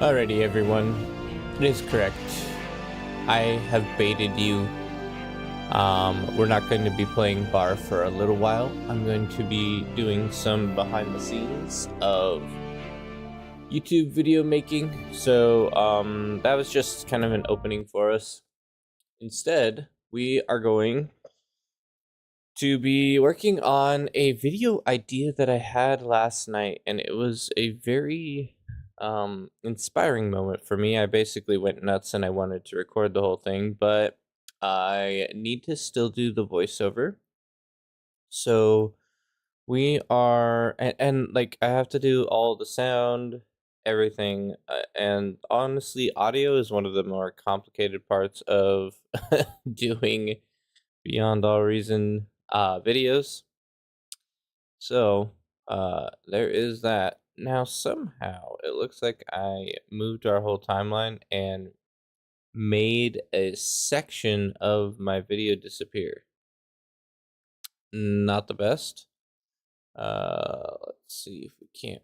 Alrighty, everyone. It is correct. I have baited you. We're not going to be playing bar for a little while. I'm going to be doing some behind the scenes of YouTube video making. So that was just kind of an opening for us. Instead, we are going to be working on a video idea that I had last night, and it was a very inspiring moment for me. I basically went nuts and I wanted to record the whole thing, but I need to still do the voiceover. So we are, and like I have to do all the sound, everything, and honestly, audio is one of the more complicated parts of doing Beyond All Reason videos. So there is that. Now somehow it looks like I moved our whole timeline and made a section of my video disappear. Not the best. Let's see if we can't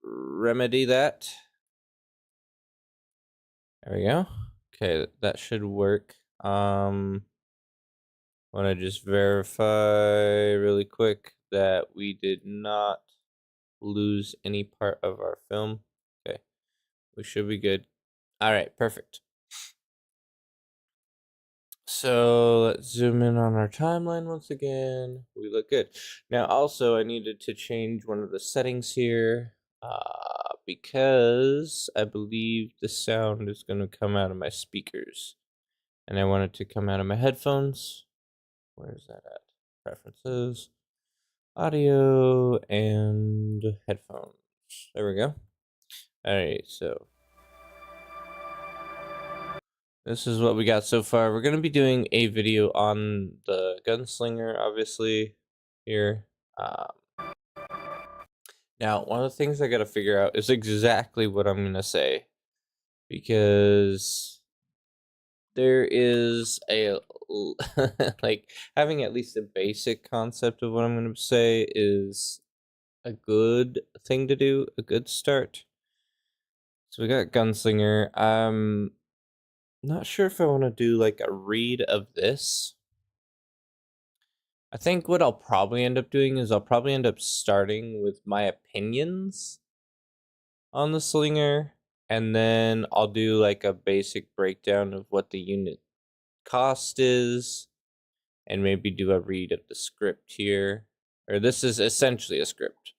remedy that. There we go. Okay, that should work. Want to just verify really quick that we did not lose any part of our film. Okay, we should be good. All right, perfect. So let's zoom in on our timeline once again. We look good. Now also I needed to change one of the settings here because I believe the sound is going to come out of my speakers and I want it to come out of my headphones. Where is that at? Preferences, audio, and headphones. There we go. All right, so this is what we got so far. We're going to be doing a video on the gunslinger, obviously, here. Now, one of the things I got to figure out is exactly what I'm going to say, because there is a, like, having at least a basic concept of what I'm going to say is a good thing to do, a good start. So we got gunslinger. Not sure if I want to do like a read of this. I think what I'll probably end up doing is I'll probably end up starting with my opinions on the slinger, and then I'll do like a basic breakdown of what the unit cost is, and maybe do a read of the script here. Or this is essentially a script,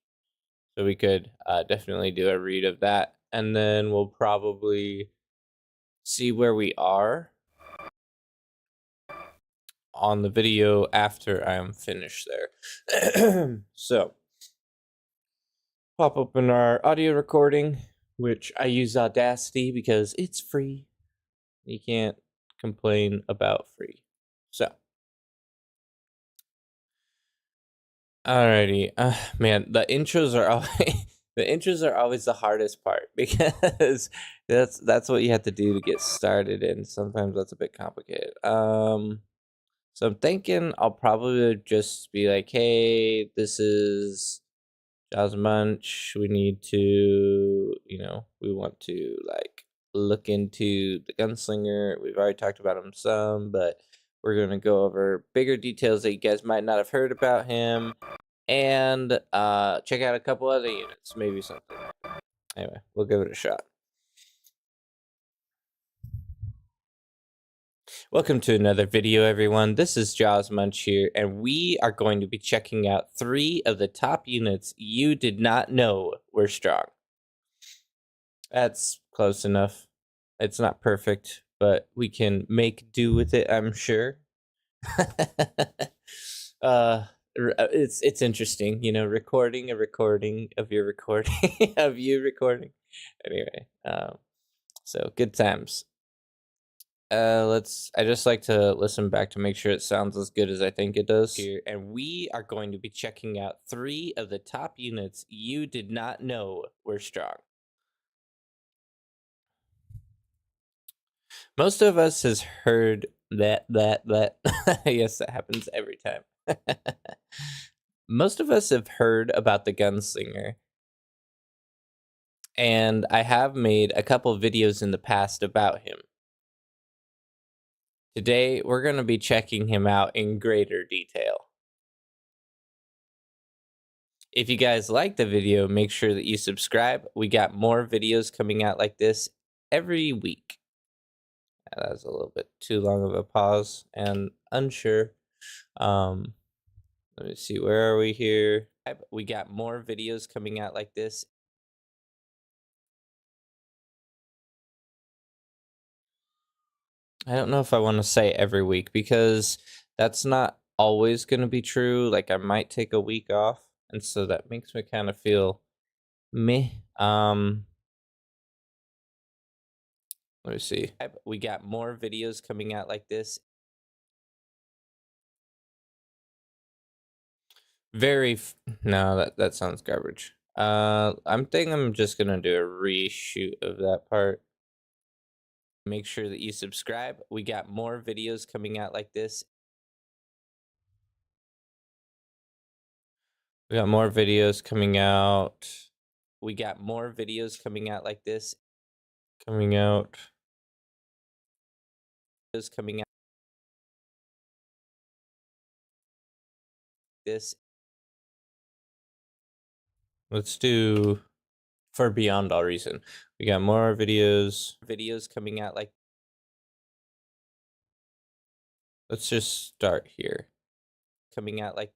so we could definitely do a read of that, and then we'll probably see where we are on the video after I am finished there. So pop open our audio recording. which I use Audacity because it's free. You can't complain about free. So, alrighty, man, the intros are always the intros are always the hardest part because that's what you have to do to get started, and sometimes that's a bit complicated. So I'm thinking I'll probably just be like, hey, this is Jaws Munch. We need to, we want to like look into the gunslinger. We've already talked about him some, but we're going to go over bigger details that you guys might not have heard about him, and check out a couple other units, maybe something like that. Anyway, we'll give it a shot. Welcome to another video, everyone. This is Jaws Munch here, and we are going to be checking out 3 of the top units you did not know were strong. That's close enough. It's not perfect, but we can make do with it, I'm sure. It's interesting, recording a recording of your recording of you recording. Anyway, so good times. I just like to listen back to make sure it sounds as good as I think it does here. And we are going to be checking out 3 of the top units you did not know were strong. Most of us has heard that. Yes, that happens every time. Most of us have heard about the gunslinger. And I have made a couple videos in the past about him. Today, we're going to be checking him out in greater detail. If you guys like the video, make sure that you subscribe. We got more videos coming out like this every week. That was a little bit too long of a pause and unsure. Let me see, where are we here? We got more videos coming out like this. I don't know if I want to say every week because that's not always going to be true. Like, I might take a week off, and so that makes me kind of feel meh. Let me see. We got more videos coming out like this. No, that sounds garbage. I'm thinking I'm just gonna do a reshoot of that part. Make sure that you subscribe. We got more videos coming out like this. We got more videos coming out. We got more videos coming out like this. Coming out. Is coming out. This. Let's do for Beyond All Reason. We got more videos coming out like. Let's just start here. Coming out like.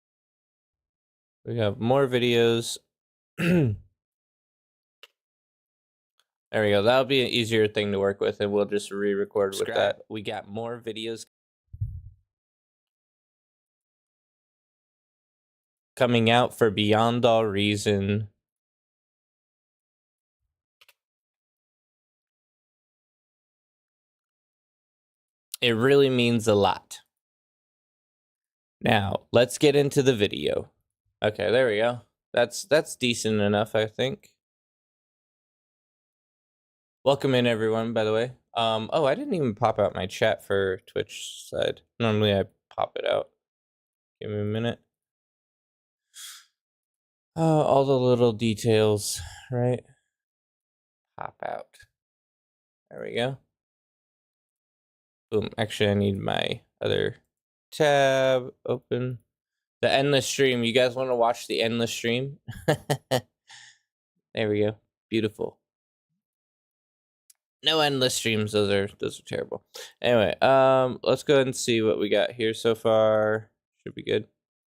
We have more videos. There we go. That'll be an easier thing to work with, and we'll just re-record with that. We got more videos coming out for Beyond All Reason. It really means a lot. Now, let's get into the video. Okay, there we go. That's decent enough, I think. Welcome in, everyone, by the way. Oh, I didn't even pop out my chat for Twitch side. Normally I pop it out. Give me a minute. Oh, all the little details, right? Pop out. There we go. Boom. Actually, I need my other tab open. The endless stream. You guys want to watch the endless stream? There we go. Beautiful. No endless streams. Those are terrible. Anyway, let's go ahead and see what we got here so far. Should be good.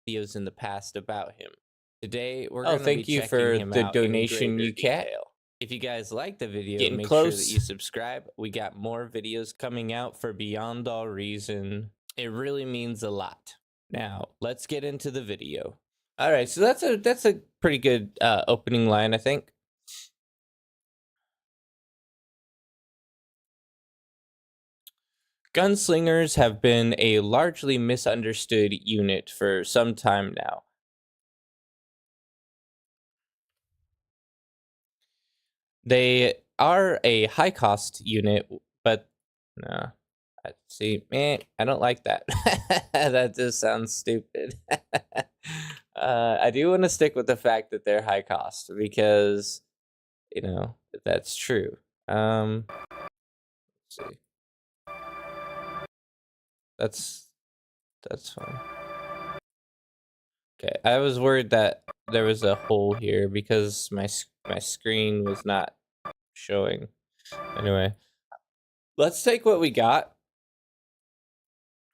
Videos in the past about him. Today we're going to be checking him out. Thank you for the donation, you cat. If you guys like the video, make sure that you subscribe. We got more videos coming out for Beyond All Reason. It really means a lot. Now, let's get into the video. All right, so that's a pretty good opening line, I think. Gunslingers have been a largely misunderstood unit for some time now. They are a high-cost unit, but no. See, I don't like that. That just sounds stupid. I do want to stick with the fact that they're high cost because, that's true. Let's see. That's fine. Okay, I was worried that there was a hole here because my screen was not showing. Anyway, let's take what we got.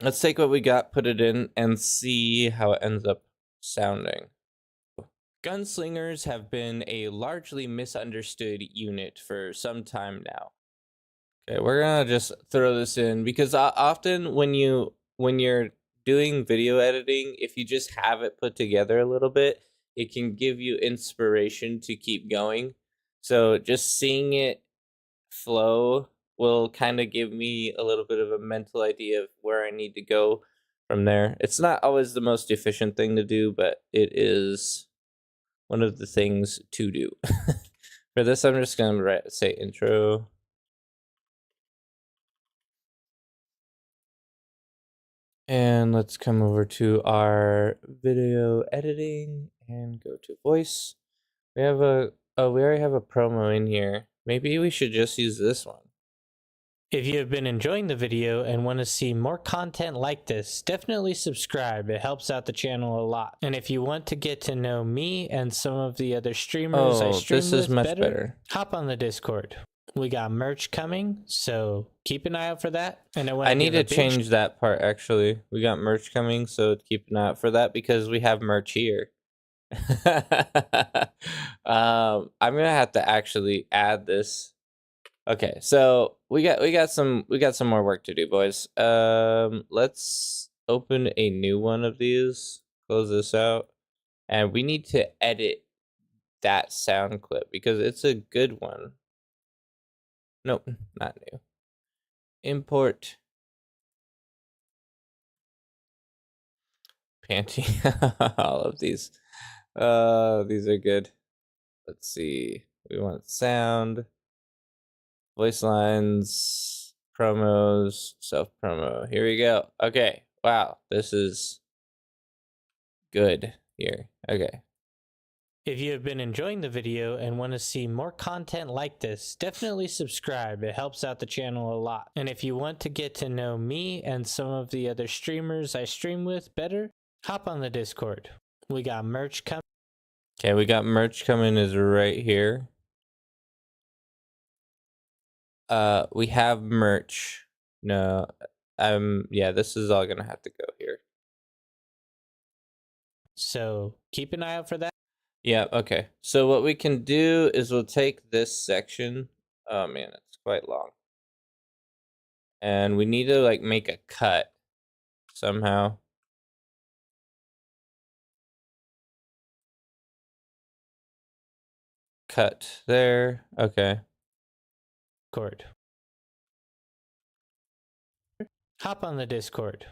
Let's take what we got, put it in, and see how it ends up sounding. Gunslingers have been a largely misunderstood unit for some time now. Okay, we're gonna just throw this in because often when you're doing video editing, if you just have it put together a little bit, it can give you inspiration to keep going. So just seeing it flow will kind of give me a little bit of a mental idea of where I need to go from there. It's not always the most efficient thing to do, but it is one of the things to do. For this, I'm just gonna say intro. And let's come over to our video editing and go to voice. We have we already have a promo in here. Maybe we should just use this one. If you have been enjoying the video and want to see more content like this, definitely subscribe. It helps out the channel a lot. And if you want to get to know me and some of the other streamers I stream this is with much better. hop on the Discord. We got merch coming, so keep an eye out for that. And I need to change that part, actually. We got merch coming, so keep an eye out for that because we have merch here. I'm gonna have to actually add this. Okay, so we got some more work to do, boys. Let's open a new one of these. Close this out, and we need to edit that sound clip because it's a good one. Nope, not new. Import panty. All of these. These are good. Let's see. We want sound, voice lines, promos, self promo. Here we go. Okay. Wow, this is good here. Okay. If you have been enjoying the video and want to see more content like this, definitely subscribe. It helps out the channel a lot. And if you want to get to know me and some of the other streamers I stream with better, hop on the Discord. We got merch coming. Okay, we got merch coming is right here. We have merch. No, yeah, this is all gonna have to go here. So keep an eye out for that. Yeah, okay. So what we can do is we'll take this section. Oh man, it's quite long. And we need to like make a cut somehow. Cut there. Okay. Discord. Hop on the Discord.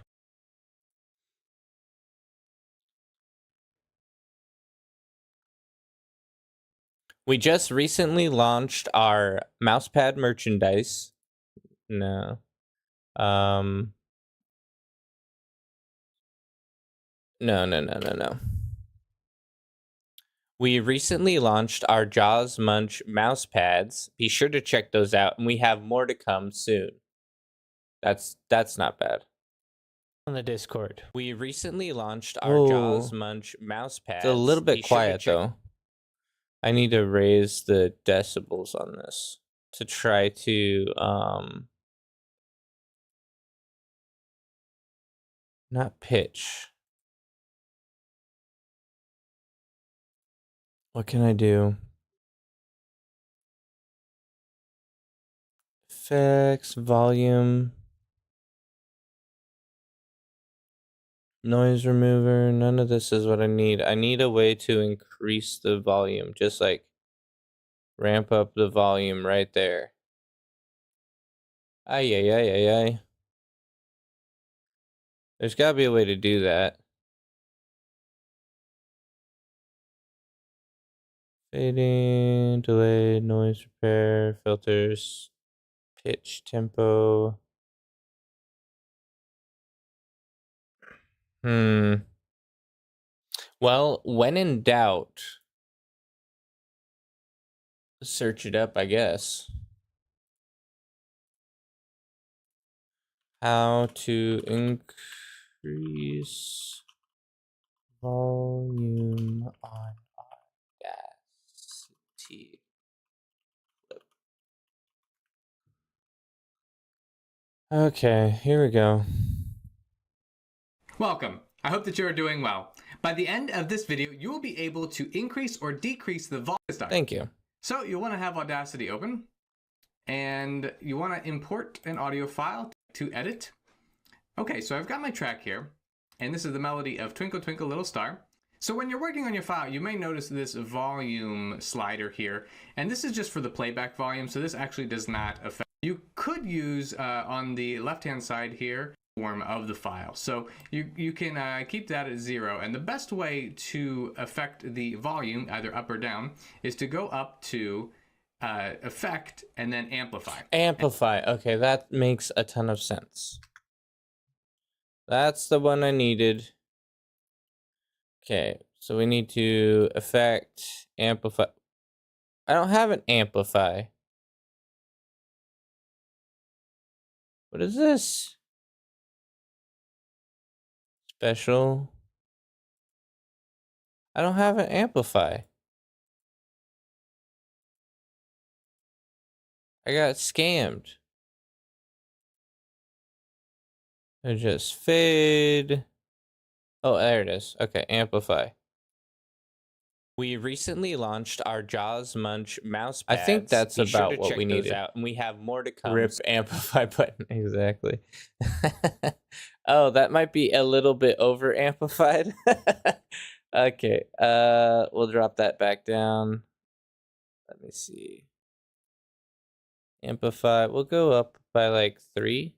We just recently launched our mousepad merchandise. No. No. We recently launched our Jaws Munch mouse pads. Be sure to check those out, and we have more to come soon. That's not bad. On the Discord. We recently launched our Jaws Munch mouse pads. It's a little bit quiet though. I need to raise the decibels on this to try to not pitch. What can I do? Effects, volume, noise remover. None of this is what I need. I need a way to increase the volume, just like ramp up the volume right there. Ay. There's gotta be a way to do that. Fading, delay, noise repair, filters, pitch, tempo. Well, when in doubt, search it up, I guess. How to increase volume on Audacity. Okay, here we go. Welcome. I hope that you are doing well. By the end of this video, you will be able to increase or decrease the volume. Thank you. So you'll want to have Audacity open, and you want to import an audio file to edit. Okay, so I've got my track here, and this is the melody of Twinkle Twinkle Little Star. So when you're working on your file, you may notice this volume slider here, and this is just for the playback volume, so this actually does not affect. You could use on the left-hand side here, form of the file. So you can keep that at 0, and the best way to affect the volume, either up or down, is to go up to Effect and then Amplify. Amplify. Okay, that makes a ton of sense. That's the one I needed. Okay, so we need to Effect, Amplify. I don't have an Amplify. What is this? Special. I don't have an Amplify. I got scammed. I just fade. Oh, there it is. Okay, Amplify. We recently launched our Jaws Munch mouse pads. I think that's about what we needed. Out, and we have more to come. Rip Amplify button. Exactly. Oh, that might be a little bit over amplified. Okay. We'll drop that back down. Let me see. Amplify. We'll go up by like 3.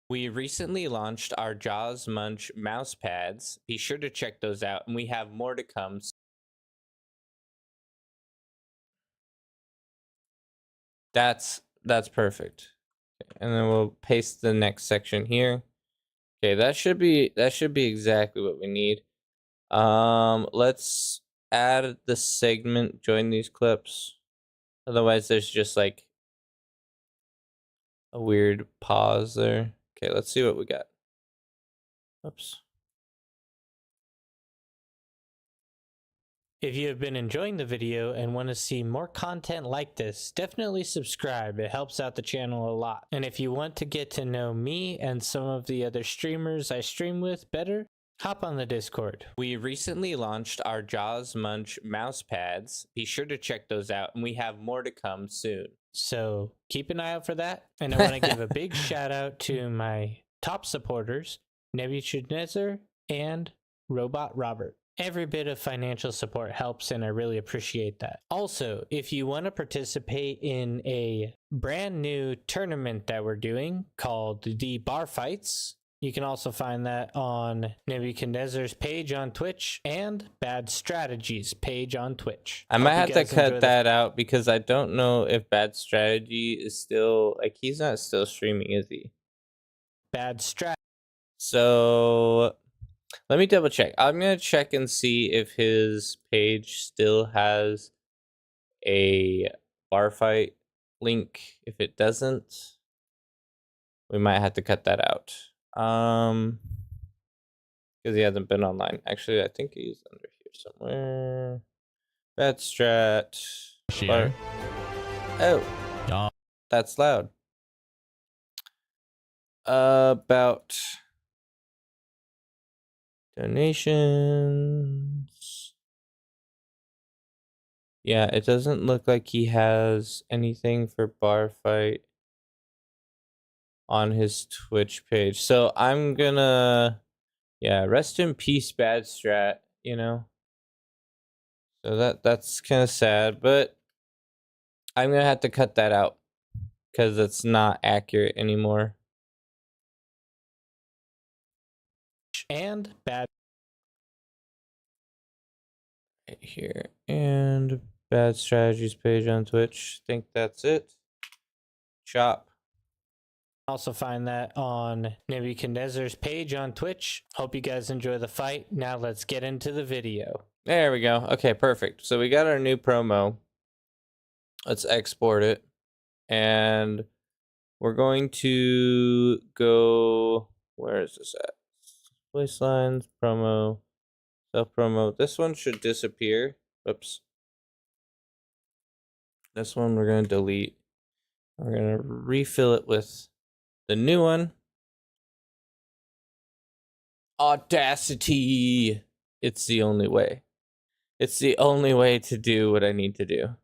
We recently launched our Jaws Munch mouse pads. Be sure to check those out, and we have more to come. That's perfect. And then we'll paste the next section here. Okay, that should be exactly what we need. Let's add the segment, join these clips. Otherwise there's just like a weird pause there. Okay, let's see what we got. Oops. If you have been enjoying the video and want to see more content like this, definitely subscribe. It helps out the channel a lot. And if you want to get to know me and some of the other streamers I stream with better, hop on the Discord. We recently launched our Jaws Munch mouse pads. Be sure to check those out, and we have more to come soon. So keep an eye out for that. And I want to give a big shout out to my top supporters, Nebuchadnezzar and Robot Robert. Every bit of financial support helps, and I really appreciate that. Also, if you want to participate in a brand new tournament that we're doing called the Bar Fights, you can also find that on Nebuchadnezzar's page on Twitch and Bad Strategies page on Twitch. I might have to cut that out because I don't know if Bad Strategy is still, like, he's not still streaming, is he? Bad Strat. So let me double check. I'm going to check and see if his page still has a bar fight link. If it doesn't, we might have to cut that out. Because he hasn't been online. Actually, I think he's under here somewhere. Bad strat. Oh, yeah. That's loud. About donations. Yeah, it doesn't look like he has anything for bar fight on his Twitch page. So I'm gonna, yeah, rest in peace, Bad Strat, you know. So that's kind of sad, but I'm gonna have to cut that out because it's not accurate anymore. Twitch, and bad Right here, and bad strategies page on Twitch. Think that's it. Chop. Also find that on Nebuchadnezzar's page on Twitch. Hope you guys enjoy the fight. Now let's get into the video. There we go. Okay, perfect. So we got our new promo. Let's export it. And we're going to go, where is this at? Voice lines, promo, self-promo. This one should disappear. Oops. This one we're going to delete. We're going to refill it with the new one. Audacity. It's the only way. It's the only way to do what I need to do.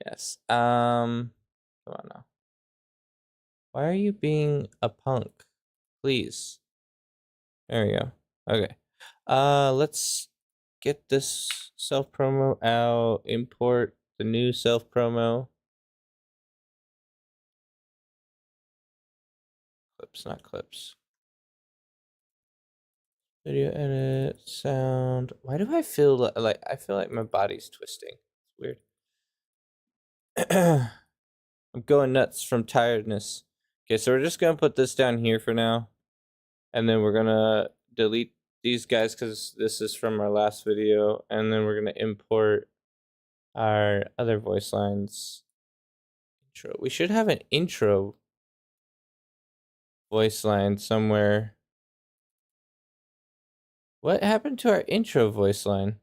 Yes. Come on now. Why are you being a punk? Please. There we go. Okay. Let's get this self promo out. Import the new self promo. Clips, not clips. Video edit, sound. Why do I feel like I feel like my body's twisting? It's weird. I'm going nuts from tiredness. Okay, so we're just gonna put this down here for now, and then we're gonna delete these guys because this is from our last video, and then we're gonna import our other voice lines. Intro. We should have an intro voice line somewhere. What happened to our intro voice line?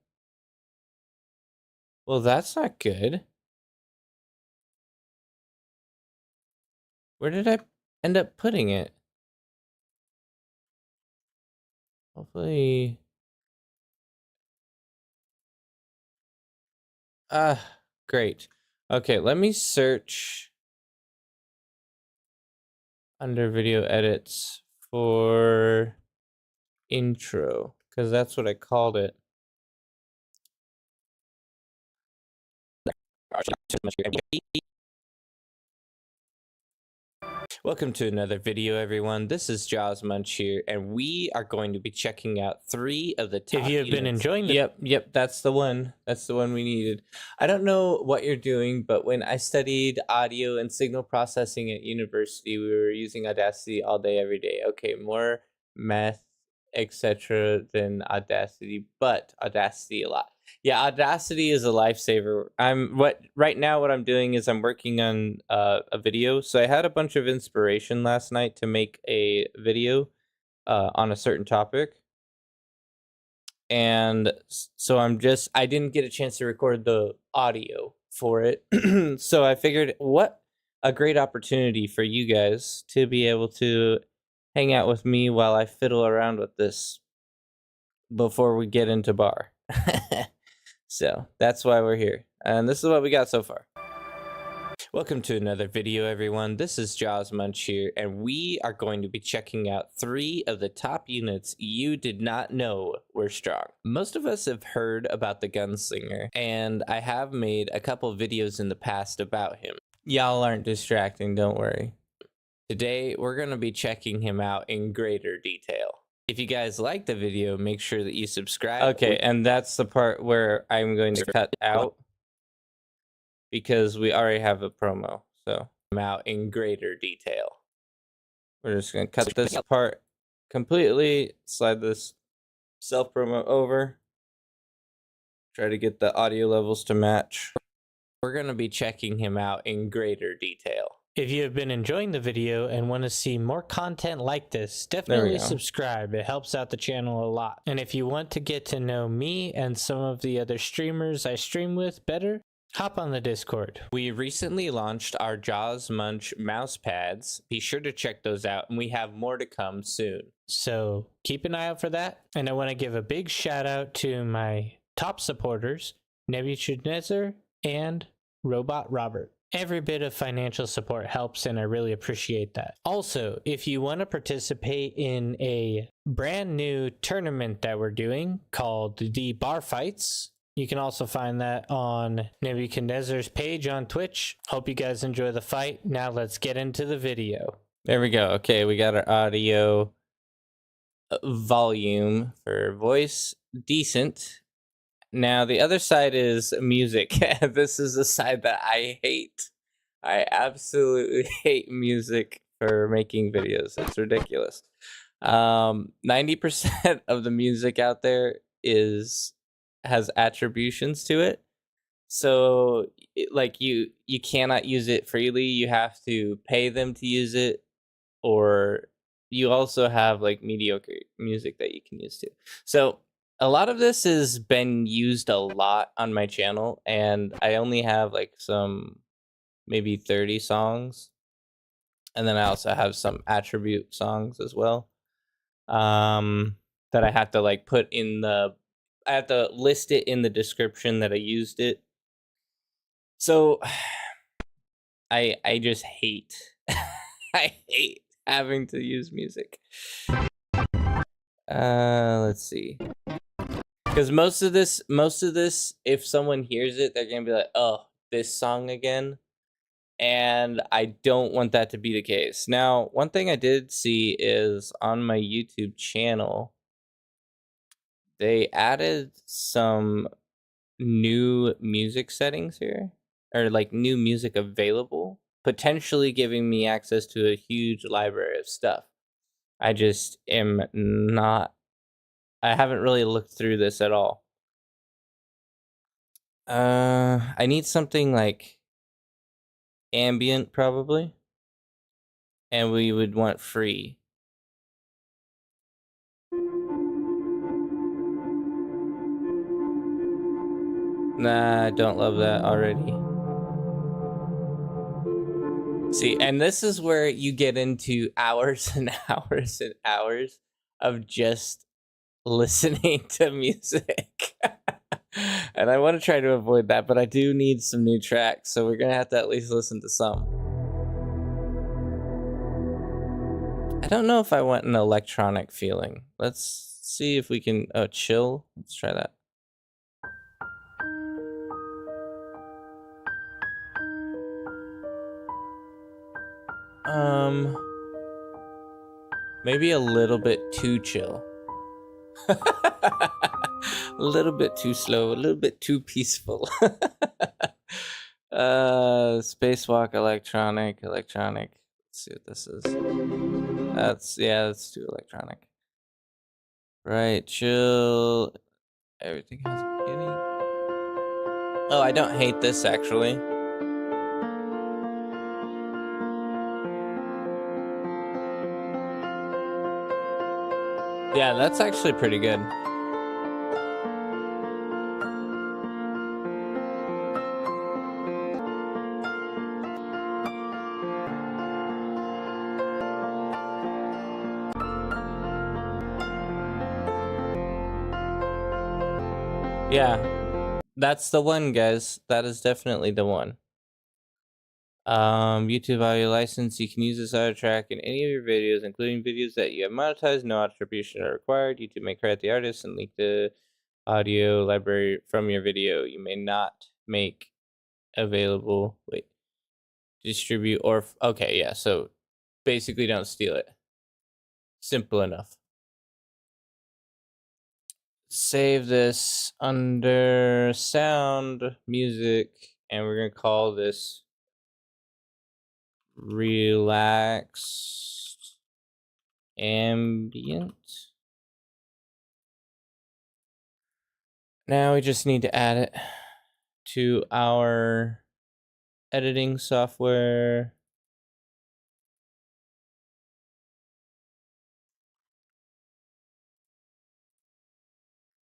Well, that's not good. Where did I end up putting it? Hopefully. Great. Okay, let me search under video edits for intro, because that's what I called it. Welcome to another video, everyone. This is Jaws Munch here, and we are going to be checking out 3 of the top If you have been units. enjoying the Yep, that's the one. That's the one we needed. I don't know what you're doing, but when I studied audio and signal processing at university, we were using Audacity all day, every day. Okay, more math, etc. than Audacity, but Audacity a lot. Yeah, Audacity is a lifesaver. Right now what I'm doing is I'm working on a video. So I had a bunch of inspiration last night to make a video on a certain topic. And so I didn't get a chance to record the audio for it. So I figured what a great opportunity for you guys to be able to hang out with me while I fiddle around with this before we get into bar. So that's why we're here, and this is what we got so far. Welcome to another video, everyone. This is Jaws Munch here, and we are going to be checking out 3 of the top units you did not know were strong. Most of us have heard about the Gunslinger, and I have made a couple videos in the past about him. Y'all aren't distracting, don't worry. Today, we're going to be checking him out in greater detail. If you guys like the video, make sure that you subscribe. Okay, and that's the part where I'm going to cut out because we already have a promo. So I'm out in greater detail. We're just going to cut this part completely, slide this self-promo over, try to get the audio levels to match. We're going to be checking him out in greater detail. If you have been enjoying the video and want to see more content like this, definitely subscribe. It helps out the channel a lot. And if you want to get to know me and some of the other streamers I stream with better, hop on the Discord. We recently launched our Jaws Munch mouse pads. Be sure to check those out, and we have more to come soon. So keep an eye out for that. And I want to give a big shout out to my top supporters, Nebuchadnezzar and Robot Robert. Every bit of financial support helps, and I really appreciate that. Also, if you want to participate in a brand new tournament that we're doing called the Bar Fights, you can also find that on Nebuchadnezzar's page on Twitch. Hope you guys enjoy the fight. Now let's get into the video. There we go. Okay, we got our audio. volume for voice, decent. Now the other side is music. This is the side that I hate. I absolutely hate music for making videos. It's ridiculous. 90% of the music out there has attributions to it. So like you cannot use it freely. You have to pay them to use it, or you also have like mediocre music that you can use too. So a lot of this has been used a lot on my channel, and I only have like some maybe 30 songs, and then I also have some attribute songs as well, that I have to like put in the I have to list it in the description that I used it. So I just hate I hate having to use music. Let's see. Because most of this, if someone hears it, they're gonna be like, "Oh, this song again," and I don't want that to be the case. Now, one thing I did see is on my YouTube channel, they added some new music settings here, or like new music available, potentially giving me access to a huge library of stuff. I just am not. I haven't really looked through this at all. I need something like ambient probably, and we would want free. Nah, I don't love that already. See, and this is where you get into hours and hours and hours of just listening to music. And I want to try to avoid that, but I do need some new tracks, so we're gonna have to at least listen to some. I don't know if I want an electronic feeling. Let's see if we can. Oh, chill. Let's try that. Maybe a little bit too chill. A little bit too slow, a little bit too peaceful. Spacewalk, electronic. Let's see what this is. Let's do electronic. Right, chill. Everything has a beginning. Oh, I don't hate this actually. Yeah, that's actually pretty good. Yeah, that's the one, guys. That is definitely the one. YouTube audio license. You can use this audio track in any of your videos, including videos that you have monetized. No attribution are required. YouTube may credit the artist and link the audio library from your video. You may not make available. Wait, distribute or okay, yeah. So basically, don't steal it. Simple enough. Save this under sound music, and we're gonna call this relaxed ambient. Now we just need to add it to our editing software.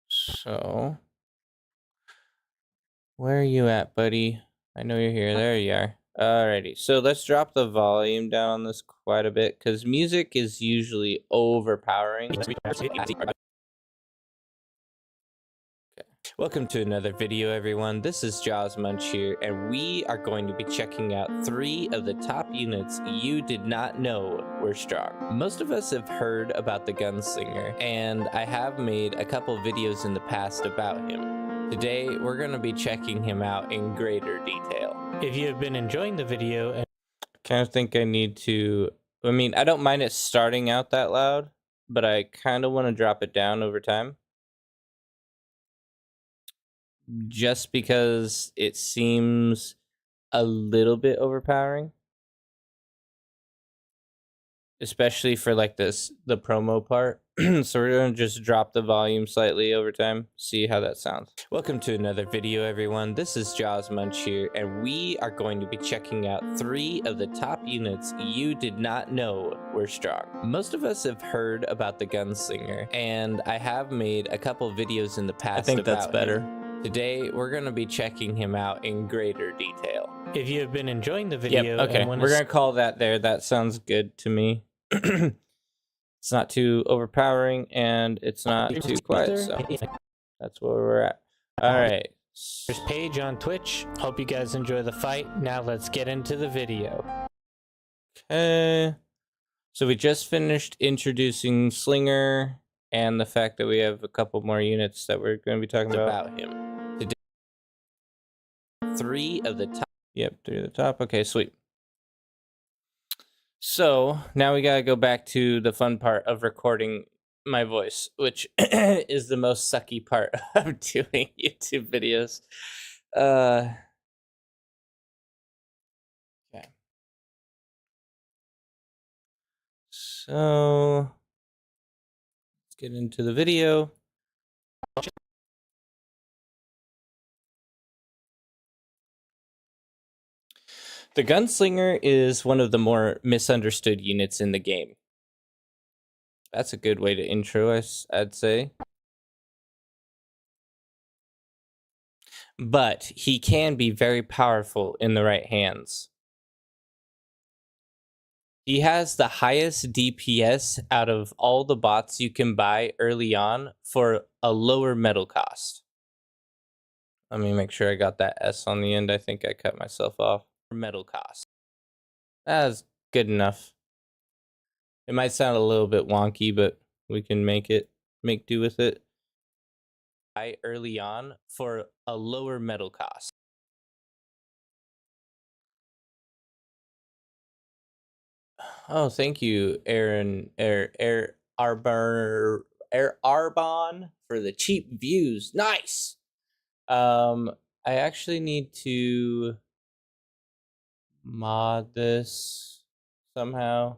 So where are you at, buddy? I know you're here. There you are. Alrighty, so let's drop the volume down on this quite a bit, because music is usually overpowering. Welcome to another video, everyone. This is Jaws Munch here, and we are going to be checking out 3 of the top units you did not know were strong. Most of us have heard about the Gunslinger, and I have made a couple videos in the past about him. Today, we're going to be checking him out in greater detail. If you have been enjoying the video and Kind of think I need to... I mean, I don't mind it starting out that loud, but I kind of want to drop it down over time. Just because it seems a little bit overpowering. Especially for like the promo part. So we're gonna just drop the volume slightly over time, see how that sounds. Welcome to another video, everyone. This is Jaws Munch here, and we are going to be checking out 3 of the top units you did not know were strong. Most of us have heard about the Gunslinger, and I have made a couple videos in the past. I think that's better. Today, we're going to be checking him out in greater detail. If you have been enjoying the video, okay, and we're going to call that there. That sounds good to me. It's not too overpowering, and it's not too quiet, so that's where we're at. All right. There's Paige on Twitch. Hope you guys enjoy the fight. Now let's get into the video. Okay. So we just finished introducing Slinger and the fact that we have a couple more units that we're going to be talking about him. Today, 3 of the top. Yep, 3 of the top. Okay, sweet. So now we gotta go back to the fun part of recording my voice, which is the most sucky part of doing YouTube videos. Okay. So let's get into the video. The Gunslinger is one of the more misunderstood units in the game. That's a good way to intro us, I'd say. But he can be very powerful in the right hands. He has the highest DPS out of all the bots you can buy early on for a lower metal cost. Let me make sure I got that S on the end. I think I cut myself off. Metal cost. That's good enough. It might sound a little bit wonky, but we can make do with it. Buy early on for a lower metal cost. Oh, thank you, Aaron, Arbon, for the cheap views. Nice. I actually need to mod this somehow.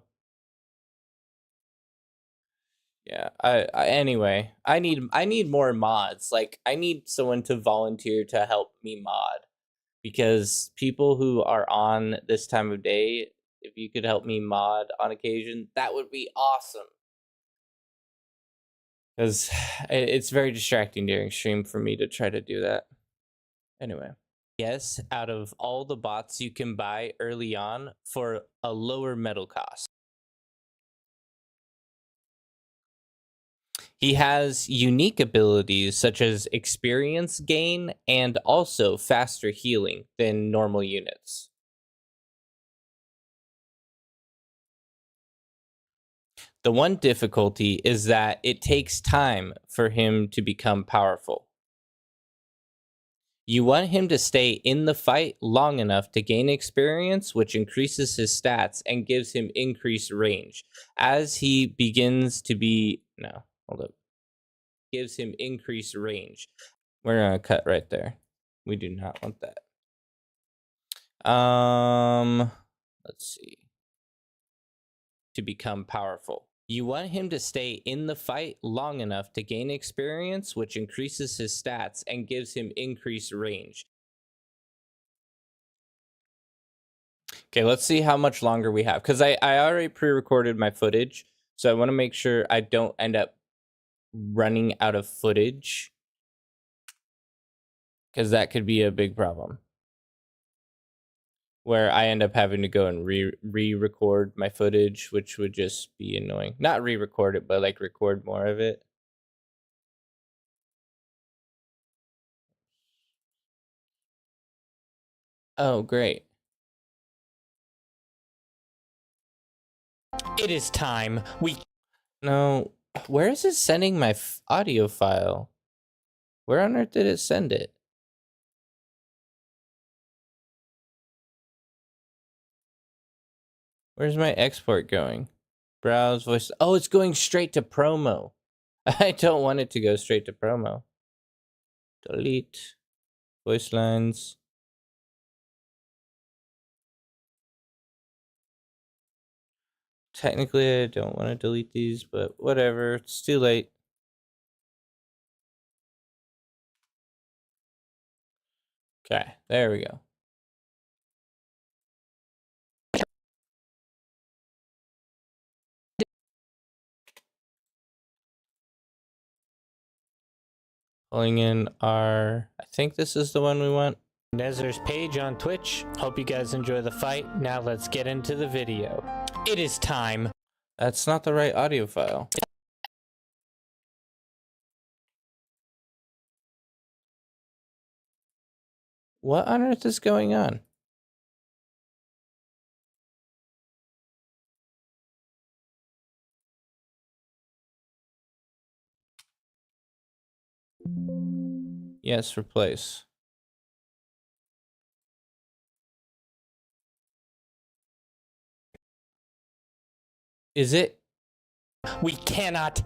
Yeah. Anyway, I need more mods. Like, I need someone to volunteer to help me mod, because people who are on this time of day, if you could help me mod on occasion, that would be awesome. Because it's very distracting during stream for me to try to do that. Anyway. Yes, out of all the bots you can buy early on for a lower metal cost. He has unique abilities such as experience gain and also faster healing than normal units. The one difficulty is that it takes time for him to become powerful. You want him to stay in the fight long enough to gain experience, which increases his stats and gives him increased range. As he begins to be... No, hold up. Gives him increased range. We're going to cut right there. We do not want that. Let's see. To become powerful. You want him to stay in the fight long enough to gain experience, which increases his stats and gives him increased range. Okay, let's see how much longer we have, because I already pre-recorded my footage, so I want to make sure I don't end up running out of footage, because that could be a big problem. Where I end up having to go and re-record my footage, which would just be annoying. Not re-record it, but like record more of it. Oh, great. It is time. No, where is it sending my audio file? Where on earth did it send it? Where's my export going? Browse voice. Oh, it's going straight to promo. I don't want it to go straight to promo. Delete voice lines. Technically, I don't want to delete these, but whatever. It's too late. Okay, there we go. Pulling in our, I think this is the one we want. Nezer's page on Twitch. Hope you guys enjoy the fight. Now let's get into the video. It is time. That's not the right audio file. What on earth is going on? Yes, replace. Is it? We cannot.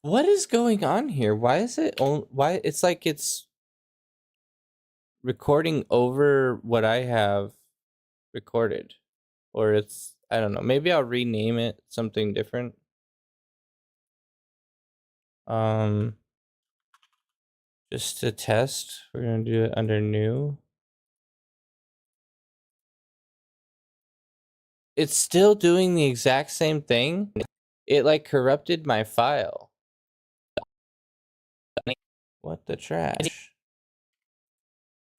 What is going on here? Why is it why it's like it's recording over what I have recorded, or it's, I don't know, maybe I'll rename it something different. Just to test, we're gonna do it under new. It's still doing the exact same thing. It like corrupted my file. What the trash?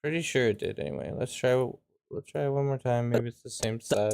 Pretty sure it did anyway. Let's try it one more time. Maybe it's the same size.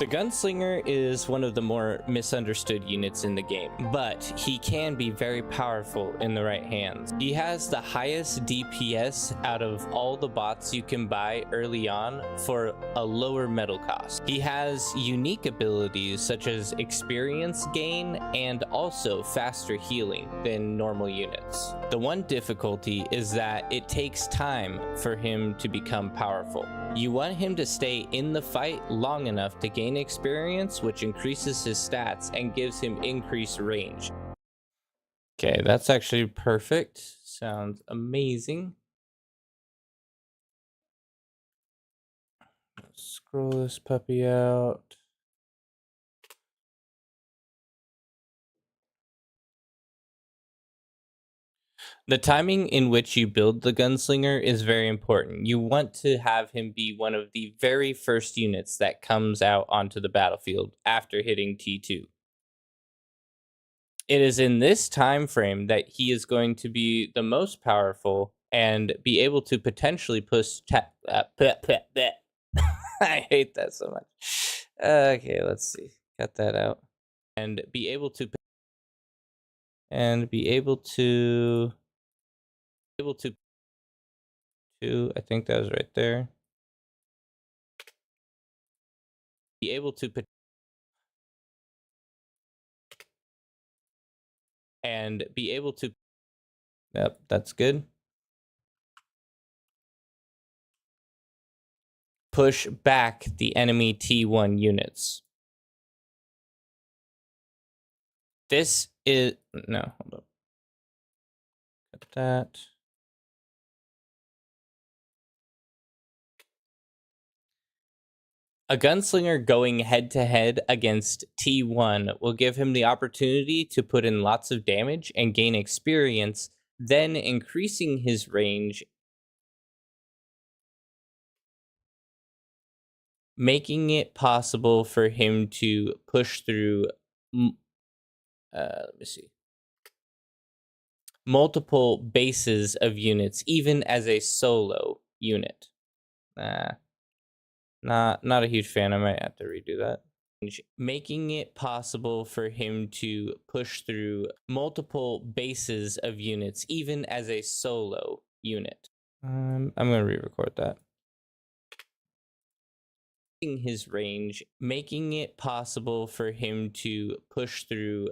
The Gunslinger is one of the more misunderstood units in the game, but he can be very powerful in the right hands. He has the highest DPS out of all the bots you can buy early on for a lower metal cost. He has unique abilities such as experience gain and also faster healing than normal units. The one difficulty is that it takes time for him to become powerful. You want him to stay in the fight long enough to gain experience, which increases his stats and gives him increased range. Okay, that's actually perfect. Sounds amazing. Let's scroll this puppy out. The timing in which you build the Gunslinger is very important. You want to have him be one of the very first units that comes out onto the battlefield after hitting T2. It is in this time frame that he is going to be the most powerful and be able to potentially push I hate that so much. Okay, let's see. Cut that out. And be able to I think that was right there. Be able to and be able to, yep, that's good. Push back the enemy T1 units. This is, no, hold up. Cut that. A Gunslinger going head-to-head against T1 will give him the opportunity to put in lots of damage and gain experience, then increasing his range, making it possible for him to push through, let me see, multiple bases of units, even as a solo unit. Not a huge fan. I might have to redo that. Making it possible for him to push through multiple bases of units, even as a solo unit. I'm going to re-record that. His range, making it possible for him to push through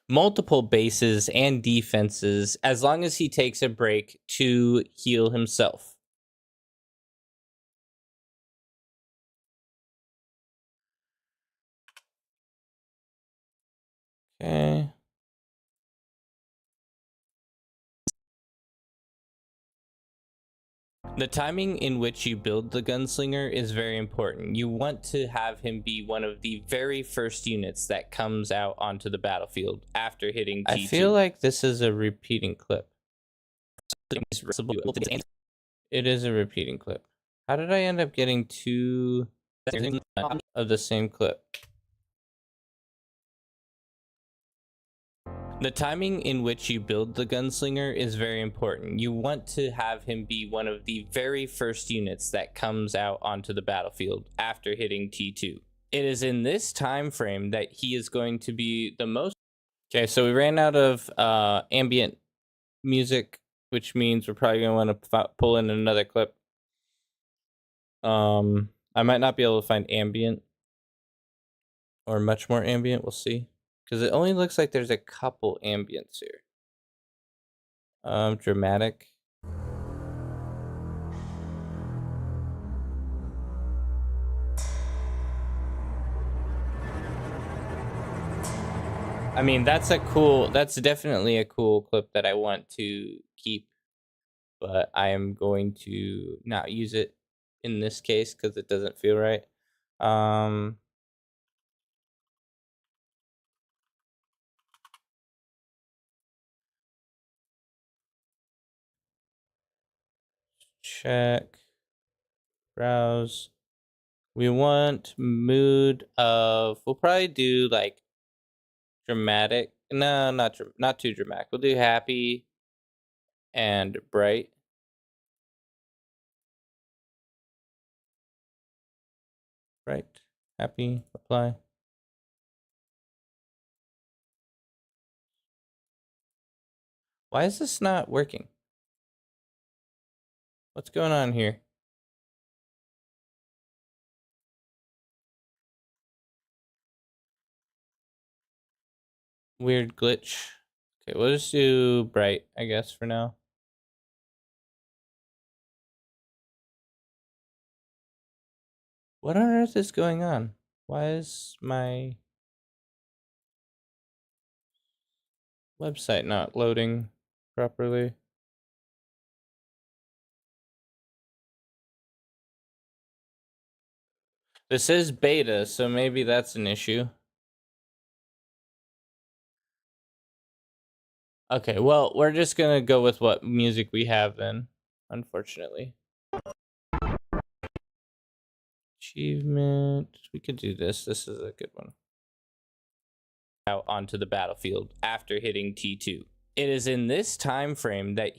multiple bases and defenses as long as he takes a break to heal himself. Okay. The timing in which you build the gunslinger is very important. You want to have him be one of the very first units that comes out onto the battlefield after hitting T2. I feel like this is a repeating clip. It is a repeating clip. How did I end up getting two of the same clip? The timing in which you build the gunslinger is very important. You want to have him be one of the very first units that comes out onto the battlefield after hitting T2. It is in this time frame that he is going to be the most... Okay, so we ran out of ambient music, which means we're probably going to want to pull in another clip. I might not be able to find ambient or much more ambient. We'll see. Because it only looks like there's a couple ambients here. Dramatic. I mean, that's definitely a cool clip that I want to keep, but I am going to not use it in this case because it doesn't feel right. Check. Browse. We want mood of, we'll probably do like dramatic. No, not too dramatic. We'll do happy and bright. Bright, happy, apply. Why is this not working? What's going on here? Weird glitch. Okay, we'll just do bright, I guess, for now. What on earth is going on? Why is my website not loading properly? This is beta, so maybe that's an issue. Okay, well, we're just gonna go with what music we have then, unfortunately. Achievement. We could do this. This is a good one. Out onto the battlefield after hitting T2. It is in this time frame that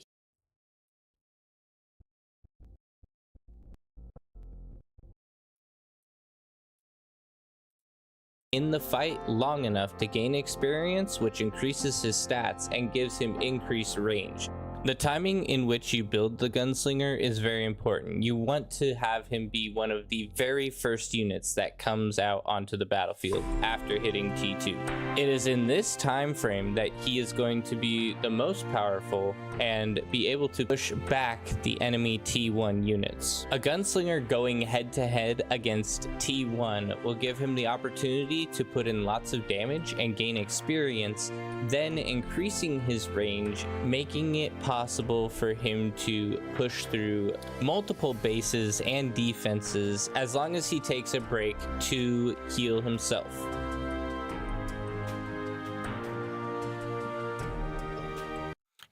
in the fight long enough to gain experience, which increases his stats and gives him increased range. The timing in which you build the gunslinger is very important. You want to have him be one of the very first units that comes out onto the battlefield after hitting T2. It is in this time frame that he is going to be the most powerful and be able to push back the enemy T1 units. A gunslinger going head to head against T1 will give him the opportunity to put in lots of damage and gain experience, then increasing his range, making it possible for him to push through multiple bases and defenses as long as he takes a break to heal himself.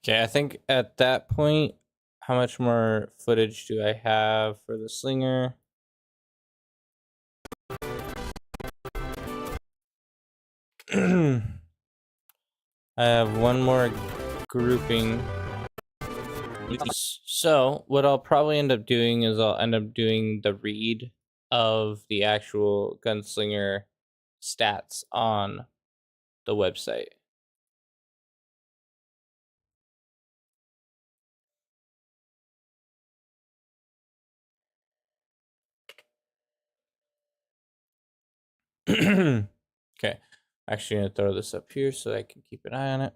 Okay, I think at that point, how much more footage do I have for the slinger? I have one more grouping. So what I'll probably end up doing is I'll end up doing the read of the actual gunslinger stats on the website. Okay, actually gonna throw this up here so I can keep an eye on it.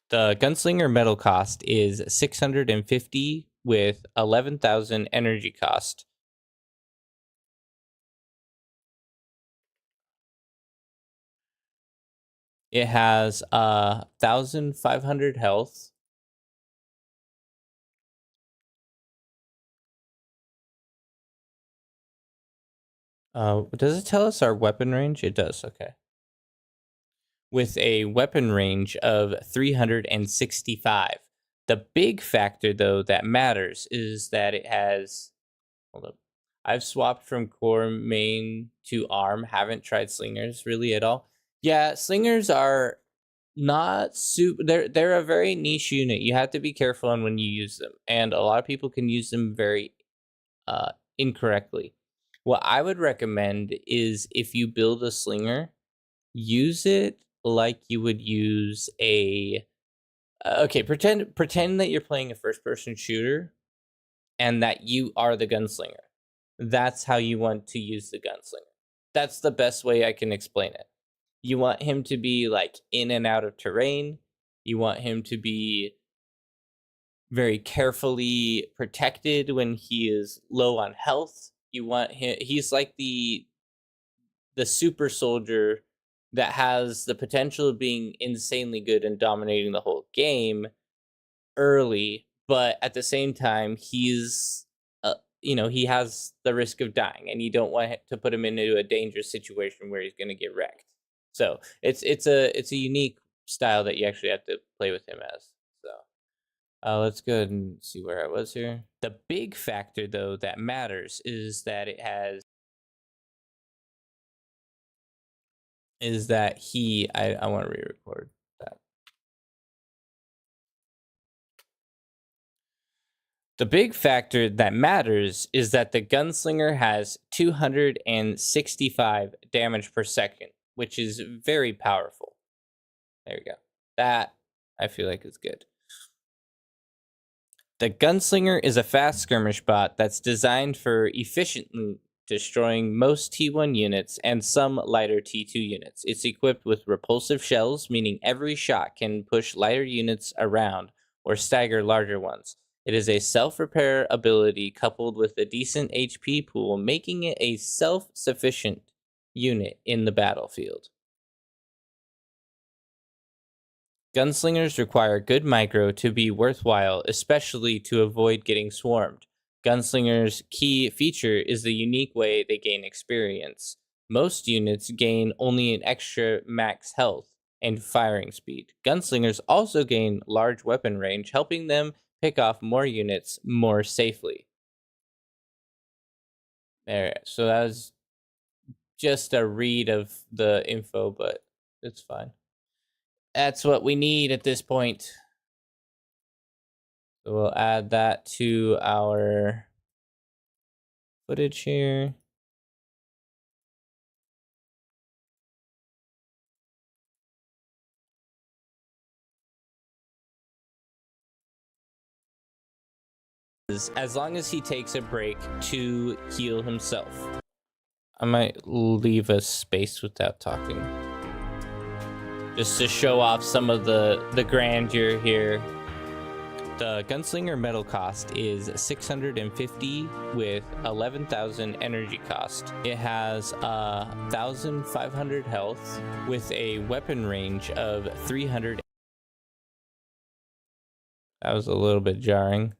The gunslinger metal cost is 650 with 11,000 energy cost. It has 1,500 health. Does it tell us our weapon range? It does, okay. With a weapon range of 365. The big factor, though, that matters is that it has... Hold up. I've swapped from core main to arm. Haven't tried slingers really at all. Yeah, slingers are not super... They're a very niche unit. You have to be careful on when you use them. And a lot of people can use them very incorrectly. What I would recommend is if you build a slinger, use it like you would use a okay, pretend that you're playing a first person shooter and that you are the gunslinger. That's how you want to use the gunslinger. That's the best way I can explain it. You want him to be like in and out of terrain. You want him to be very carefully protected when he is low on health. You want him... he's like the super soldier that has the potential of being insanely good and dominating the whole game early, but at the same time he's he has the risk of dying, and you don't want to put him into a dangerous situation where he's going to get wrecked. So it's a unique style that you actually have to play with him as. So let's go ahead and see where I was here. The big factor, though, that matters is that it has... is that he... I want to re-record that. The big factor that matters is that the gunslinger has 265 damage per second, which is very powerful. There we go. That, I feel like, is good. The gunslinger is a fast skirmish bot that's designed for efficiently destroying most T1 units and some lighter T2 units. It's equipped with repulsive shells, meaning every shot can push lighter units around or stagger larger ones. It is a self-repair ability coupled with a decent HP pool, making it a self-sufficient unit in the battlefield. Gunslingers require good micro to be worthwhile, especially to avoid getting swarmed. Gunslingers' key feature is the unique way they gain experience. Most units gain only an extra max health and firing speed. Gunslingers also gain large weapon range, helping them pick off more units more safely. There, so that was just a read of the info, but it's fine. That's what we need at this point. So we'll add that to our footage here. As long as he takes a break to heal himself. I might leave a space without talking, just to show off some of the grandeur here. The gunslinger metal cost is 650 with 11,000 energy cost. It has 1,500 health with a weapon range of 300. That was a little bit jarring.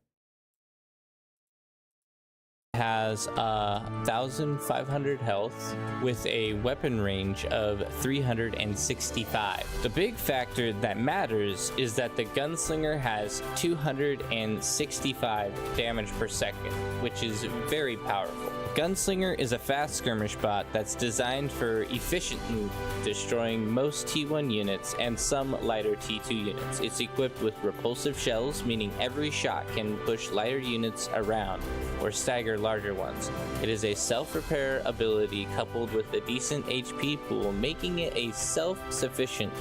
Has 1,500 health with a weapon range of 365. The big factor that matters is that the gunslinger has 265 damage per second, which is very powerful. Gunslinger is a fast skirmish bot that's designed for efficiently destroying most T1 units and some lighter T2 units. It's equipped with repulsive shells, meaning every shot can push lighter units around or stagger larger ones. It is a self-repair ability coupled with a decent HP pool, making it a self-sufficient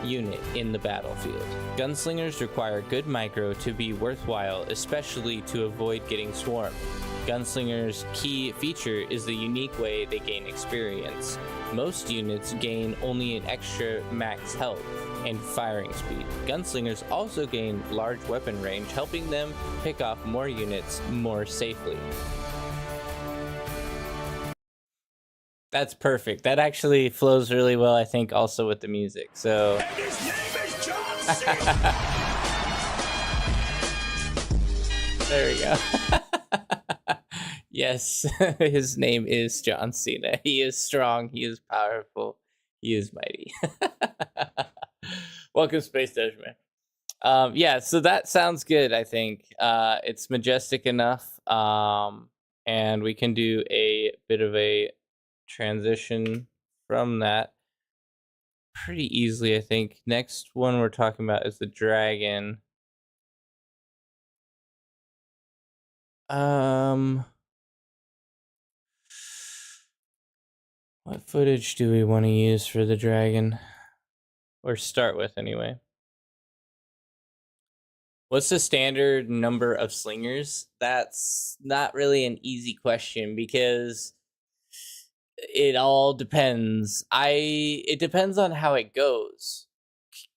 unit in the battlefield. Gunslingers require good micro to be worthwhile, especially to avoid getting swarmed. Gunslingers' key feature is the unique way they gain experience. Most units gain only an extra max health and firing speed. Gunslingers also gain large weapon range, helping them pick off more units more safely. That's perfect. That actually flows really well, I think, also with the music. So. And his name is John Cena. There we go. Yes, his name is John Cena. He is strong. He is powerful. He is mighty. Welcome, Space Dutchman. Yeah, so that sounds good. I think it's majestic enough, and we can do a bit of a transition from that pretty easily. I think next one we're talking about is the dragon. What footage do we want to use for the dragon? Or start with, anyway. What's the standard number of slingers? That's not really an easy question because it all depends. It depends on how it goes.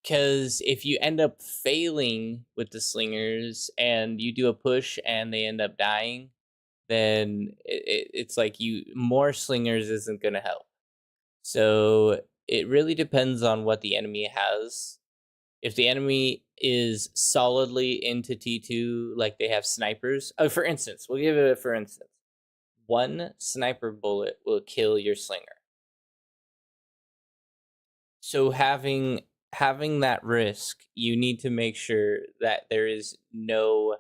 Because if you end up failing with the slingers and you do a push and they end up dying, then it's like more slingers isn't going to help. So it really depends on what the enemy has. If the enemy is solidly into T2, like they have snipers. Oh, for instance, we'll give it a for instance. One sniper bullet will kill your slinger. So having that risk, you need to make sure that there is no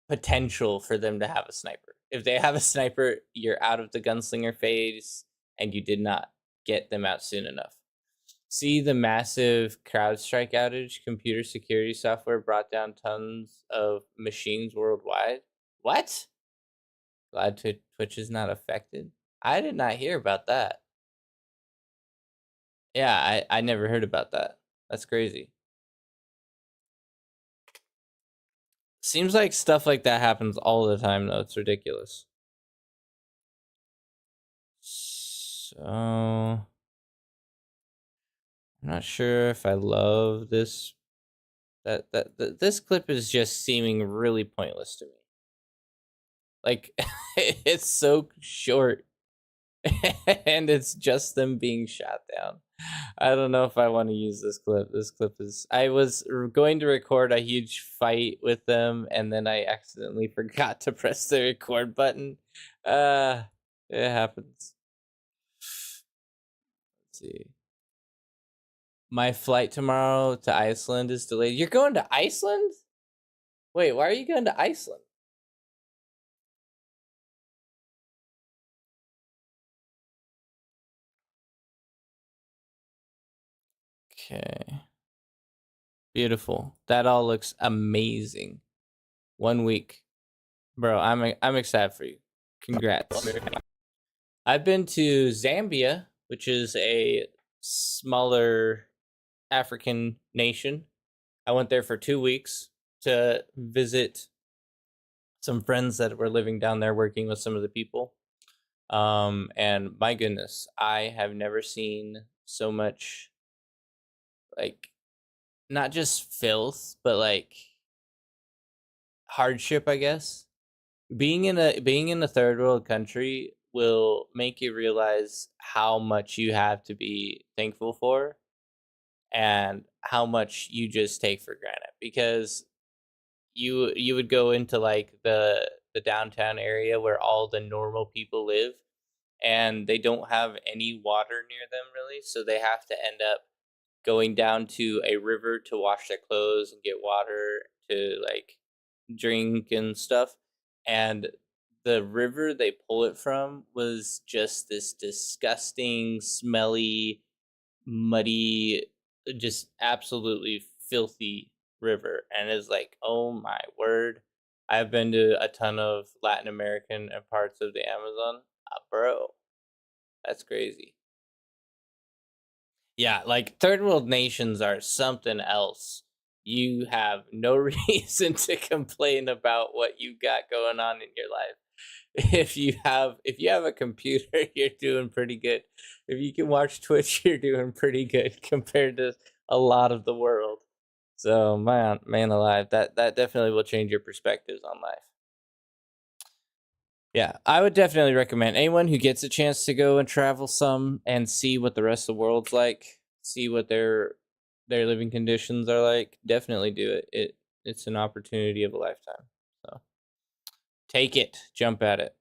potential for them to have a sniper. If they have a sniper, you're out of the gunslinger phase and you did not get them out soon enough. See the massive CrowdStrike outage? Computer security software brought down tons of machines worldwide. What? Glad Twitch is not affected. I did not hear about that. Yeah, I never heard about that. That's crazy. Seems like stuff like that happens all the time, though. It's ridiculous. So I'm not sure if I love this. This clip is just seeming really pointless to me. Like, it's so short, and it's just them being shot down. I don't know if I want to use this clip. This clip is... I was going to record a huge fight with them, and then I accidentally forgot to press the record button. It happens. Let's see. My flight tomorrow to Iceland is delayed. You're going to Iceland? Wait, why are you going to Iceland? Okay. Beautiful. That all looks amazing. 1 week. Bro, I'm excited for you. Congrats. I've been to Zambia, which is a smaller African nation. I went there for 2 weeks to visit some friends that were living down there working with some of the people. And my goodness, I have never seen so much, like, not just filth, but like hardship, I guess. Being in a third world country will make you realize how much you have to be thankful for and how much you just take for granted, because you would go into like the downtown area where all the normal people live, and they don't have any water near them really, so they have to end up going down to a river to wash their clothes and get water to like drink and stuff. And the river they pull it from was just this disgusting, smelly, muddy, just absolutely filthy river. And it's like, oh my word. I've been to a ton of Latin American and parts of the Amazon. Bro, that's crazy. Yeah, like third world nations are something else. You have no reason to complain about what you got going on in your life. If you have a computer, you're doing pretty good. If you can watch Twitch, you're doing pretty good compared to a lot of the world. So man alive, that definitely will change your perspectives on life. Yeah, I would definitely recommend anyone who gets a chance to go and travel some and see what the rest of the world's like, see what their living conditions are like. Definitely do it. It's an opportunity of a lifetime. So take it, jump at it.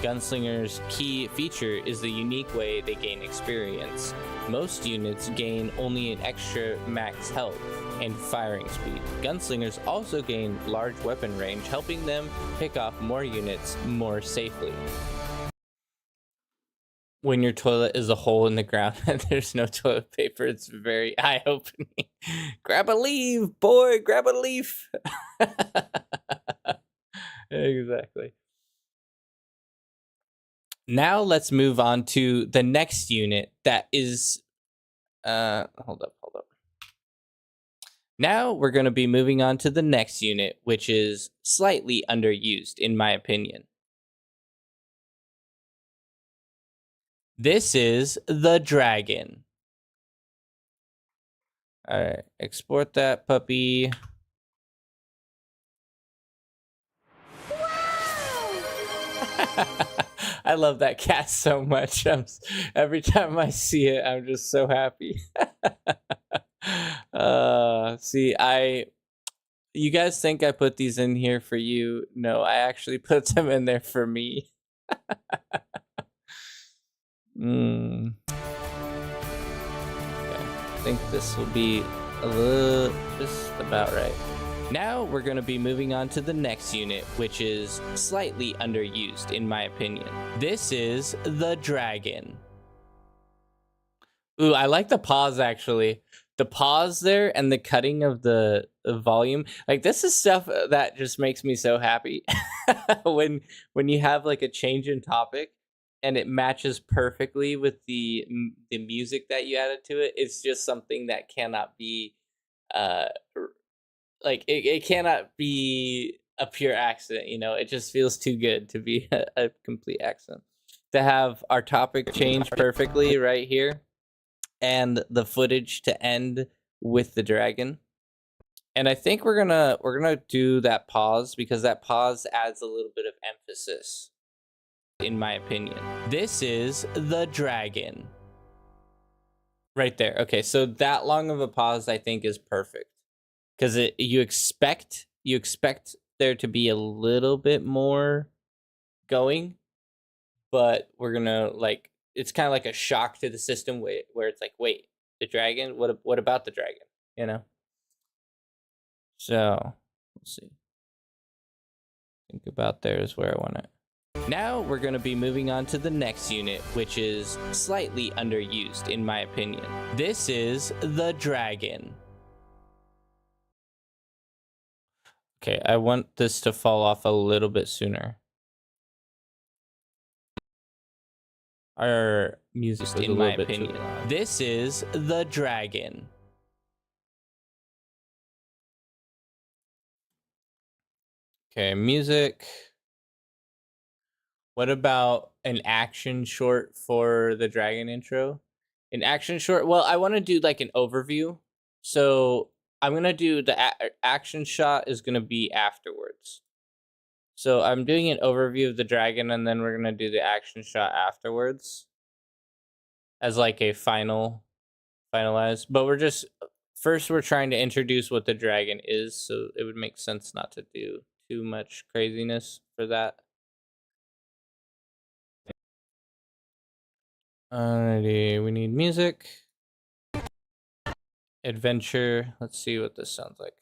Gunslinger's key feature is the unique way they gain experience. Most units gain only an extra max health and firing speed. Gunslingers also gain large weapon range, helping them pick off more units more safely. When your toilet is a hole in the ground and there's no toilet paper, it's very eye-opening. Grab a leaf, boy, grab a leaf. Exactly. Now let's move on to the next unit that is hold up. Now we're going to be moving on to the next unit, which is slightly underused in my opinion. This is the dragon. All right, export that puppy. I love that cat so much. Every time I see it, I'm just so happy. See, you guys think I put these in here for you? No, I actually put them in there for me. Okay, I think this will be a little, just about right. Now we're going to be moving on to the next unit, which is slightly underused in my opinion. This is the dragon. Ooh, I like the pause actually. The pause there and the cutting of the volume. Like this is stuff that just makes me so happy. when you have like a change in topic and it matches perfectly with the music that you added to it. It's just something that cannot be like it cannot be a pure accident, you know. It just feels too good to be a complete accident. To have our topic change perfectly right here and the footage to end with the dragon. And I think we're gonna do that pause because that pause adds a little bit of emphasis, in my opinion. This is the dragon. Right there. Okay, so that long of a pause I think is perfect. Because you expect there to be a little bit more going, but we're gonna like it's kind of like a shock to the system where it's like, wait, the dragon? What about the dragon? You know. So let's see. Think about there is where I want it. Now we're going to be moving on to the next unit, which is slightly underused in my opinion. This is the dragon. Okay, I want this to fall off a little bit sooner. Our music was in my opinion. This is the dragon. Okay, music. What about an action short for the dragon intro? An action short? Well, I want to do like an overview. So I'm going to do the action shot is going to be afterwards. So I'm doing an overview of the dragon and then we're going to do the action shot afterwards as like a finalized. But first we're trying to introduce what the dragon is. So it would make sense not to do too much craziness for that. Alrighty, we need music. Adventure. Let's see what this sounds like.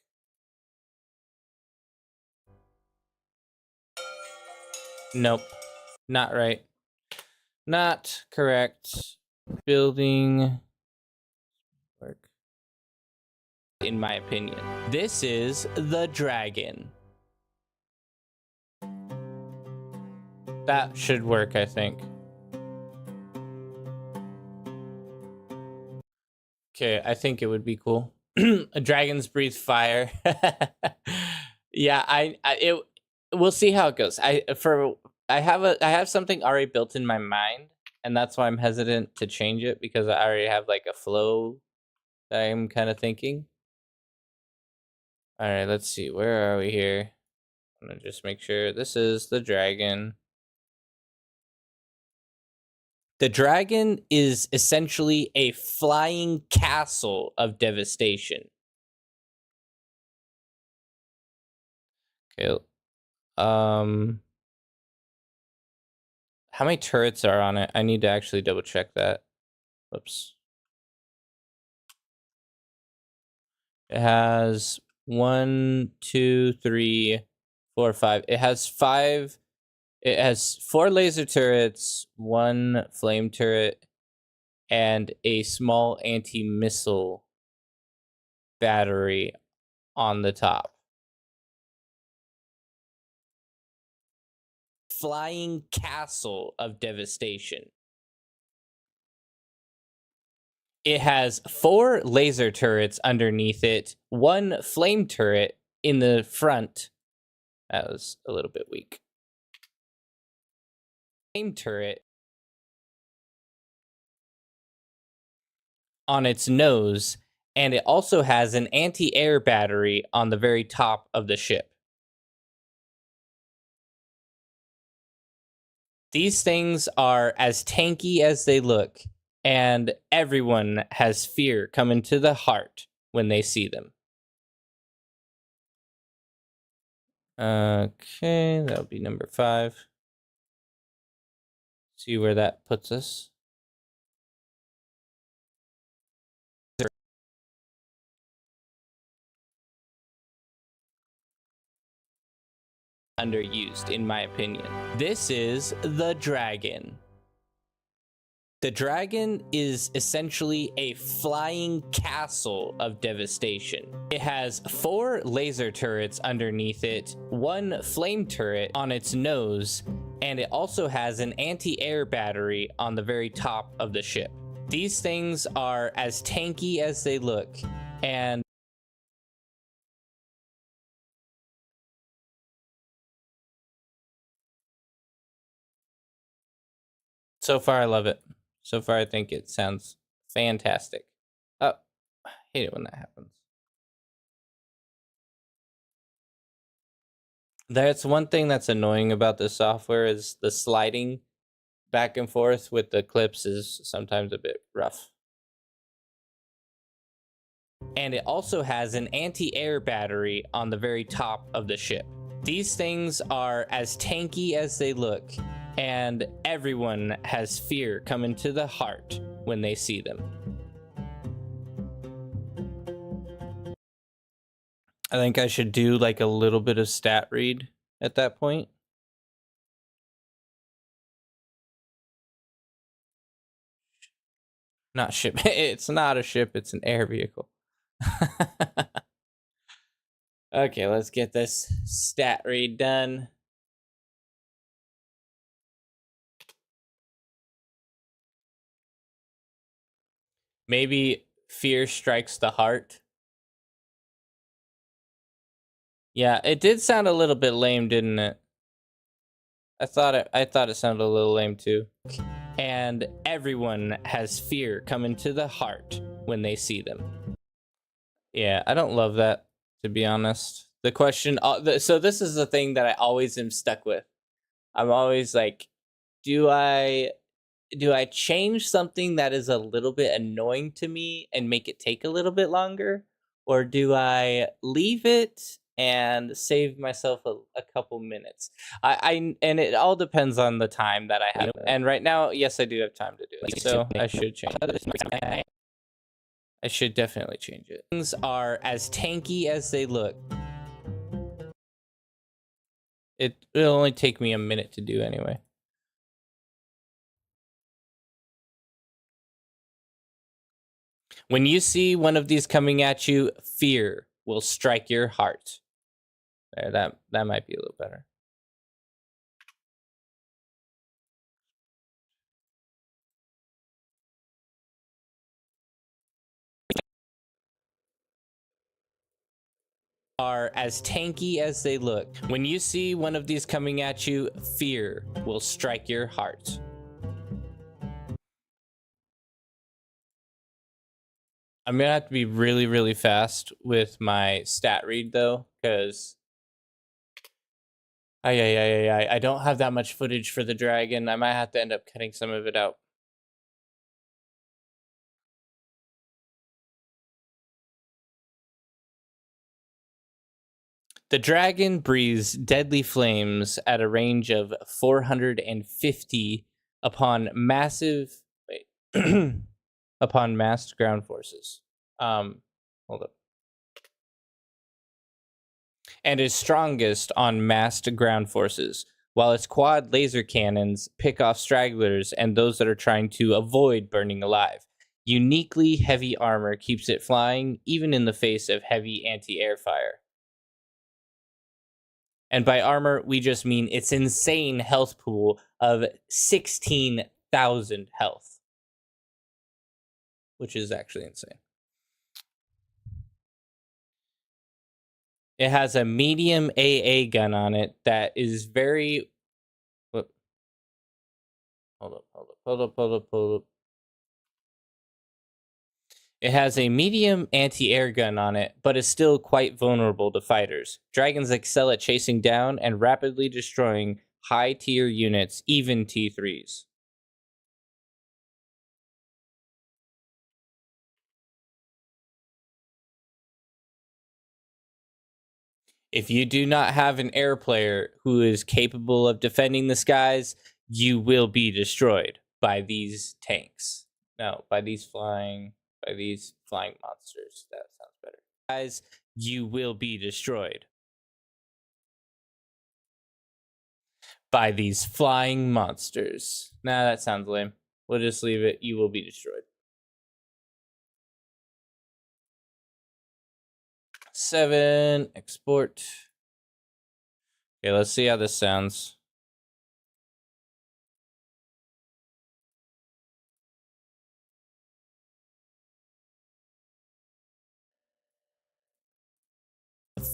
Nope. Not right. Not correct. Building. Work. In my opinion. This is the dragon. That should work, I think. Okay, I think it would be cool. Dragons breathe fire. Yeah, we'll see how it goes. I have something already built in my mind, and that's why I'm hesitant to change it because I already have like a flow that I'm kind of thinking. All right, let's see. Where are we here? I'm gonna just make sure this is the dragon. The dragon is essentially a flying castle of devastation. Okay. How many turrets are on it? I need to actually double check that. Whoops. It has 1, 2, 3, 4, 5. It has 5. It has 4 laser turrets, 1 flame turret, and a small anti-missile battery on the top. Flying castle of devastation. It has 4 laser turrets underneath it, 1 flame turret in the front. That was a little bit weak. Flame turret on its nose, and it also has an anti-air battery on the very top of the ship. These things are as tanky as they look, and everyone has fear coming to the heart when they see them. Okay, that'll be number 5. See where that puts us. Underused, in my opinion. This is the dragon. The dragon is essentially a flying castle of devastation. It has 4 laser turrets underneath it, 1 flame turret on its nose, and it also has an anti-air battery on the very top of the ship. These things are as tanky as they look, and so far I love it. So far I think it sounds fantastic. Oh, I hate it when that happens. That's one thing that's annoying about this software is the sliding back and forth with the clips is sometimes a bit rough. And it also has an anti-air battery on the very top of the ship. These things are as tanky as they look, and everyone has fear coming to the heart when they see them. I think I should do like a little bit of stat read at that point. Not ship. It's not a ship, it's an air vehicle. Okay, let's get this stat read done. Maybe fear strikes the heart. Yeah, it did sound a little bit lame, didn't it? I thought it sounded a little lame too. And everyone has fear coming to the heart when they see them. Yeah, I don't love that, to be honest. The question, so this is the thing that I always am stuck with. I'm always like, do I change something that is a little bit annoying to me and make it take a little bit longer? Or do I leave it and save myself a couple minutes? And it all depends on the time that I have. And right now, yes, I do have time to do it. So I should change it. I should definitely change it. Things are as tanky as they look. It'll only take me a minute to do anyway. When you see one of these coming at you, fear will strike your heart. There, that might be a little better. Are as tanky as they look. When you see one of these coming at you, fear will strike your heart. I'm gonna have to be really, really fast with my stat read though, because I don't have that much footage for the dragon. I might have to end up cutting some of it out. The dragon breathes deadly flames at a range of 450 upon massive upon massed ground forces. Hold up. And is strongest on massed ground forces, while its quad laser cannons pick off stragglers and those that are trying to avoid burning alive. Uniquely heavy armor keeps it flying, even in the face of heavy anti-air fire. And by armor, we just mean its insane health pool of 16,000 health, which is actually insane. It has a medium AA gun on it that is very... Hold up. It has a medium anti-air gun on it, but is still quite vulnerable to fighters. Dragons excel at chasing down and rapidly destroying high-tier units, even T3s. If you do not have an air player who is capable of defending the skies, you will be destroyed by these tanks. No, by these flying monsters. That sounds better. Guys, you will be destroyed by these flying monsters. Nah, that sounds lame. We'll just leave it. You will be destroyed. 7, export. Okay, let's see how this sounds.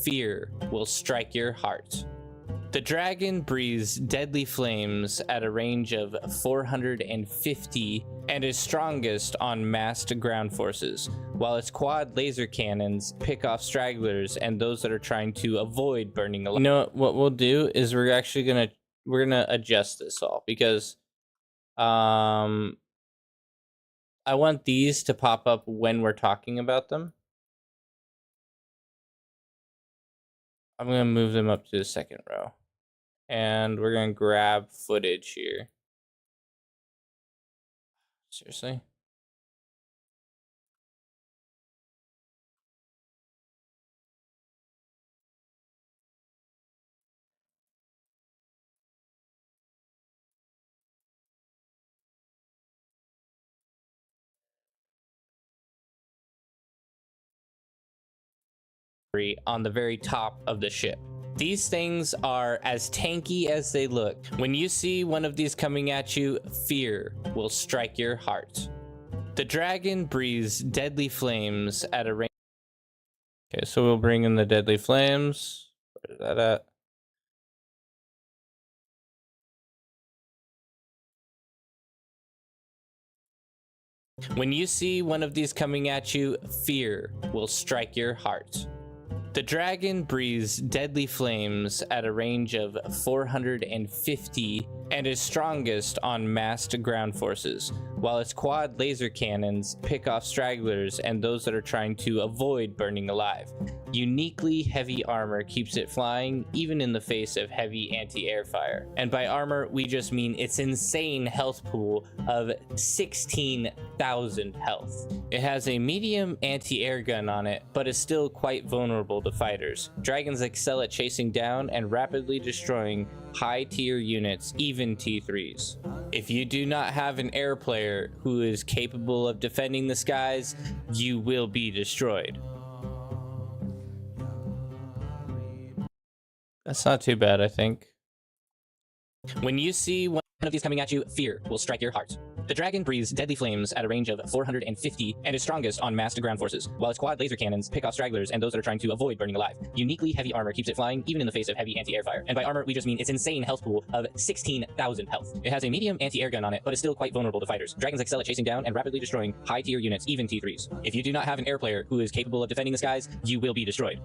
Fear will strike your heart. The dragon breathes deadly flames at a range of 450 and is strongest on massed ground forces, while its quad laser cannons pick off stragglers and those that are trying to avoid burning alive. You know what we'll do is we're gonna adjust this all, because I want these to pop up when we're talking about them. I'm going to move them up to the second row. And we're going to grab footage here. Seriously? On the very top of the ship. These things are as tanky as they look. When you see one of these coming at you, fear will strike your heart. The dragon breathes deadly flames at a range. Okay, so we'll bring in the deadly flames. Where's that at? When you see one of these coming at you, fear will strike your heart. The dragon breathes deadly flames at a range of 450 and is strongest on massed ground forces, while its quad laser cannons pick off stragglers and those that are trying to avoid burning alive. Uniquely heavy armor keeps it flying, even in the face of heavy anti-air fire. And by armor, we just mean its insane health pool of 16,000 health. It has a medium anti-air gun on it, but is still quite vulnerable to fighters. Dragons excel at chasing down and rapidly destroying high-tier units, even T3s. If you do not have an air player who is capable of defending the skies, you will be destroyed. That's not too bad, I think. When you see one of these coming at you, fear will strike your heart. The dragon breathes deadly flames at a range of 450 and is strongest on massed ground forces, while its quad laser cannons pick off stragglers and those that are trying to avoid burning alive. Uniquely heavy armor keeps it flying, even in the face of heavy anti-air fire. And by armor, we just mean its insane health pool of 16,000 health. It has a medium anti-air gun on it, but is still quite vulnerable to fighters. Dragons excel at chasing down and rapidly destroying high-tier units, even T3s. If you do not have an air player who is capable of defending the skies, you will be destroyed.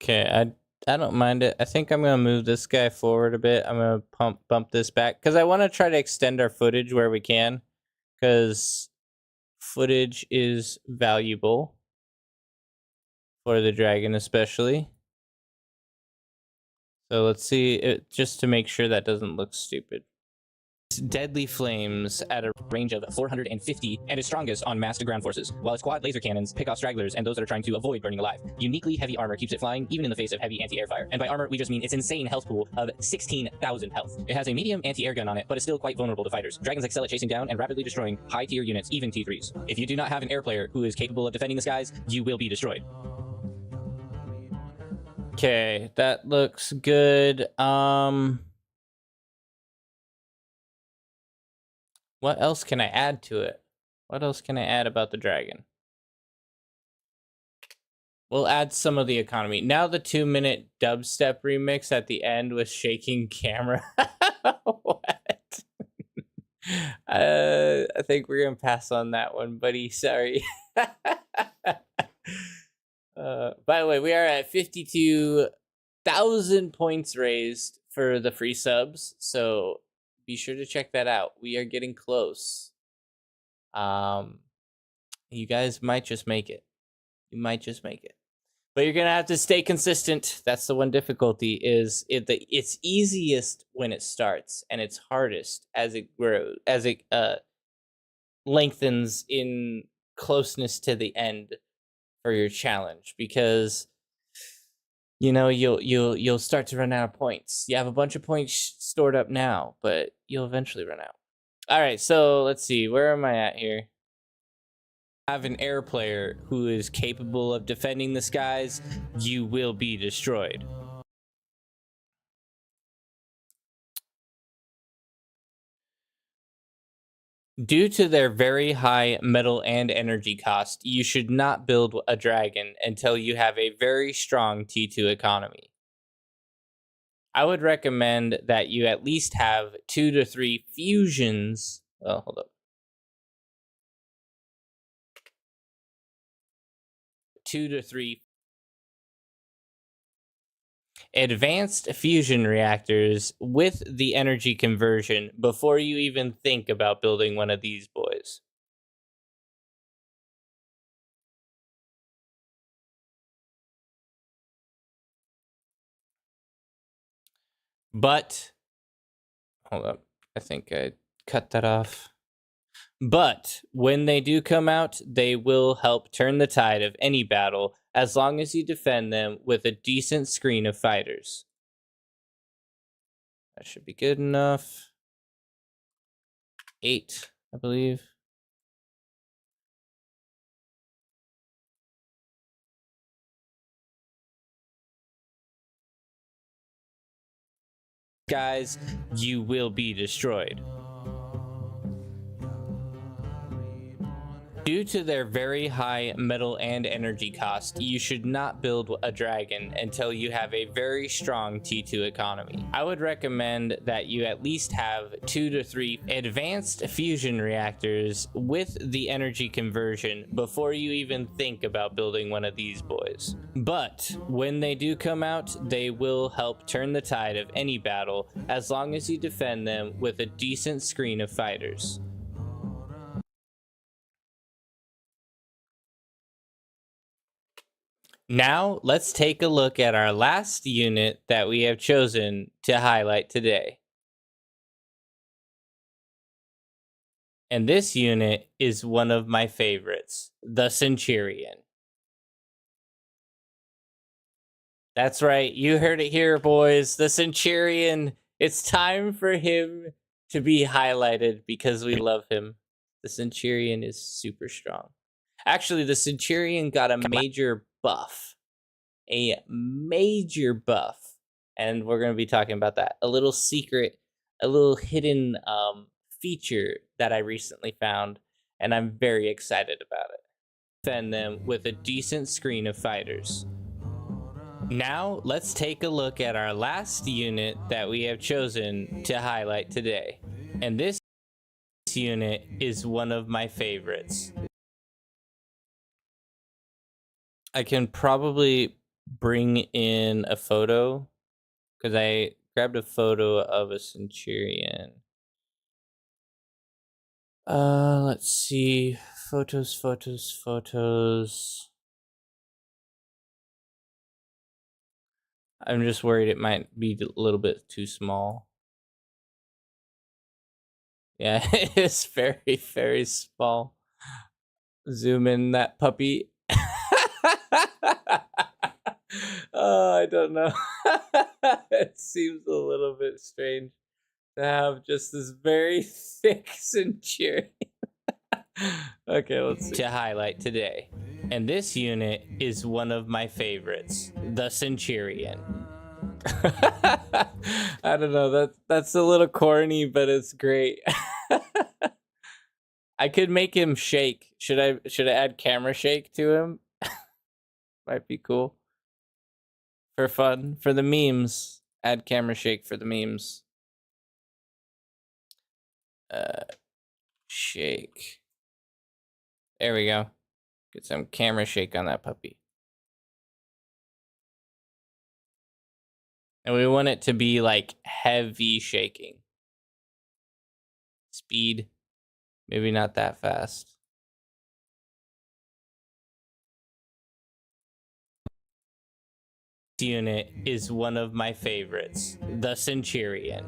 Okay, I don't mind it. I think I'm gonna move this guy forward a bit. I'm gonna bump this back because I want to try to extend our footage where we can, because footage is valuable for the dragon, especially. So let's see it just to make sure that doesn't look stupid. Deadly flames at a range of 450 and is strongest on massed ground forces, while its quad laser cannons pick off stragglers and those that are trying to avoid burning alive. Uniquely heavy armor keeps it flying even in the face of heavy anti-air fire. And by armor, we just mean its insane health pool of 16,000 health. It has a medium anti-air gun on it, but is still quite vulnerable to fighters. Dragons excel at chasing down and rapidly destroying high-tier units, even T3s. If you do not have an air player who is capable of defending the skies, you will be destroyed. Okay, that looks good. What else can I add to it? What else can I add about the dragon? We'll add some of the economy. Now the 2-minute dubstep remix at the end with shaking camera. What? I think we're gonna pass on that one, buddy. Sorry. By the way, we are at 52,000 points raised for the free subs, so be sure to check that out. We are getting close. You guys might just make it. You might just make it. But you're gonna have to stay consistent. That's the one difficulty. It's easiest when it starts, and it's hardest as it grows, as it lengthens in closeness to the end for your challenge, because you know you'll start to run out of points. You have a bunch of points stored up now, but you'll eventually run out. All right, so let's see, where am I at here? I have an air player who is capable of defending the skies. You will be destroyed. Due to their very high metal and energy cost, you should not build a dragon until you have a very strong T2 economy. I would recommend that you at least have 2 to 3 fusions. Oh, hold up. 2 to 3 advanced fusion reactors with the energy conversion before you even think about building one of these boys. But, hold up, I think I cut that off. But when they do come out, they will help turn the tide of any battle as long as you defend them with a decent screen of fighters. That should be good enough. 8, I believe. Guys, you will be destroyed. Due to their very high metal and energy cost, you should not build a dragon until you have a very strong T2 economy. I would recommend that you at least have 2 to 3 advanced fusion reactors with the energy conversion before you even think about building one of these boys. But when they do come out, they will help turn the tide of any battle as long as you defend them with a decent screen of fighters. Now, let's take a look at our last unit that we have chosen to highlight today. And this unit is one of my favorites, the Centurion. That's right, you heard it here, boys. The Centurion, it's time for him to be highlighted because we love him. The Centurion is super strong. Actually, the Centurion got a major buff. A major buff. And we're going to be talking about that. A little secret, a little hidden feature that I recently found, and I'm very excited about it. Defend them with a decent screen of fighters. Now, let's take a look at our last unit that we have chosen to highlight today. And this unit is one of my favorites. I can probably bring in a photo because I grabbed a photo of a centurion. Let's see. Photos. I'm just worried it might be a little bit too small. Yeah, it's very, very small. Zoom in that puppy. Oh, I don't know. It seems a little bit strange to have just this very thick centurion. Okay, let's see. To highlight today. And this unit is one of my favorites, the Centurion. I don't know, that's a little corny, but it's great. I could make him shake. Should I add camera shake to him? Might be cool. For fun, for the memes. Add camera shake for the memes. Shake. There we go. Get some camera shake on that puppy. And we want it to be like heavy shaking. Speed. Maybe not that fast. This unit is one of my favorites, the Centurion.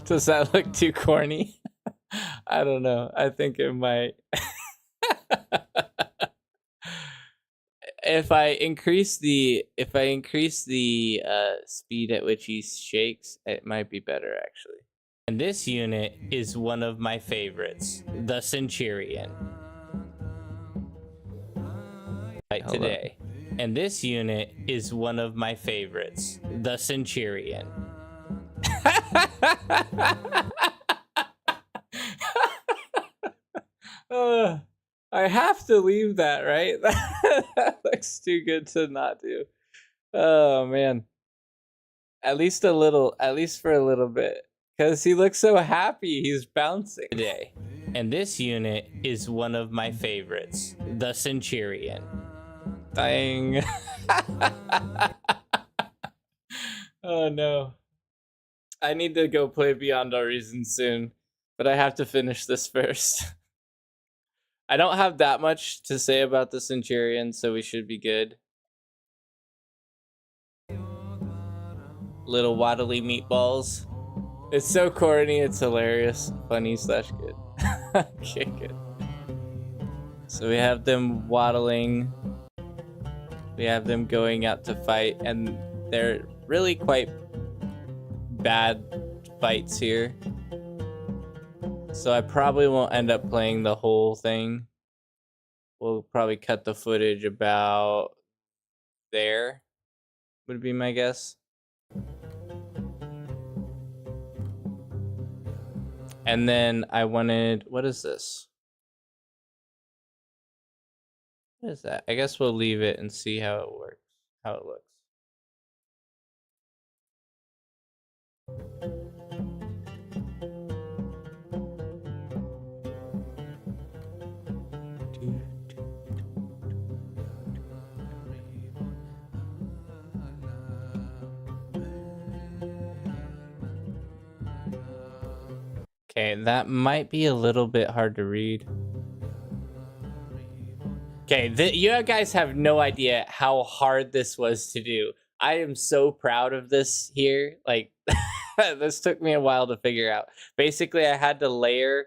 Does that look too corny? I don't know. I think it might. If I increase the speed at which he shakes, it might be better actually. And this unit is one of my favorites, the Centurion. Right today. And this unit is one of my favorites, the Centurion. I have to leave that, right? That looks too good to not do. Oh man. At least for a little bit. Because he looks so happy, he's bouncing today. And this unit is one of my favorites, the Centurion. Dang. Oh no. I need to go play Beyond Our Reason soon, but I have to finish this first. I don't have that much to say about the Centurion, so we should be good. Little waddly meatballs. It's so corny, it's hilarious. Funny / good. Okay, good. So we have them waddling. We have them going out to fight, and they're really quite bad fights here. So I probably won't end up playing the whole thing. We'll probably cut the footage about there, would be my guess. And then I wanted, what is this? What is that? I guess we'll leave it and see how it works, how it looks. Okay, that might be a little bit hard to read. Okay, you guys have no idea how hard this was to do. I am so proud of this here. Like, this took me a while to figure out. Basically, I had to layer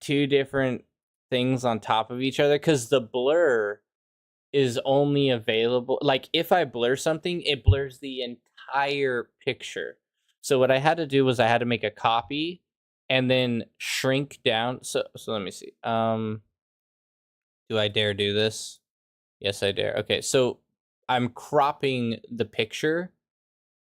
2 different things on top of each other because the blur is only available. Like, if I blur something, it blurs the entire picture. So what I had to do was I had to make a copy and then shrink down. So let me see. Do I dare do this? Yes, I dare. Okay, so I'm cropping the picture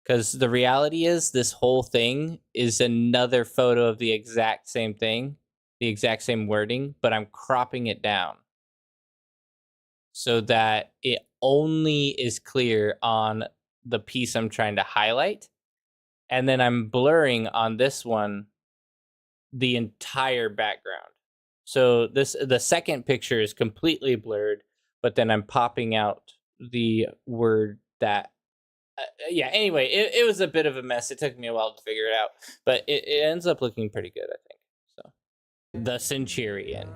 because the reality is this whole thing is another photo of the exact same thing, the exact same wording, but I'm cropping it down so that it only is clear on the piece I'm trying to highlight. And then I'm blurring on this one the entire background. So the second picture is completely blurred, but then I'm popping out the word that yeah, anyway, it was a bit of a mess. It took me a while to figure it out, but it ends up looking pretty good, I think. So the Centurion.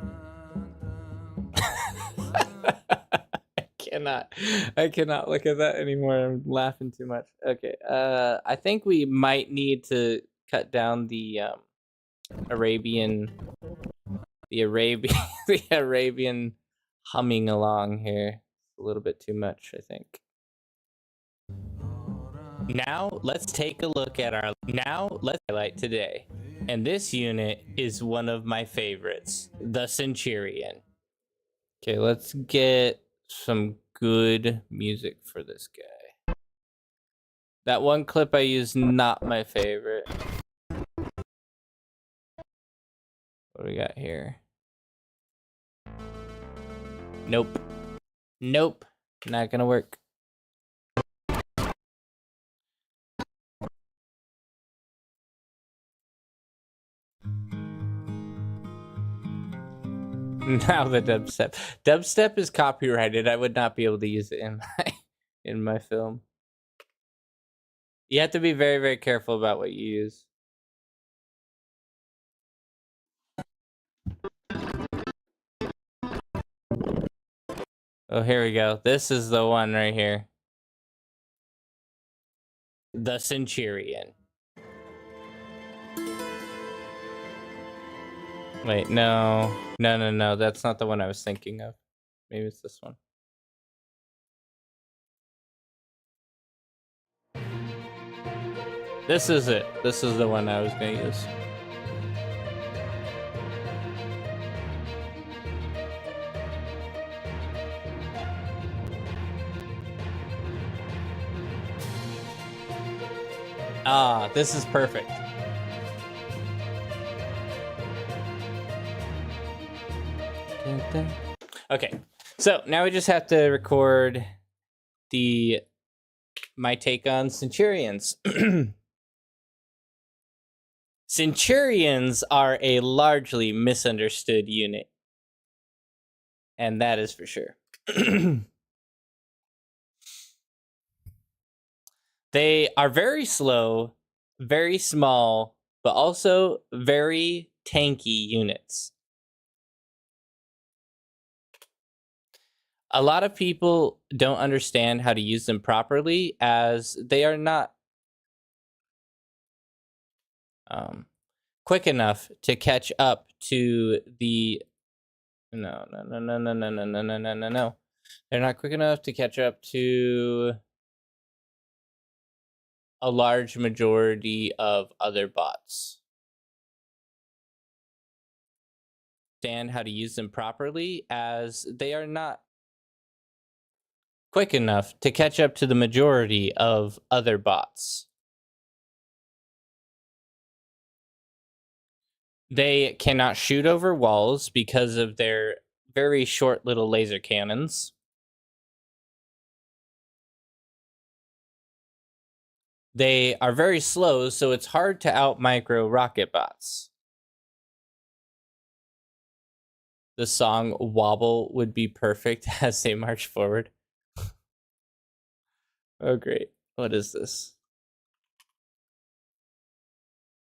I cannot look at that anymore. I'm laughing too much. Okay. I think we might need to cut down the Arabian the Arabian humming along here. A little bit too much, I think. Now let's take a look at let's highlight today. And this unit is one of my favorites, the Centurion. Okay, let's get some good music for this guy. That one clip I used, not my favorite. What do we got here? Nope. Nope. Not gonna work. Now the dubstep. Dubstep is copyrighted. I would not be able to use it in my film. You have to be very, very careful about what you use. Oh, here we go. This is the one right here. The Centurion. Wait, no. No. That's not the one I was thinking of. Maybe it's this one. This is it. This is the one I was going to use. Ah, this is perfect. Okay, so now we just have to record my take on Centurions. Centurions are a largely misunderstood unit, and that is for sure. They are very slow, very small, but also very tanky units. A lot of people don't understand how to use them properly, as they are not quick enough to catch up to the no. They're not quick enough to catch up to a large majority of other bots. Understand how to use them properly, as they are not quick enough to catch up to the majority of other bots. They cannot shoot over walls because of their very short little laser cannons. They are very slow, so it's hard to out-micro rocket bots. The song Wobble would be perfect as they march forward. Oh, great. What is this?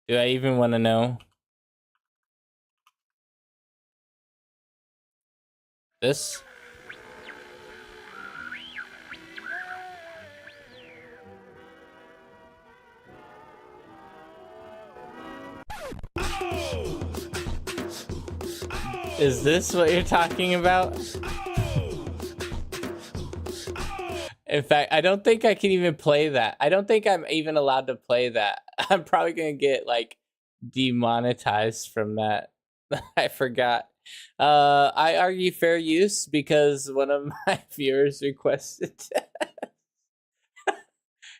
Do I even want to know? This? Is this what you're talking about? In fact, I don't think I can even play that. I don't think I'm even allowed to play that. I'm probably going to get, like, demonetized from that. I forgot. I argue fair use because one of my viewers requested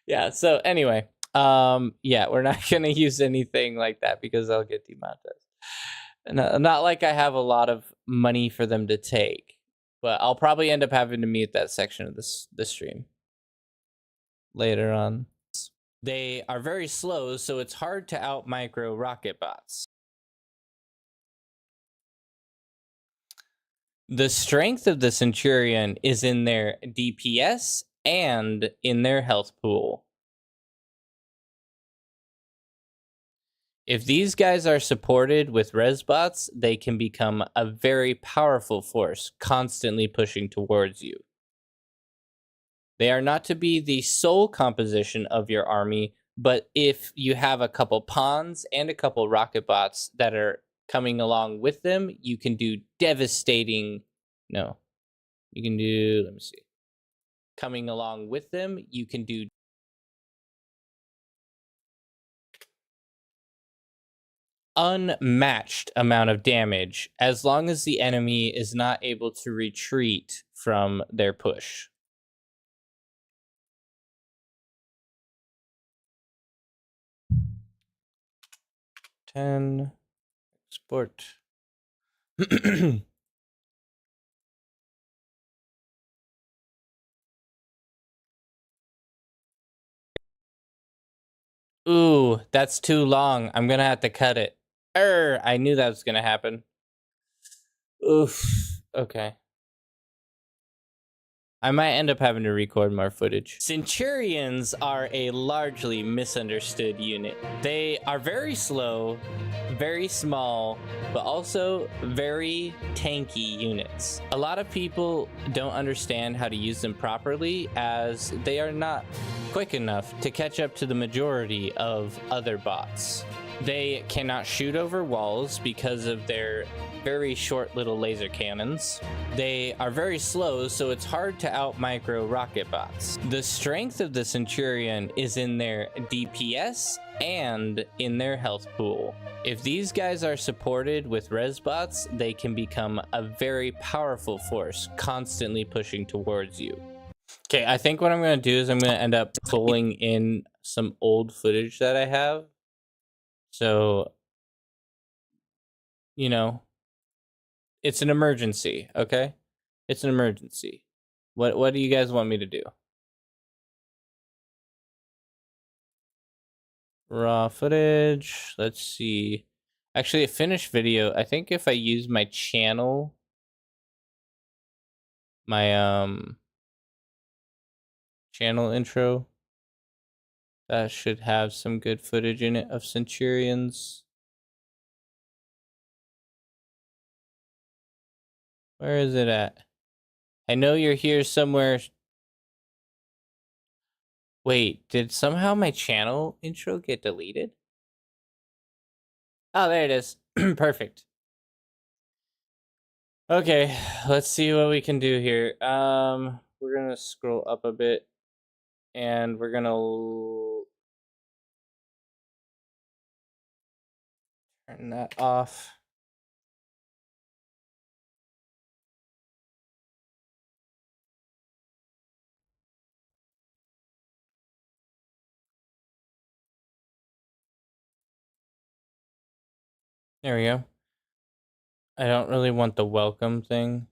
yeah, so anyway, yeah, we're not going to use anything like that because I'll get demonetized. Not like I have a lot of money for them to take, but I'll probably end up having to mute that section of this stream later on. They are very slow, so it's hard to out-micro rocket bots. The strength of the Centurion is in their DPS and in their health pool. If these guys are supported with res bots, they can become a very powerful force, constantly pushing towards you. They are not to be the sole composition of your army, but if you have a couple pawns and a couple rocket bots that are coming along with them, you can do devastating. No, you can do, let me see. Coming along with them, you can do unmatched amount of damage as long as the enemy is not able to retreat from their push. Export. Ooh, that's too long. I'm gonna have to cut it. I knew that was gonna happen. Oof. Okay. I might end up having to record more footage. Centurions are a largely misunderstood unit. They are very slow, very small, but also very tanky units. A lot of people don't understand how to use them properly as they are not quick enough to catch up to the majority of other bots. They cannot shoot over walls because of their very short little laser cannons. They are very slow, so it's hard to out micro rocket bots. The strength of the Centurion is in their DPS and in their health pool. If these guys are supported with res bots, they can become a very powerful force, constantly pushing towards you. Okay, I think what I'm going to do is I'm going to end up pulling in some old footage that I have. So, you know, it's an emergency, okay? It's an emergency. What do you guys want me to do? Raw footage. Let's see. Actually, a finished video. I think if I use my channel, my channel intro, that should have some good footage in it of Centurions. Where is it at? I know you're here somewhere. Wait, did somehow my channel intro get deleted? Oh, there it is. Perfect. Okay, let's see what we can do here. We're gonna scroll up a bit, and we're gonna turn that off. There we go. I don't really want the welcome thing.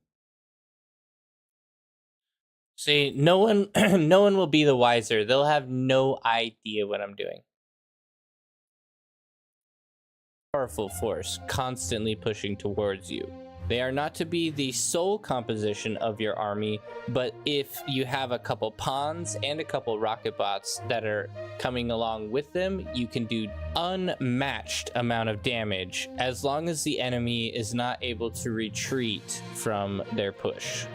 See, no one no one will be the wiser. They'll have no idea what I'm doing. Powerful force, constantly pushing towards you. They are not to be the sole composition of your army, but if you have a couple pawns and a couple rocket bots that are coming along with them, you can do unmatched amount of damage as long as the enemy is not able to retreat from their push.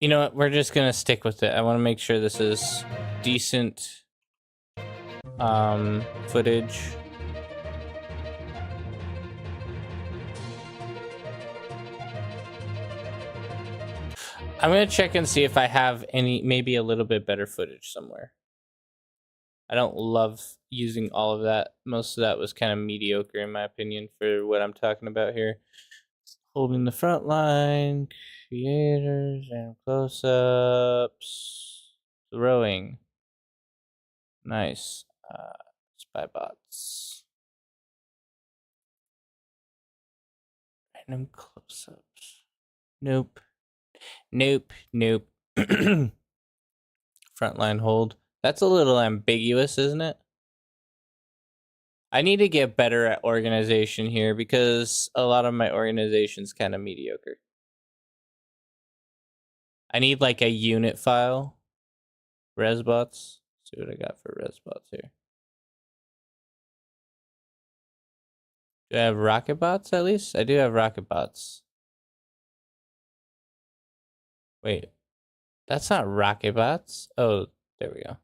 You know what? We're just gonna stick with it. I want to make sure this is decent footage. I'm gonna check and see if I have any, maybe a little bit better footage somewhere. I don't love using all of that. Most of that was kind of mediocre in my opinion for what I'm talking about here. Holding the front line, creators and close-ups, throwing. Nice. Spy bots. Random close-ups. Nope. Nope. Nope. Frontline hold. That's a little ambiguous, isn't it? I need to get better at organization here because a lot of my organization's kind of mediocre. I need like a unit file. Resbots. See what I got for resbots here. Do I have rocket bots at least? I do have rocket bots. Wait, that's not rocket bots. Oh, there we go.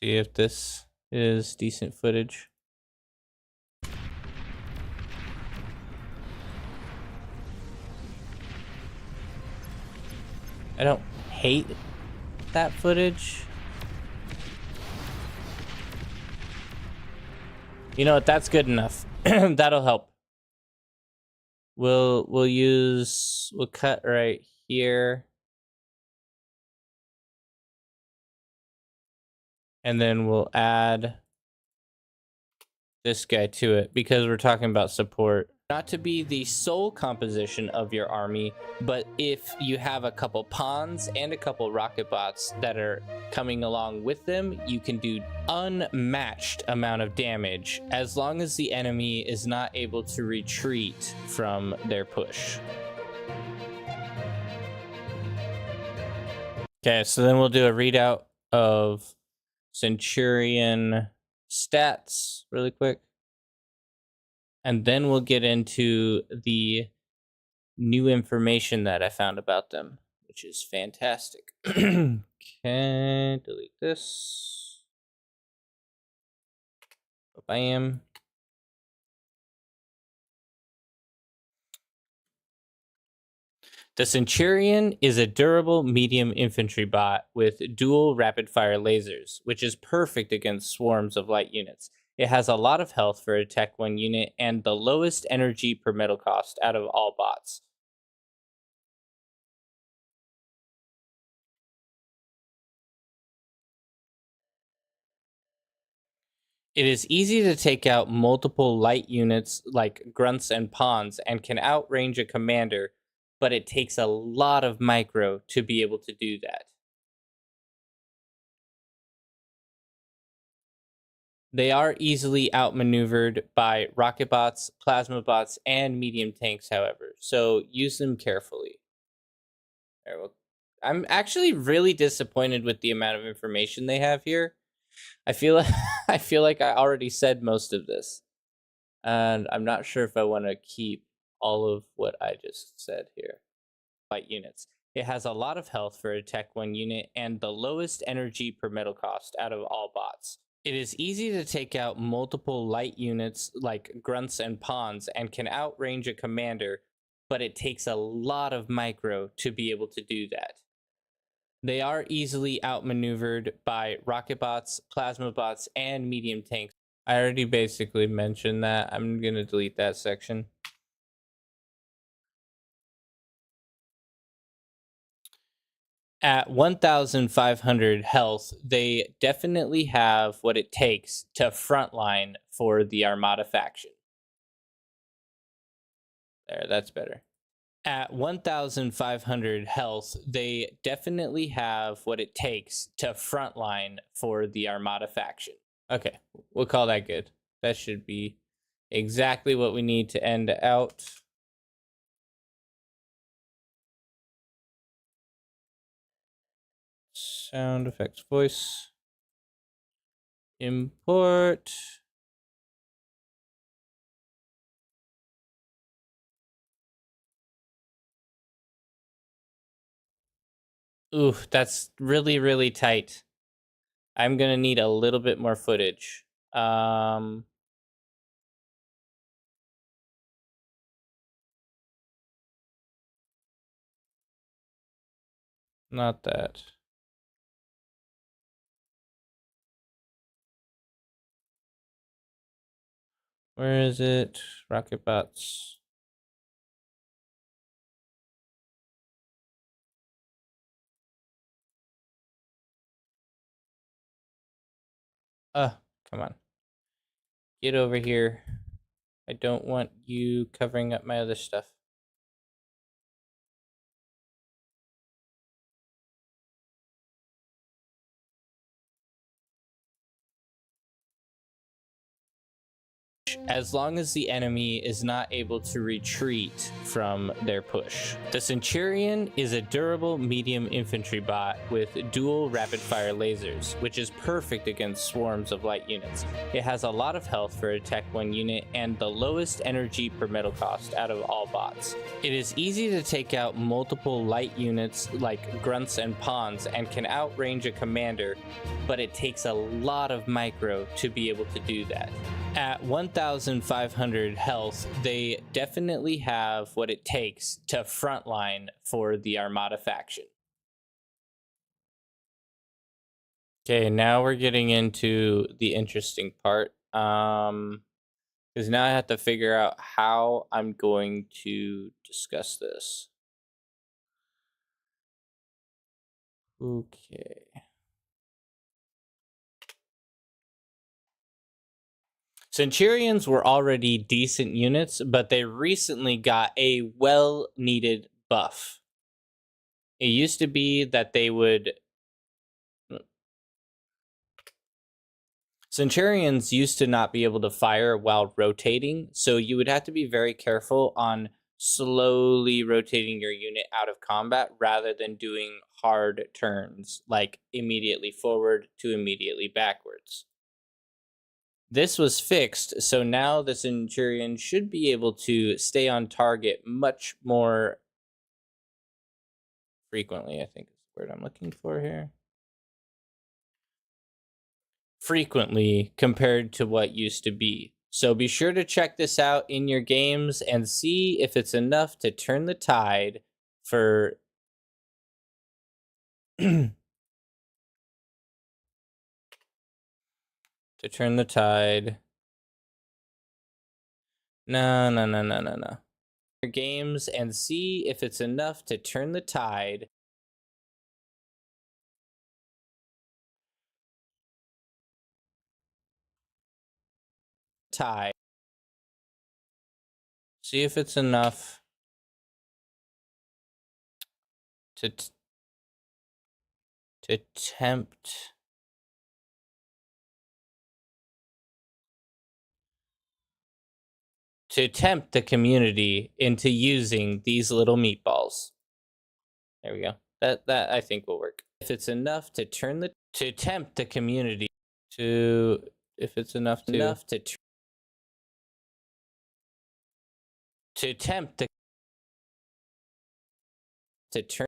See if this is decent footage. I don't hate that footage. You know what? That's good enough. That'll help. We'll cut right here. And then we'll add this guy to it because we're talking about support. Not to be the sole composition of your army, but if you have a couple pawns and a couple rocket bots that are coming along with them, you can do unmatched amount of damage as long as the enemy is not able to retreat from their push. Okay, so then we'll do a readout of Centurion stats really quick. And then we'll get into the new information that I found about them, which is fantastic. Okay, delete this. Bam. The Centurion is a durable medium infantry bot with dual rapid-fire lasers, which is perfect against swarms of light units. It has a lot of health for a Tech 1 unit and the lowest energy per metal cost out of all bots. It is easy to take out multiple light units like grunts and pawns and can outrange a commander, but it takes a lot of micro to be able to do that. They are easily outmaneuvered by rocket bots, plasma bots, and medium tanks, however, so use them carefully. I'm actually really disappointed with the amount of information they have here. I feel like I already said most of this, and I'm not sure if I want to keep all of what I just said here. Light units. It has a lot of health for a Tech 1 unit and the lowest energy per metal cost out of all bots. It is easy to take out multiple light units like grunts and pawns and can outrange a commander, but it takes a lot of micro to be able to do that. They are easily outmaneuvered by rocket bots, plasma bots, and medium tanks. I already basically mentioned that. I'm going to delete that section. At 1,500 health, they definitely have what it takes to frontline for the Armada faction. There, that's better. At 1,500 health, they definitely have what it takes to frontline for the Armada faction. Okay, we'll call that good. That should be exactly what we need to end out. Sound effects voice. Import. Ooh, that's really, really tight. I'm gonna need a little bit more footage. Not that. Where is it? Rocket bots. Come on. Get over here. I don't want you covering up my other stuff. as long as the enemy is not able to retreat from their push. The Centurion is a durable medium infantry bot with dual rapid fire lasers, which is perfect against swarms of light units. It has a lot of health for a Tech 1 unit and the lowest energy per metal cost out of all bots. It is easy to take out multiple light units like grunts and pawns and can outrange a commander, but it takes a lot of micro to be able to do that. At 1,500 health, they definitely have what it takes to frontline for the Armada faction. Okay, now we're getting into the interesting part. Because now I have to figure out how I'm going to discuss this. Okay. Centurions were already decent units, but they recently got a well-needed buff. It used to be that they would... Centurions used to not be able to fire while rotating, so you would have to be very careful on slowly rotating your unit out of combat rather than doing hard turns, like immediately forward to immediately backwards. This was fixed, so now the Centurion should be able to stay on target much more frequently, I think is the word I'm looking for here. Frequently compared to what used to be. So be sure to check this out in your games and see if it's enough to turn the tide for to turn the tide. No. Your games and see if it's enough to turn the tide. See if it's enough to tempt the community into using these little meatballs. There we go. That I think will work. If it's enough to tempt the community to, if it's enough to tempt the to turn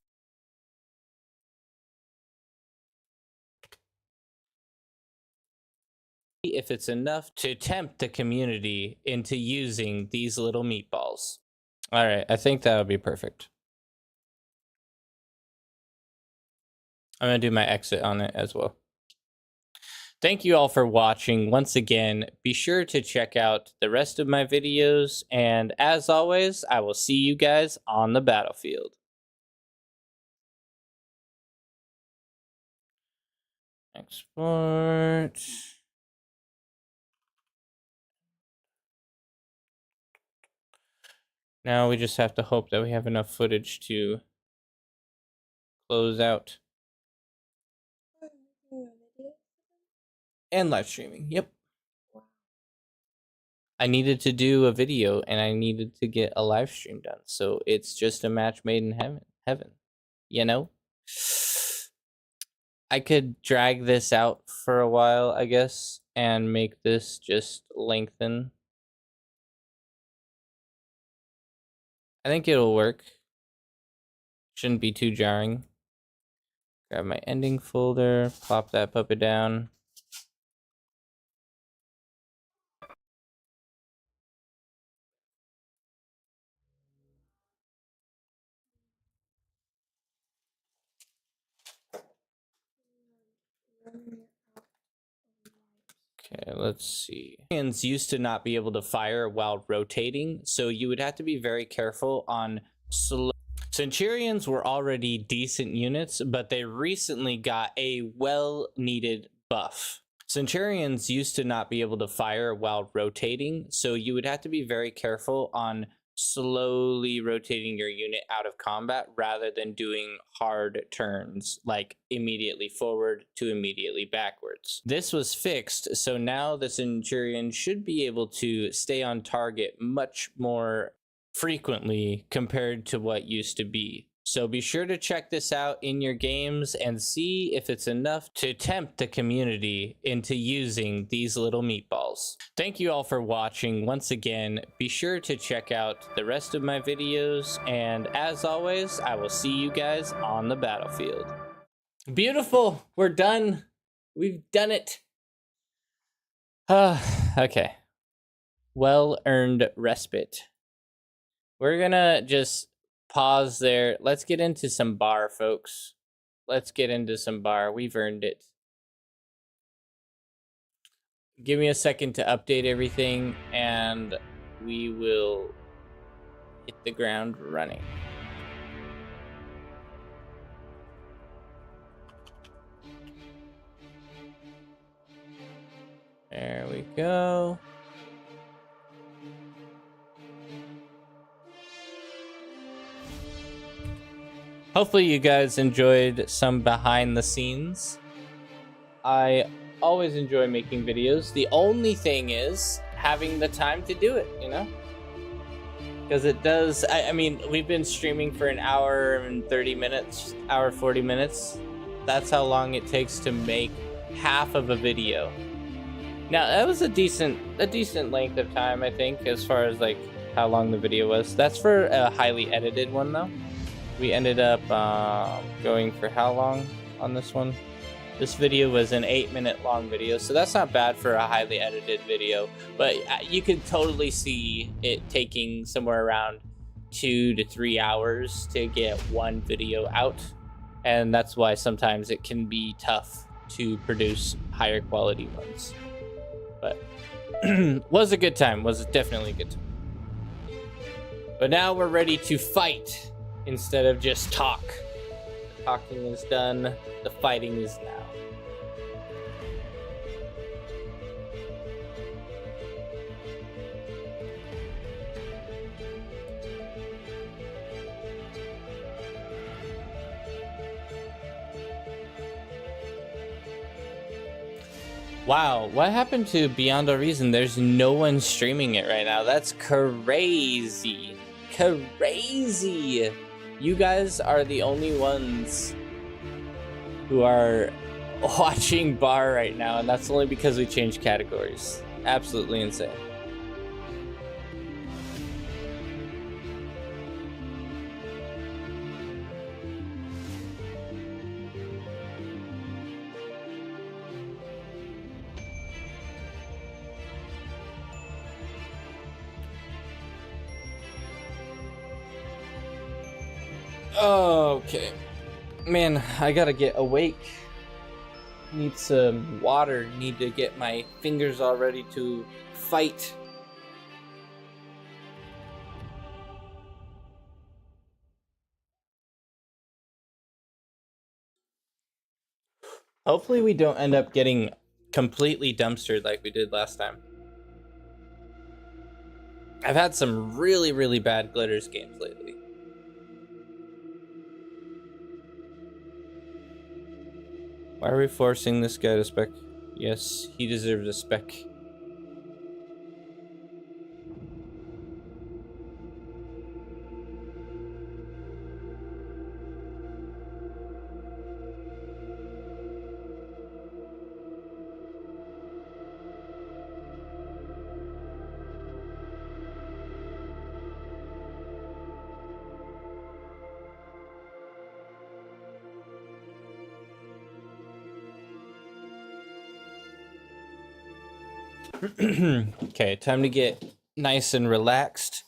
if it's enough to tempt the community into using these little meatballs. All right, I think that would be perfect. I'm going to do my exit on it as well. Thank you all for watching. Once again, be sure to check out the rest of my videos. And as always, I will see you guys on the battlefield. Export. Now we just have to hope that we have enough footage to close out. And live streaming, yep. I needed to do a video and I needed to get a live stream done. So it's just a match made in heaven, you know? I could drag this out for a while, I guess, and make this just lengthen. I think it'll work. Shouldn't be too jarring. Grab my ending folder, plop that puppet down. Okay, let's see. Hands used to not be able to fire while rotating, so you would have to be very careful on slow. Centurions were already decent units, but they recently got a well-needed buff. Centurions used to not be able to fire while rotating, so you would have to be very careful on slowly rotating your unit out of combat rather than doing hard turns like immediately forward to immediately backwards. This was fixed, so now the Centurion should be able to stay on target much more frequently compared to what used to be. So be sure to check this out in your games and see if it's enough to tempt the community into using these little meatballs. Thank you all for watching. Once again, be sure to check out the rest of my videos, and as always, I will see you guys on the battlefield. Beautiful! We're done! We've done it! Okay. Well-earned respite. We're gonna just pause there. Let's get into some bar, folks. Let's get into some bar. We've earned it. Give me a second to update everything, and we will hit the ground running. There we go. Hopefully you guys enjoyed some behind the scenes. I always enjoy making videos. The only thing is having the time to do it, you know? Because it does, I mean, we've been streaming for an hour and 30 minutes, hour 40 minutes. That's how long it takes to make half of a video. Now, that was a decent length of time, I think, as far as like how long the video was. That's for a highly edited one, though. We ended up going for how long on this one? This video was an 8-minute long video, so that's not bad for a highly edited video. But you could totally see it taking somewhere around 2 to 3 hours to get one video out. And that's why sometimes it can be tough to produce higher quality ones. But was a good time, was definitely a good time. But now we're ready to fight instead of just talk. The talking is done, the fighting is now. Wow, what happened to Beyond a Reason? There's no one streaming it right now. That's crazy. Crazy. You guys are the only ones who are watching bar right now, and that's only because we changed categories. Absolutely insane. Okay. Man, I gotta get awake. Need some water. Need to get my fingers all ready to fight. Hopefully we don't end up getting completely dumpstered like we did last time. I've had some really, really bad glitters games lately. Why are we forcing this guy to spec? Yes, he deserves a spec. Okay, time to get nice and relaxed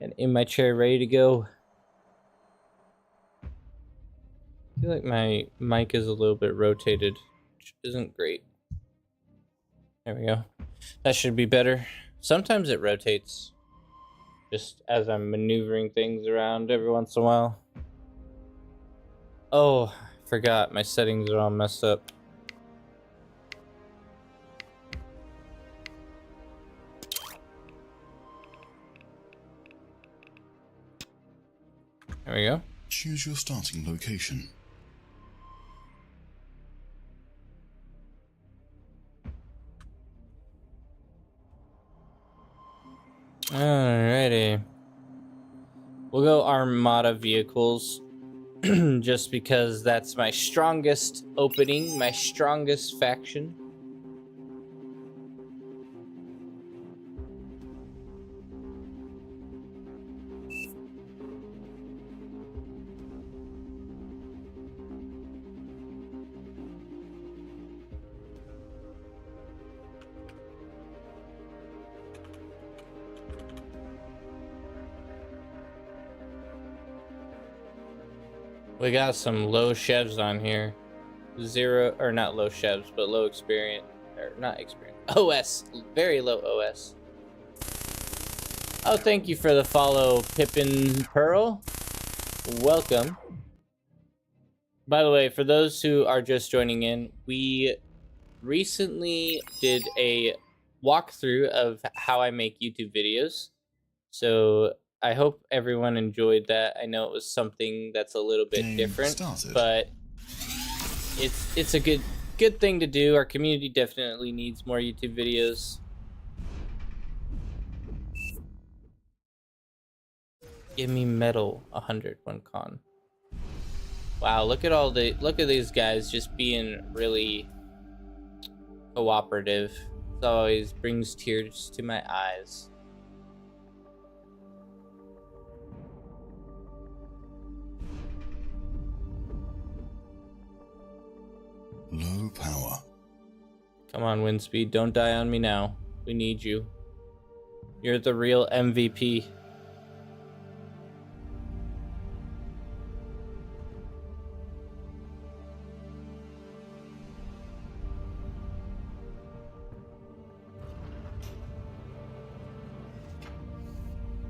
and in my chair ready to go. I feel like my mic is a little bit rotated, which isn't great. There we go. That should be better. Sometimes it rotates just as I'm maneuvering things around every once in a while. Oh, I forgot my settings are all messed up. we go. Choose your starting location. Alrighty. We'll go Armada vehicles. Just because that's my strongest opening, my strongest faction. We got some low chevs on here. Zero, or not low chevs, but low experience, or not experience. OS, very low OS. Oh, thank you for the follow, Pippin Pearl. Welcome. By the way, for those who are just joining in, we recently did a walkthrough of how I make YouTube videos. So I hope everyone enjoyed that. I know it was something that's a little bit different, but it's a good thing to do. Our community definitely needs more YouTube videos. Give me metal 100 one con. Wow, look at these guys just being really cooperative. It always brings tears to my eyes. Low power. Come on, Windspeed, don't die on me now. We need you. You're the real MVP.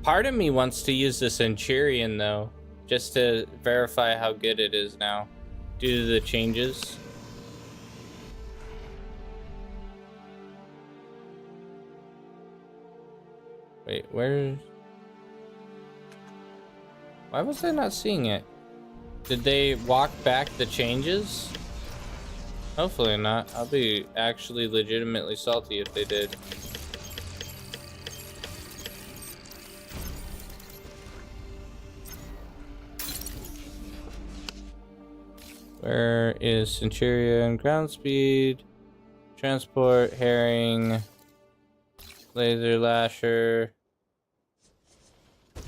Part of me wants to use the Centurion, though, just to verify how good it is now, due to the changes. Wait, where? Why was I not seeing it? Did they walk back the changes? Hopefully not. I'll be actually legitimately salty if they did. Where is Centurion? Ground speed, transport, herring, laser lasher.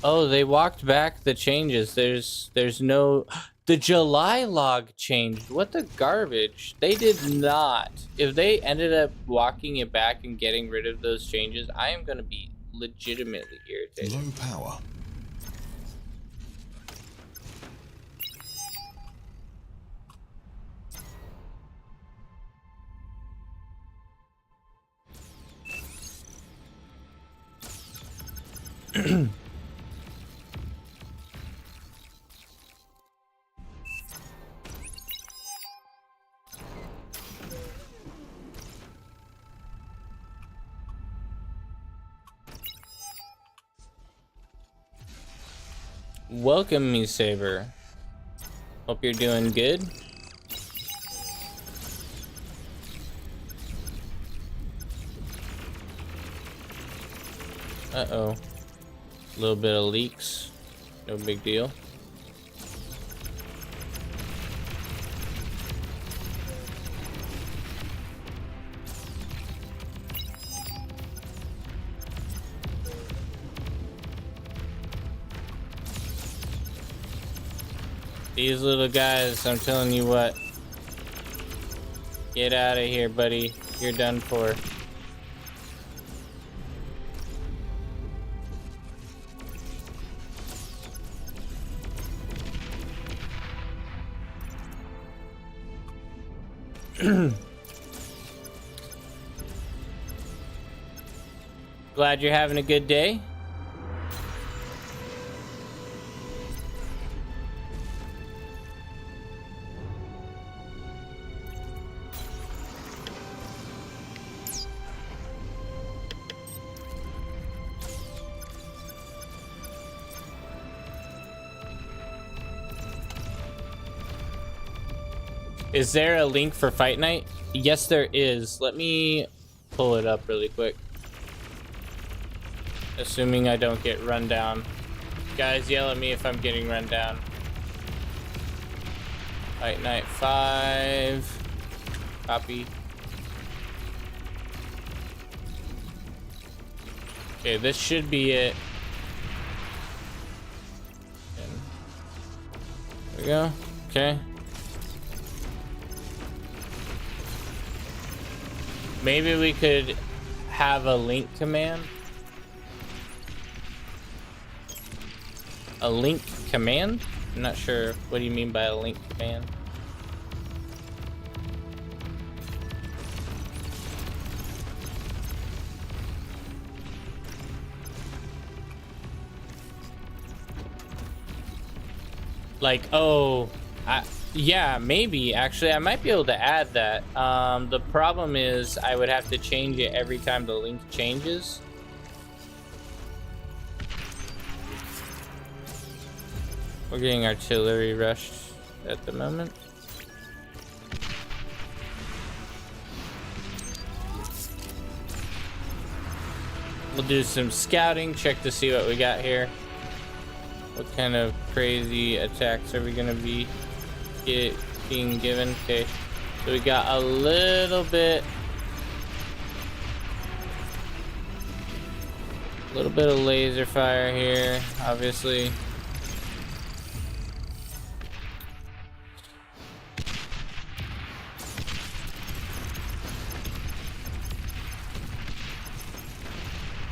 Oh, they walked back the changes. There's no... The July log changed. What the garbage? They did not. If they ended up walking it back and getting rid of those changes, I am going to be legitimately irritated. Low power. Welcome, me Saber. Hope you're doing good. Uh-oh. A little bit of leaks. No big deal. These little guys, I'm telling you what. Get out of here, buddy. You're done for. Glad you're having a good day. Is there a link for Fight Night? Yes, there is. Let me pull it up really quick. Assuming I don't get run down. Guys, yell at me if I'm getting run down. Fight Night 5. Copy. Okay, this should be it. There we go. Okay. Maybe we could have a link command. A link command? I'm not sure. What do you mean by a link command? Like, oh, yeah, maybe. Actually, I might be able to add that. The problem is I would have to change it every time the link changes. We're getting artillery rushed at the moment. We'll do some scouting, check to see what we got here. What kind of crazy attacks are we gonna be being given? Okay, so we got a little bit of laser fire here, obviously.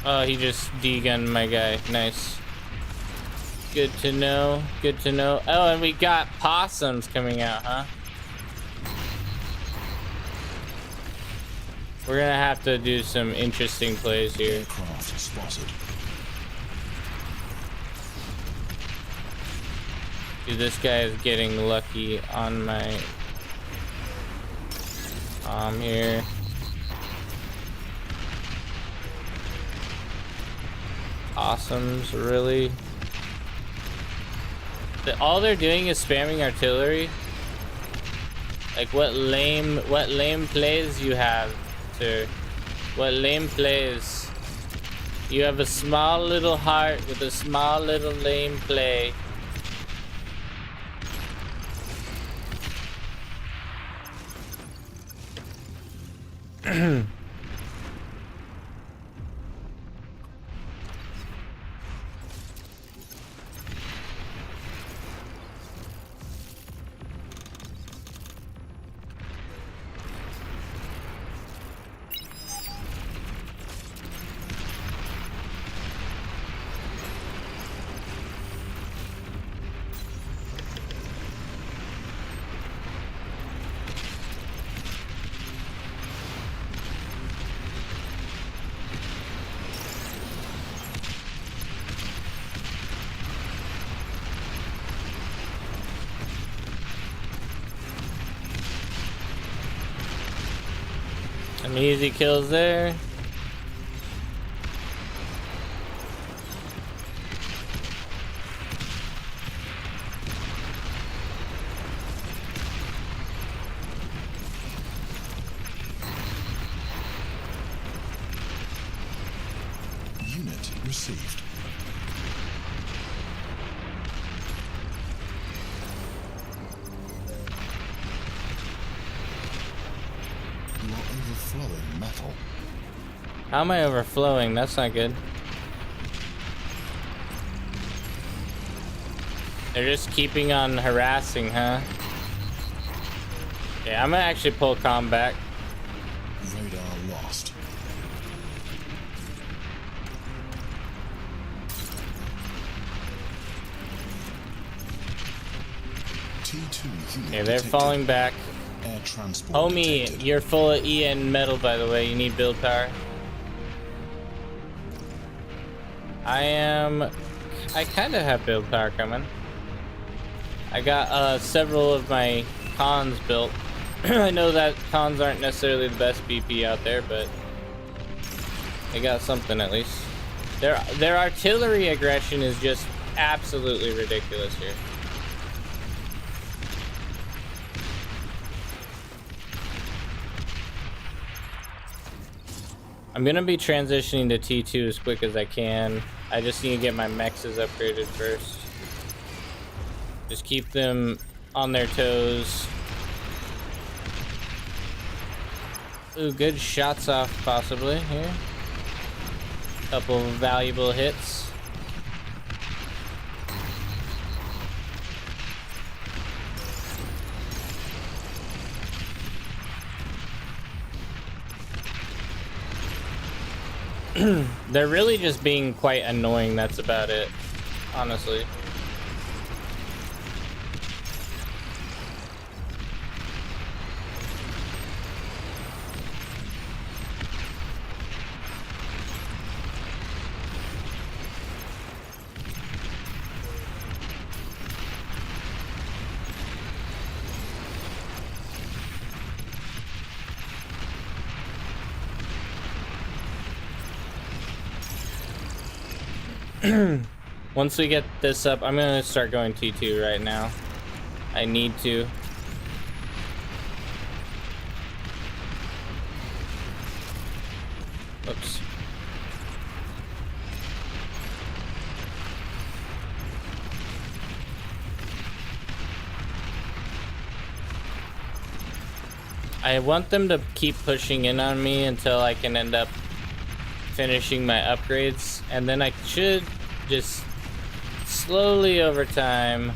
Oh, he just D-gunned my guy. Nice. Good to know. Good to know. Oh, and we got possums coming out, huh? We're gonna have to do some interesting plays here. Aircraft spotted. Dude, this guy is getting lucky on my here. Possums, really? All they're doing is spamming artillery. Like, what lame plays you have, sir? What lame plays? You have a small little heart with a small little lame play. Some easy kills there. Unit received. You are overflowing metal. How am I overflowing? That's not good. They're just keeping on harassing, huh? Yeah, I'm gonna actually pull comm back. Radar lost. T2 unit Okay, they're detected. falling back. Air transport Homie, detected. you're full of E and metal, by the way. You need build power. I kind of have build power coming. I got several of my cons built. I know that cons aren't necessarily the best BP out there, but they got something at least. Their artillery aggression is just absolutely ridiculous here. I'm gonna be transitioning to T2 as quick as I can. I just need to get my mexes upgraded first. Just keep them on their toes. Ooh, good shots off possibly here. Couple valuable hits. They're really just being quite annoying, that's about it, honestly. Once we get this up, I'm gonna start going T2 right now. I need to. Oops. I want them to keep pushing in on me until I can end up finishing my upgrades, and then I should just slowly over time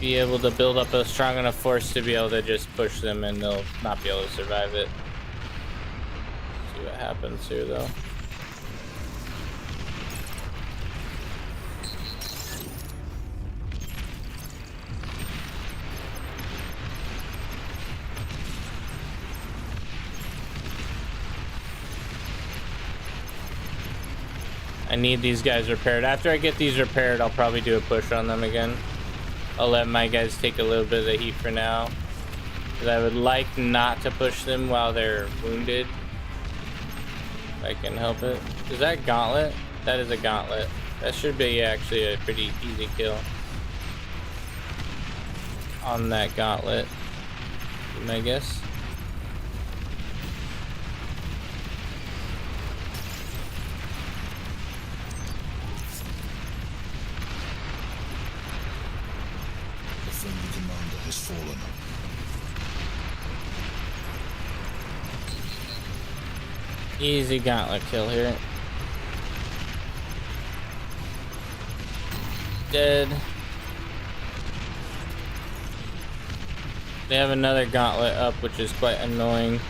be able to build up a strong enough force to be able to just push them, and they'll not be able to survive it. See what happens here though. I need these guys repaired. After I get these repaired, I'll probably do a push on them again. I'll let my guys take a little bit of the heat for now, because I would like not to push them while they're wounded, if I can help it. Is that gauntlet? That is a gauntlet. That should be actually a pretty easy kill on that gauntlet, I guess. Fallen. Easy gauntlet kill here. Dead. They have another gauntlet up, which is quite annoying.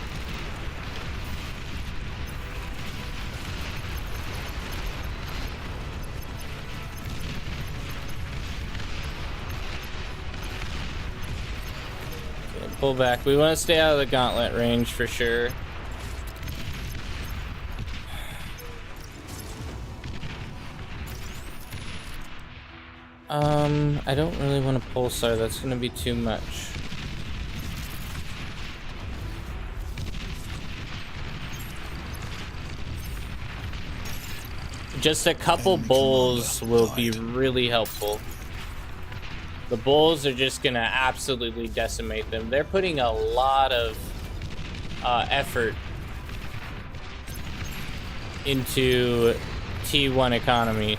Pull back. We want to stay out of the gauntlet range for sure. I don't really want to pulsar. That's going to be too much. Just a couple bowls will be really helpful. The bulls are just gonna absolutely decimate them. They're putting a lot of effort into T1 economy.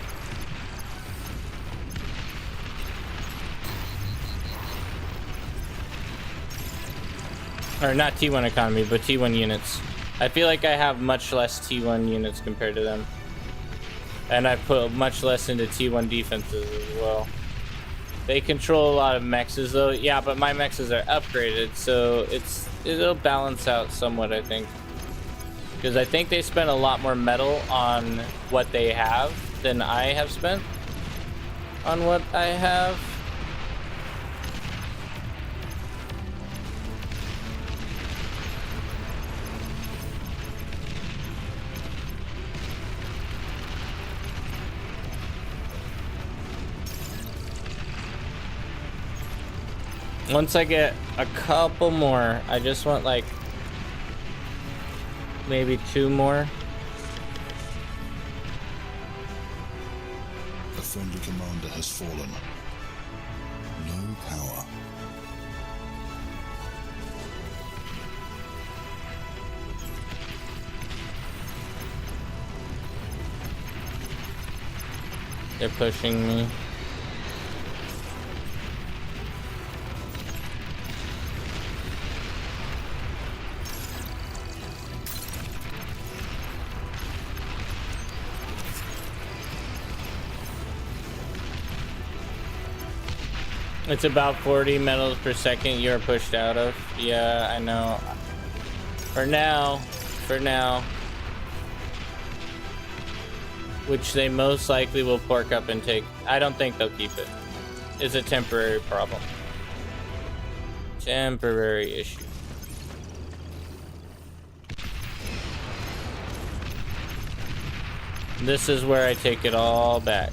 Or not T1 economy, but T1 units. I feel like I have much less T1 units compared to them. And I put much less into T1 defenses as well. They control a lot of mexes though. Yeah, but my mexes are upgraded, so it'll balance out somewhat, I think. Because I think they spent a lot more metal on what they have than I have spent on what I have. Once I get a couple more, I just want like maybe 2 more. A friendly commander has fallen. No power. They're pushing me. It's about 40 metals per second you're pushed out of. Yeah, I know. For now. Which they most likely will fork up and take. I don't think they'll keep it. It's a temporary problem. Temporary issue. This is where I take it all back.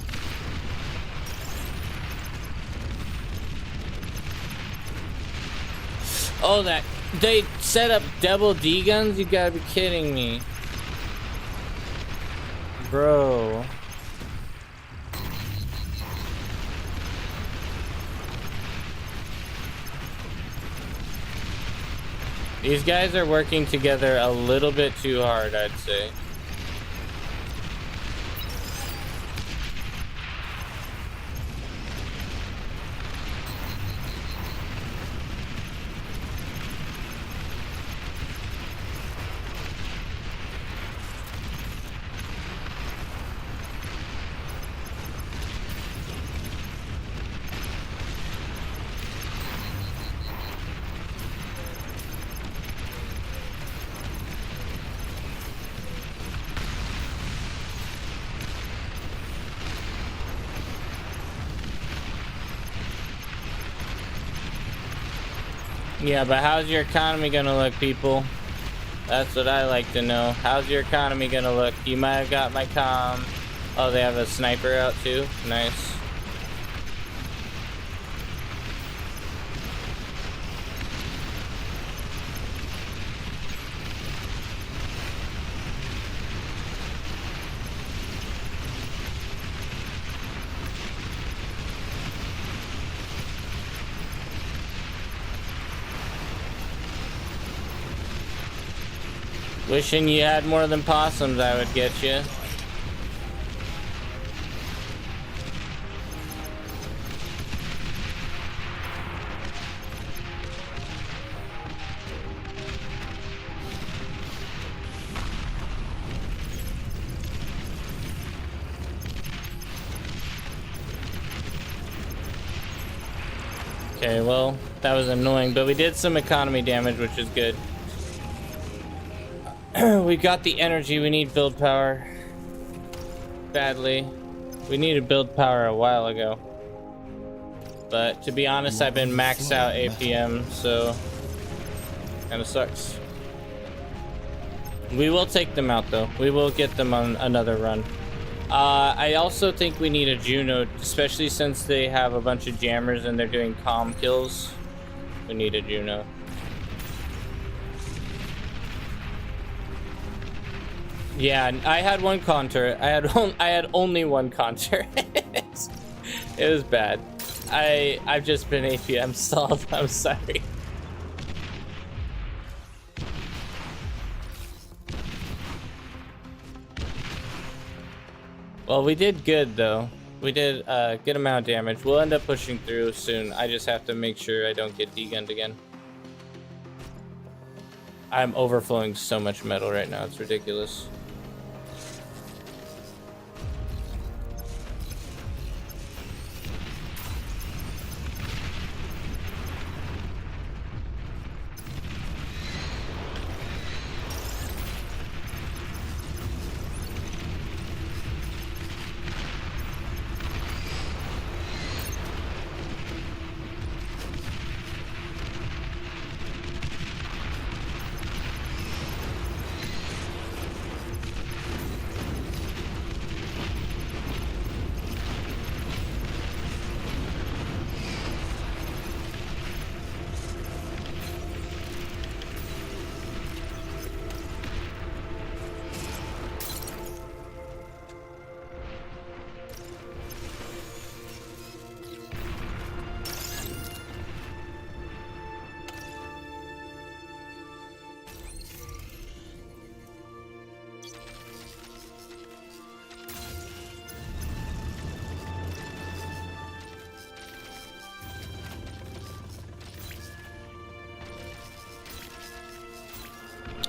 Oh, that they set up double D guns? You gotta be kidding me. Bro. These guys are working together a little bit too hard, I'd say. Yeah, but how's your economy gonna look, people? That's what I like to know. How's your economy gonna look? You might have got my comm. Oh, they have a sniper out too? Nice. Wishing you had more than possums, I would get you. Okay, well, that was annoying, but we did some economy damage, which is good. We got the energy, we need build power. Badly. We needed build power a while ago. But to be honest, I've been maxed out APM, so kinda sucks. We will take them out though. We will get them on another run. I also think we need a Juno, especially since they have a bunch of jammers and they're doing comm kills. We need a Juno. Yeah, I had one counter. I had only one counter. It was bad. I've just been APM stalled. I'm sorry. Well, we did good though. We did a good amount of damage. We'll end up pushing through soon. I just have to make sure I don't get degunned again. I'm overflowing so much metal right now. It's ridiculous.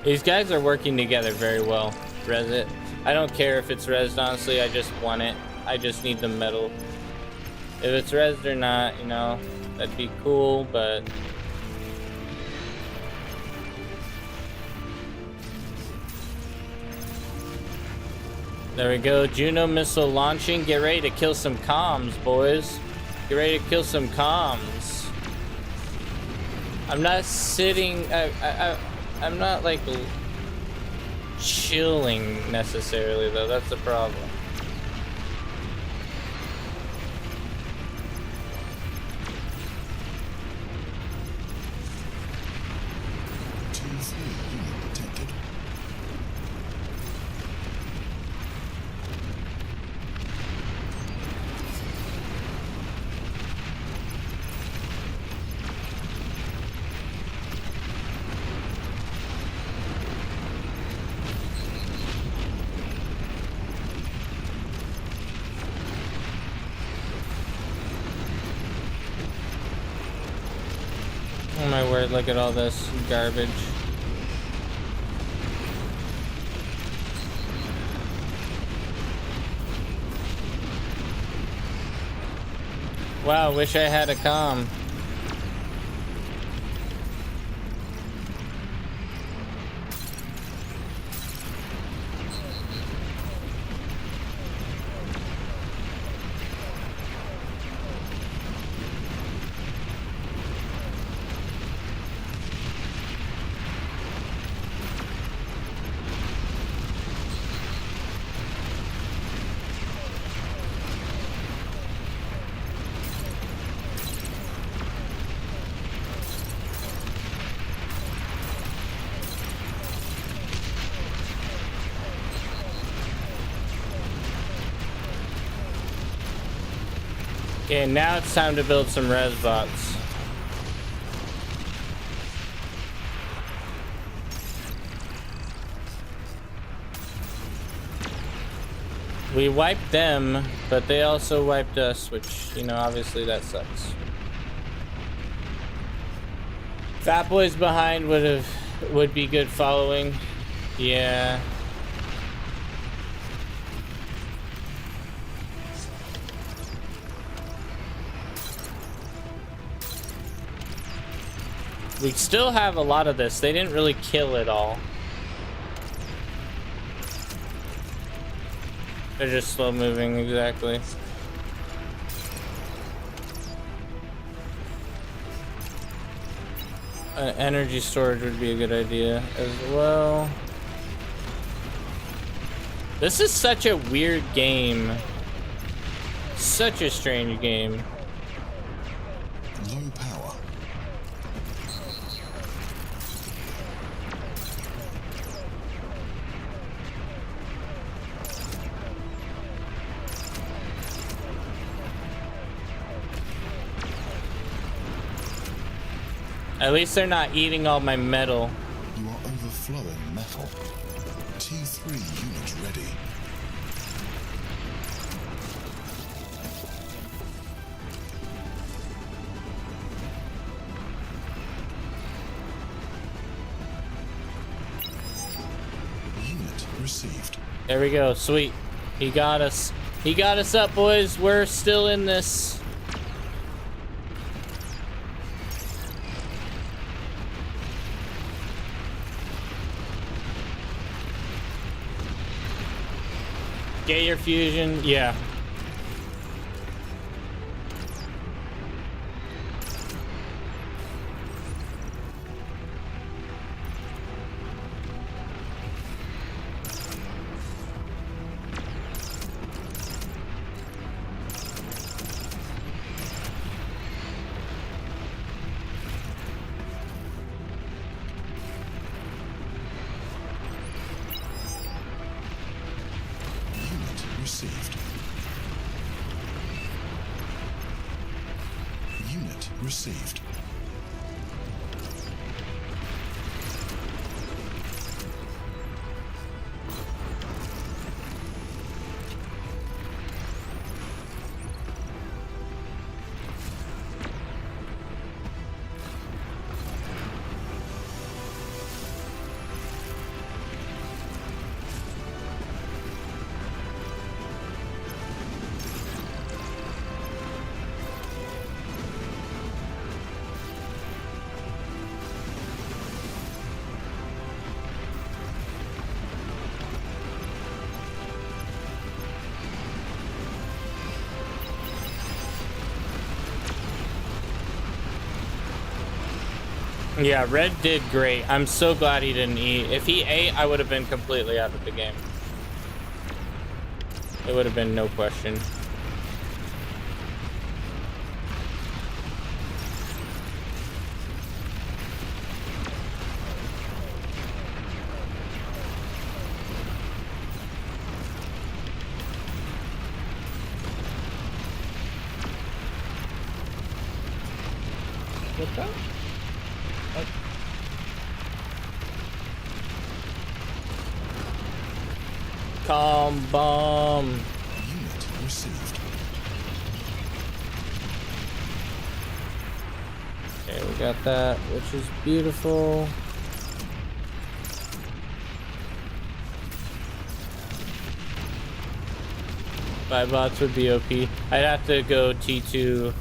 These guys are working together very well. Res it. I don't care if it's rezzed, honestly. I just want it. I just need the metal. If it's rezzed or not, you know, that'd be cool, but... There we go. Juno missile launching. Get ready to kill some comms, boys. Get ready to kill some comms. I'm not sitting... I'm not, like, chilling necessarily, though. That's the problem. Oh my word, look at all this garbage. Wow, wish I had a comm. Okay, now it's time to build some res bots. We wiped them, but they also wiped us, which, you know, obviously that sucks. Fat Boys behind would be good following. Yeah. We still have a lot of this. They didn't really kill it all. They're just slow moving, exactly. Energy storage would be a good idea as well. This is such a weird game. Such a strange game. Low power. At least they're not eating all my metal. You are overflowing metal. T3 unit ready. Unit received. There we go. Sweet. He got us. He got us up, boys. We're still in this. Get your fusion. Yeah. Received. Unit received. Yeah, Red did great. I'm so glad he didn't eat. If he ate, I would have been completely out of the game. It would have been no question. What's up? What? Calm bomb. Unit received. Okay, we got that, which is beautiful. Five bots would be OP. I'd have to go T2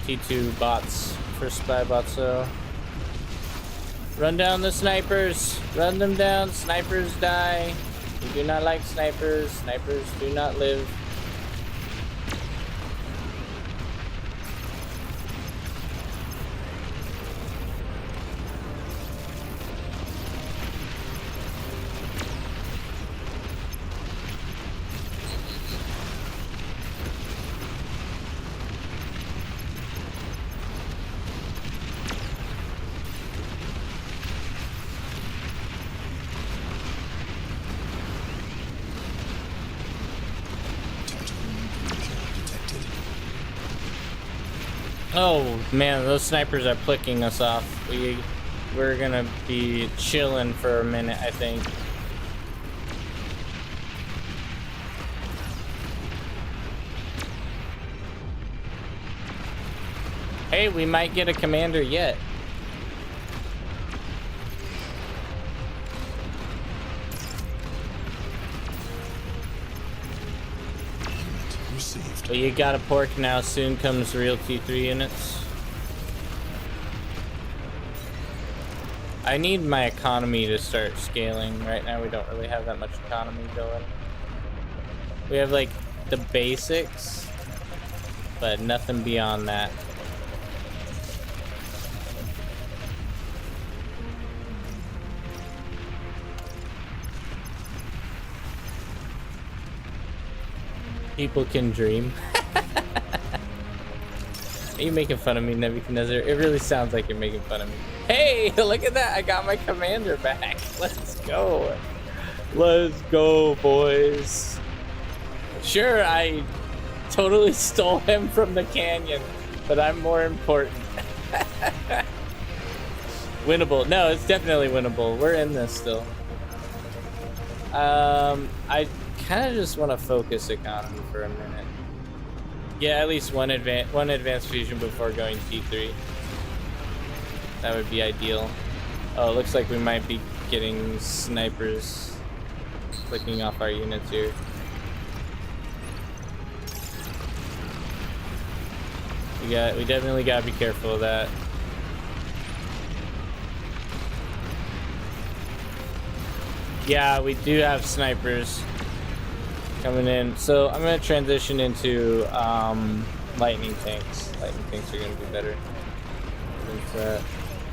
T2 bots for spy bots, so run down the snipers, run them down. Snipers die. We do not like snipers. Snipers do not live. Oh man, those snipers are picking us off. We're gonna be chilling for a minute, I think. Hey, we might get a commander yet. But you got a pork now, soon comes real T3 units. I need my economy to start scaling. Right now we don't really have that much economy going. We have like the basics, but nothing beyond that. People can dream. Are you making fun of me, Nebuchadnezzar? It really sounds like you're making fun of me. Hey, look at that. I got my commander back. Let's go. Let's go, boys. Sure, I totally stole him from the canyon, but I'm more important. Winnable. No, it's definitely winnable. We're in this still. I kind of just want to focus economy for a minute. Yeah, at least one advanced fusion before going T3. That would be ideal. Oh, it looks like we might be getting snipers clicking off our units here. We definitely gotta be careful of that. Yeah, we do have snipers coming in. So I'm gonna transition into lightning tanks. Lightning tanks are gonna be better.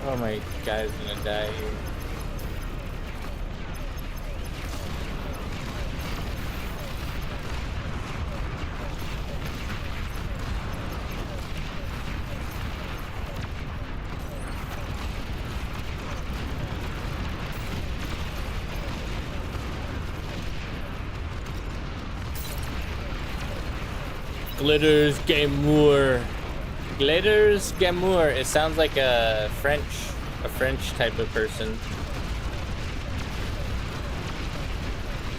Oh my guy's gonna die here. Glitters Gamour. Glitters Gamour. It sounds like a French type of person.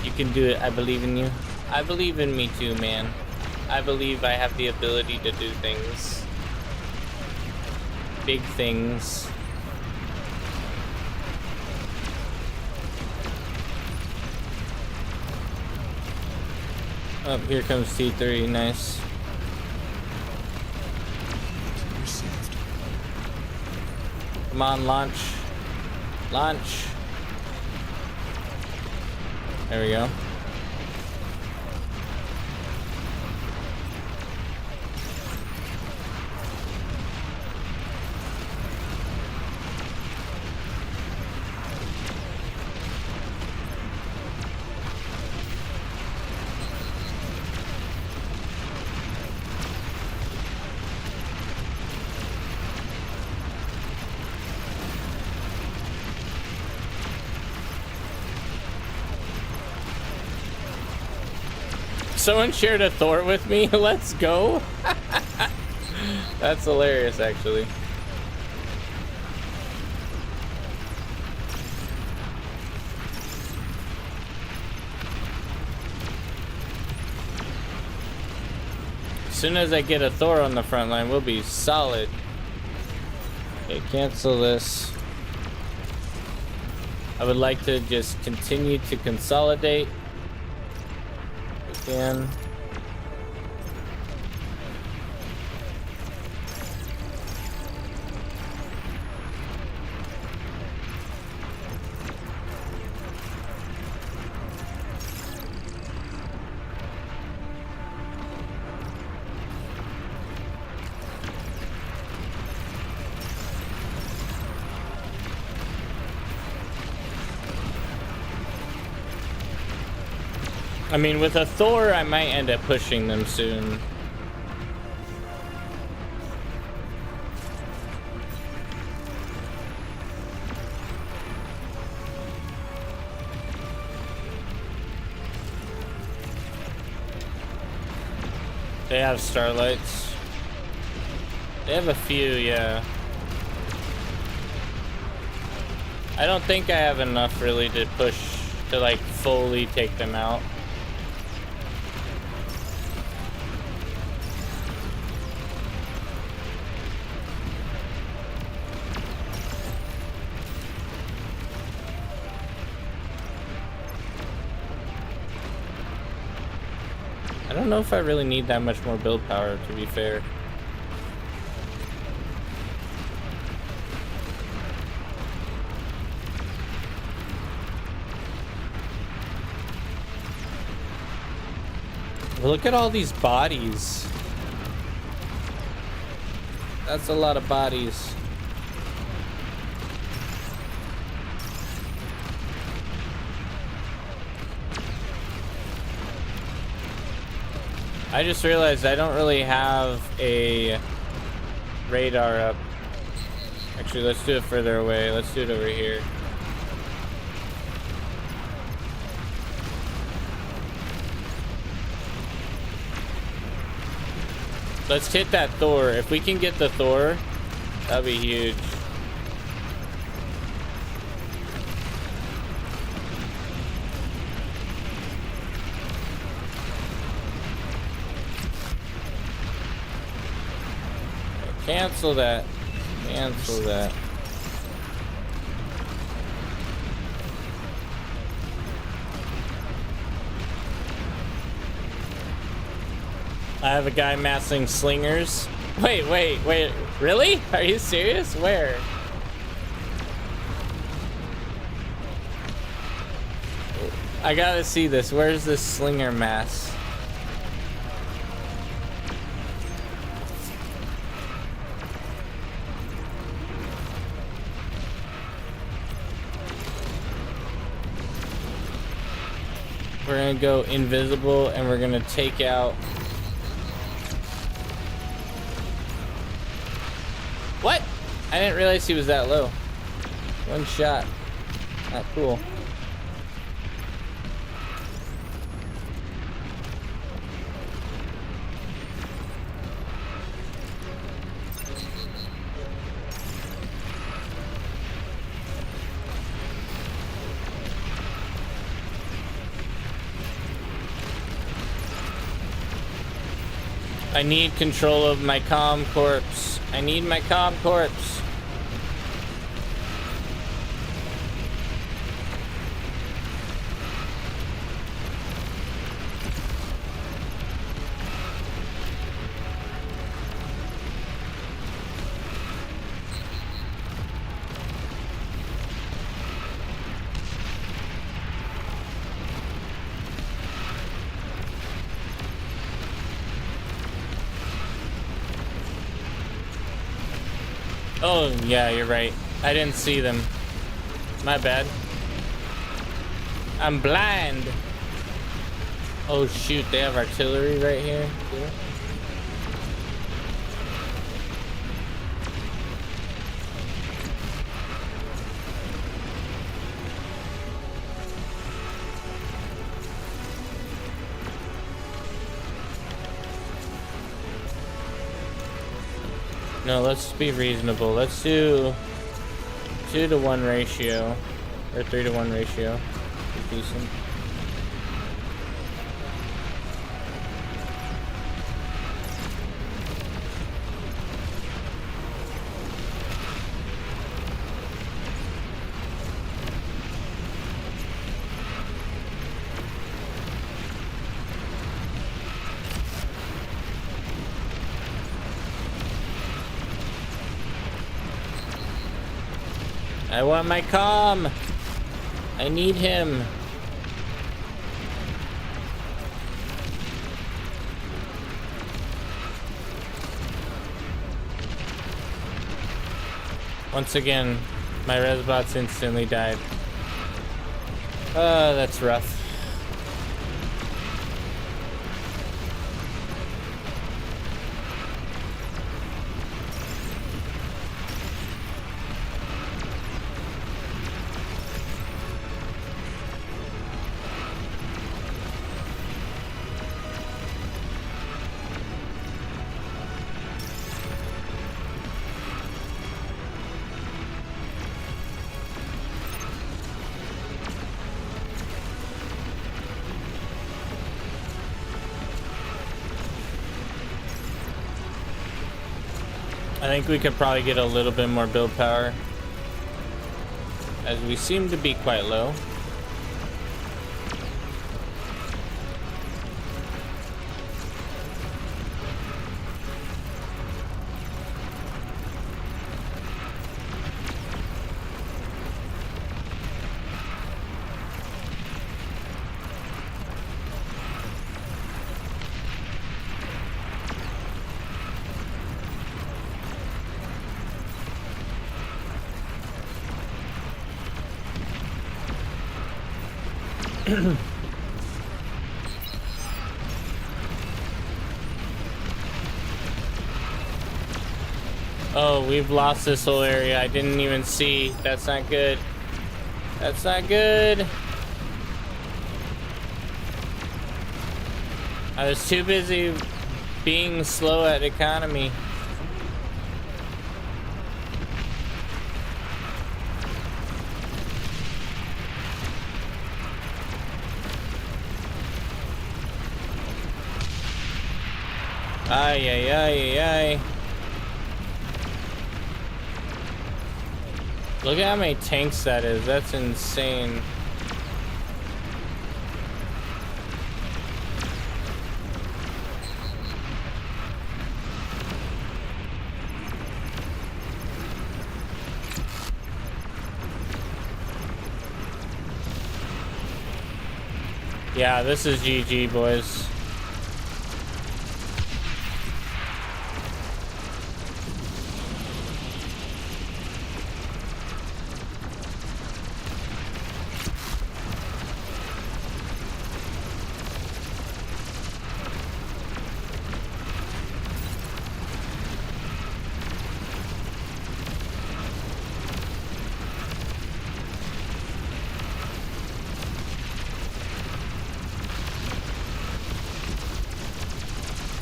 You can do it. I believe in you. I believe in me too, man. I believe I have the ability to do things. Big things. Oh, here comes T3. Nice. Come on, launch. Launch. There we go. Someone shared a Thor with me. Let's go. That's hilarious, actually. As soon as I get a Thor on the front line, we'll be solid. Okay, cancel this. I would like to just continue to consolidate. If we can. I mean, with a Thor, I might end up pushing them soon. They have starlights. They have a few, yeah. I don't think I have enough really to push to like fully take them out. I don't know if I really need that much more build power, to be fair. Look at all these bodies. That's a lot of bodies. I just realized I don't really have a radar up. Actually, let's do it further away. Let's do it over here. Let's hit that Thor. If we can get the Thor, that'd be huge. Cancel that. Cancel that. I have a guy massing slingers. Wait. Really? Are you serious? Where? I gotta see this. Where's this slinger mass? We're gonna go invisible and we're gonna take out. What? I didn't realize he was that low. One shot. Not cool. I need control of my comm corpse. I need my comm corpse. Oh, yeah, you're right. I didn't see them. My bad. I'm blind. Oh, shoot. They have artillery right here. Yeah. No, let's be reasonable. Let's do 2-to-1 ratio. Or 3-to-1 ratio. Decent. I want my comm. I need him. Once again, my resbots instantly died. That's rough. I think we could probably get a little bit more build power, as we seem to be quite low. Oh, we've lost this whole area. I didn't even see. That's not good. That's not good. I was too busy being slow at economy. Ay, ay, ay, ay, ay. Look at how many tanks that is. That's insane. Yeah, this is GG, boys.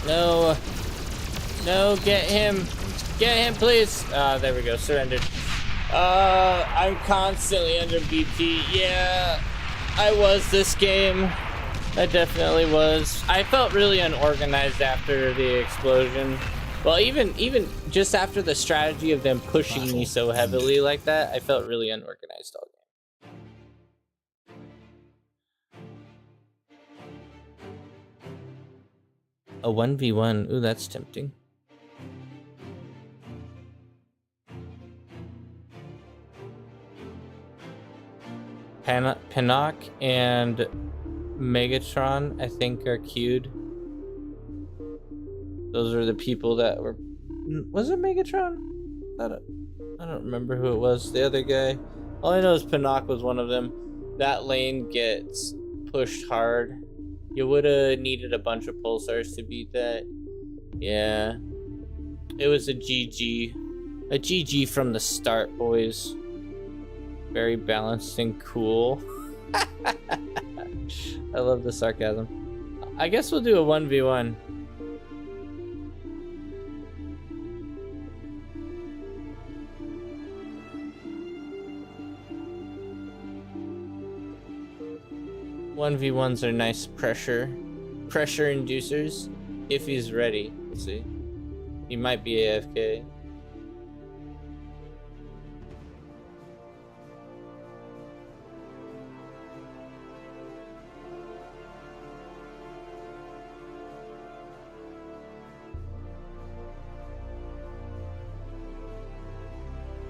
No. No, get him. Get him, please. There we go. Surrendered. I'm constantly under BP. Yeah, I was this game. I definitely was. I felt really unorganized after the explosion. Well, even just after the strategy of them pushing me so heavily like that, I felt really unorganized all game. A 1v1. Ooh, that's tempting. Pinnock and Megatron, I think, are queued. Those are the people that were... Was it Megatron? I don't remember who it was. The other guy. All I know is Pinnock was one of them. That lane gets pushed hard. You would have needed a bunch of pulsars to beat that. Yeah. It was a GG. A GG from the start, boys. Very balanced and cool. I love the sarcasm. I guess we'll do a 1v1. 1v1s are nice pressure inducers if he's ready. Let's see. He might be AFK.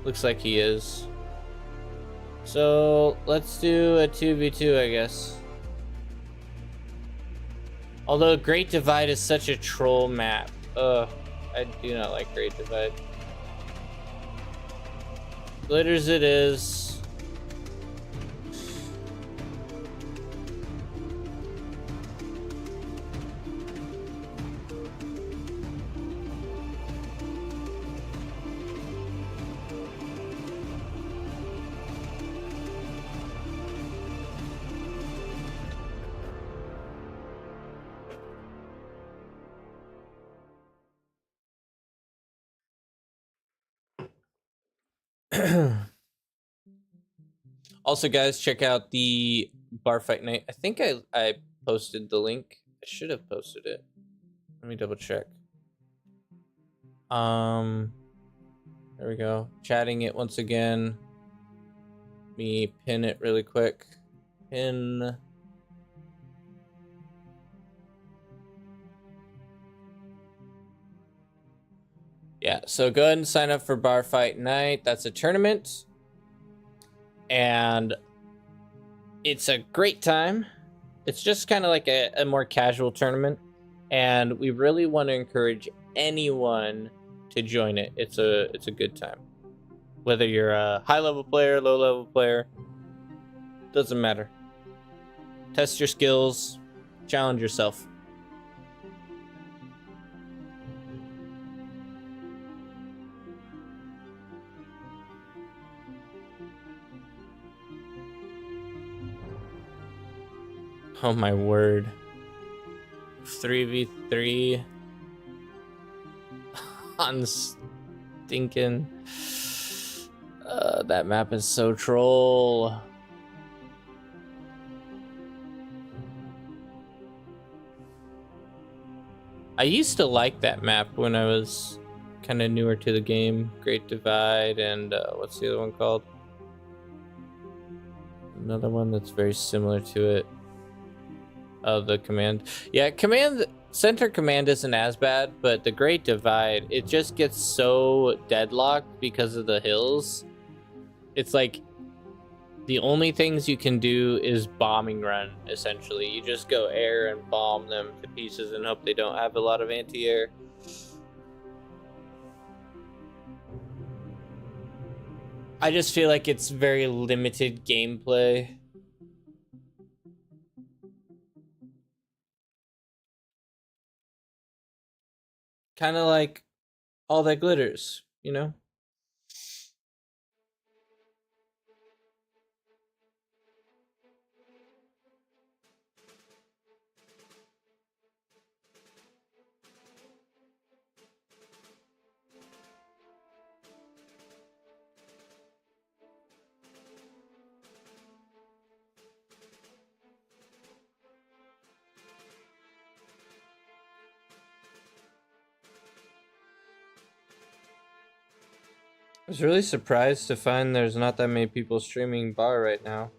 Looks like he is. So let's do a 2v2, I guess. Although Great Divide is such a troll map. Ugh, I do not like Great Divide. Glitters it is. Also, guys, check out the bar fight night. I think I posted the link. I should have posted it. Let me double check. There we go. Chatting it once again. Let me pin it really quick. Pin. Yeah, so go ahead and sign up for Bar Fight Night. That's a tournament. And it's a great time. It's just kind of like a more casual tournament. And we really want to encourage anyone to join it. It's a good time. Whether you're a high-level player, low-level player, doesn't matter. Test your skills, challenge yourself. Oh my word. 3v3 on stinking. That map is so troll. I used to like that map when I was kind of newer to the game. Great Divide and what's the other one called? Another one that's very similar to it. Oh, the command. Yeah, center command isn't as bad, but the Great Divide, it just gets so deadlocked because of the hills. It's like the only things you can do is bombing run, essentially. You just go air and bomb them to pieces and hope they don't have a lot of anti-air. I just feel like it's very limited gameplay. Kind of like All That Glitters, you know? I was really surprised to find there's not that many people streaming bar right now.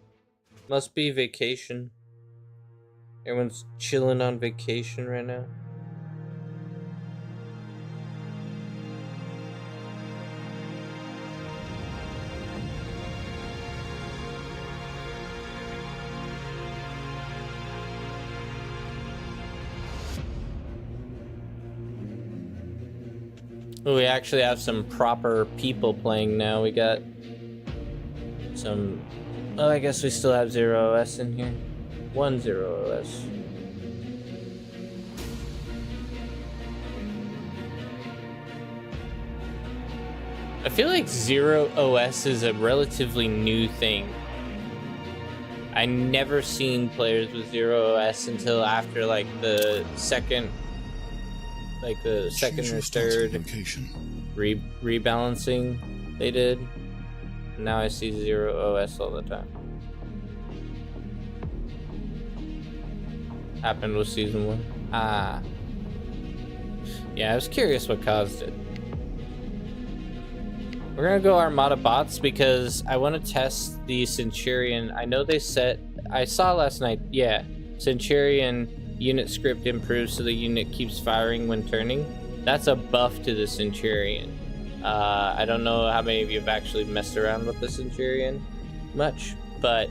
Must be vacation. Everyone's chilling on vacation right now. Ooh, we actually have some proper people playing now. We got some... Oh, I guess we still have 0 OS in here. 1 0 OS. I feel like 0 OS is a relatively new thing. I never seen players with 0 OS until after like the second or third rebalancing they did. Now I see 0 OS all the time. happened with season 1. Ah. Yeah, I was curious what caused it. We're gonna go Armada bots because I want to test the Centurion. I know they set, I saw last night, yeah, Centurion unit script improves so the unit keeps firing when turning. That's a buff to the Centurion. I don't know how many of you have actually messed around with the Centurion much, but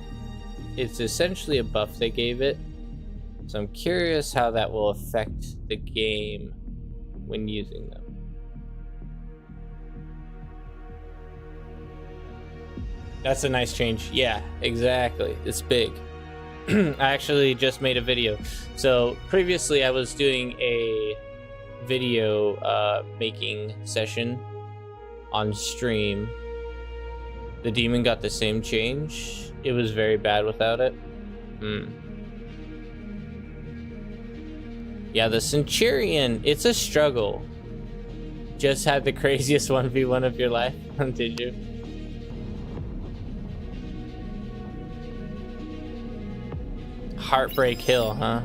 it's essentially a buff they gave it. So I'm curious how that will affect the game when using them. That's a nice change. Yeah, exactly. It's big. I actually just made a video. So previously I was doing a video making session on stream. The demon got the same change. It was very bad without it. Yeah, the Centurion, it's a struggle. Just had the craziest 1v1 of your life, did you? Heartbreak Hill, huh?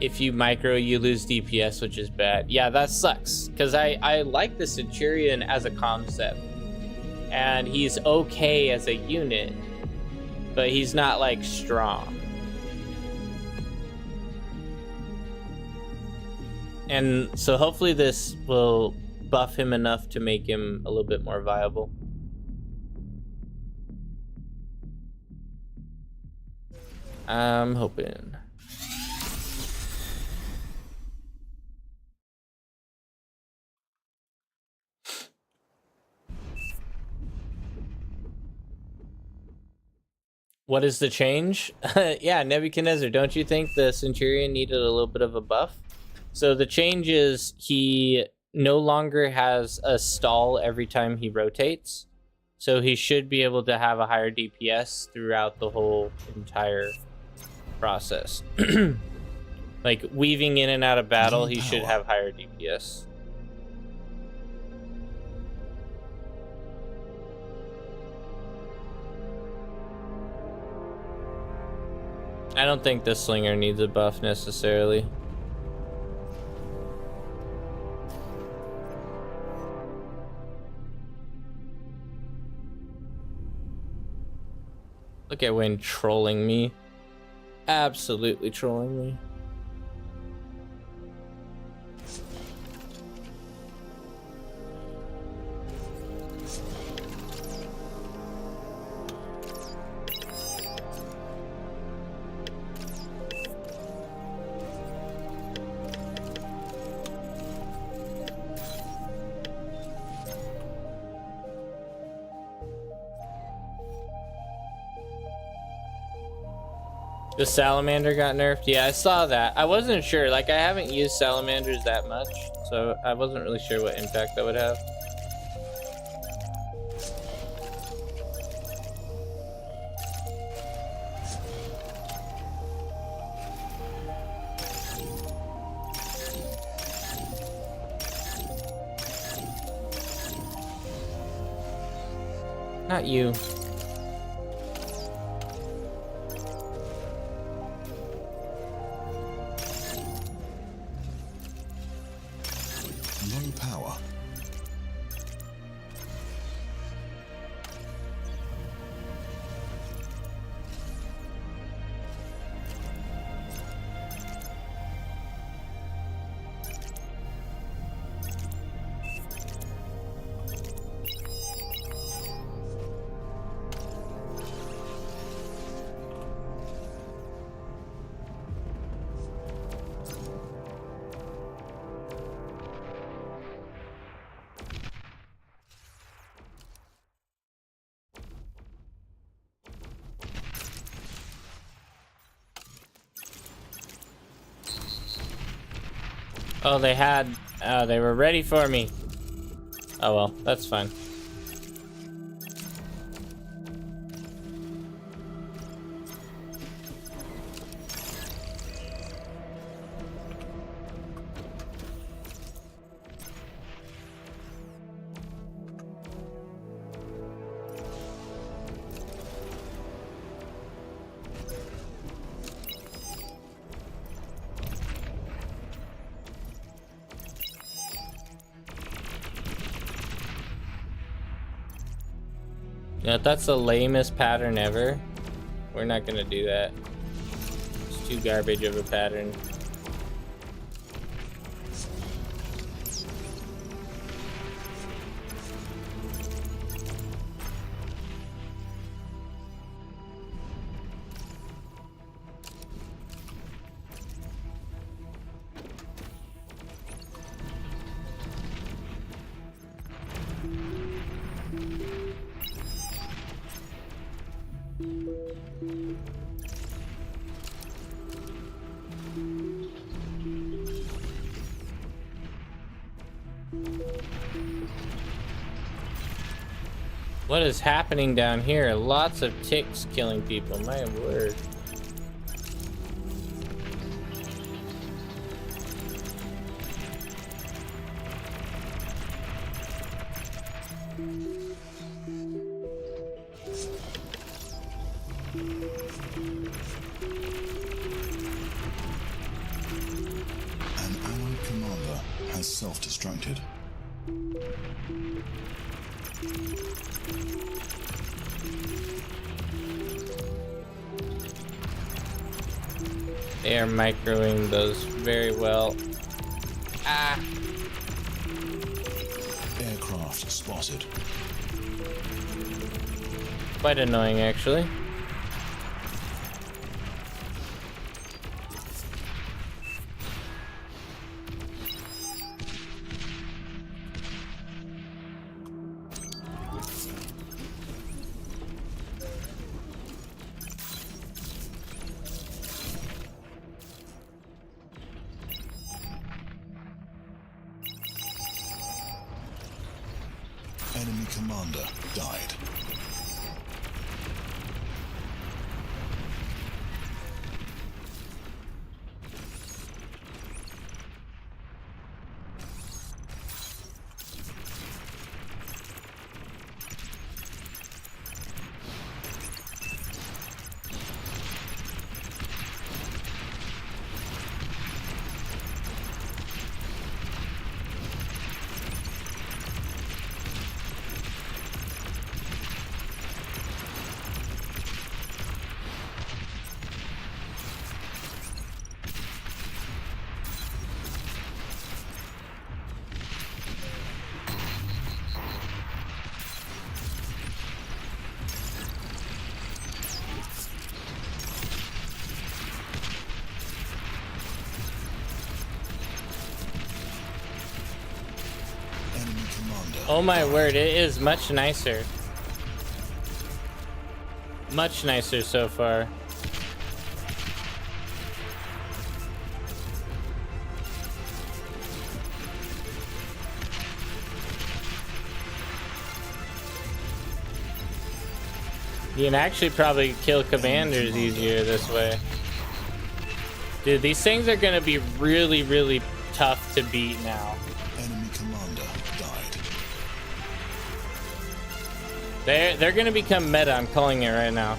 If you micro, you lose DPS, which is bad. Yeah, that sucks. Because I like the Centurion as a concept. And he's okay as a unit. But he's not, like, strong. And so hopefully this will buff him enough to make him a little bit more viable. I'm hoping. What is the change? Yeah, Nebuchadnezzar, don't you think the Centurion needed a little bit of a buff? So the change is he no longer has a stall every time he rotates. So he should be able to have a higher DPS throughout the whole entire process. Like weaving in and out of battle, he should have higher DPS. I don't think the Slinger needs a buff necessarily. Look at Wayne trolling me. Absolutely trolling me. The salamander got nerfed? Yeah, I saw that. I wasn't sure. Like, I haven't used salamanders that much, so I wasn't really sure what impact that would have. Not you. Low power. Oh, they were ready for me. Oh well, that's fine. Now, if that's the lamest pattern ever, we're not gonna do that. It's too garbage of a pattern. What is happening down here? Lots of ticks killing people, my word. An allied commander has self-destructed. They are microing those very well. Ah! Aircraft spotted. Quite annoying, actually. Enemy commander died. Enemy commander. Oh my word, it is much nicer. Much nicer so far. You can actually probably kill commanders easier this way. Dude, these things are gonna be really, really tough to beat now. Enemy commander died. They're gonna become meta, I'm calling it right now.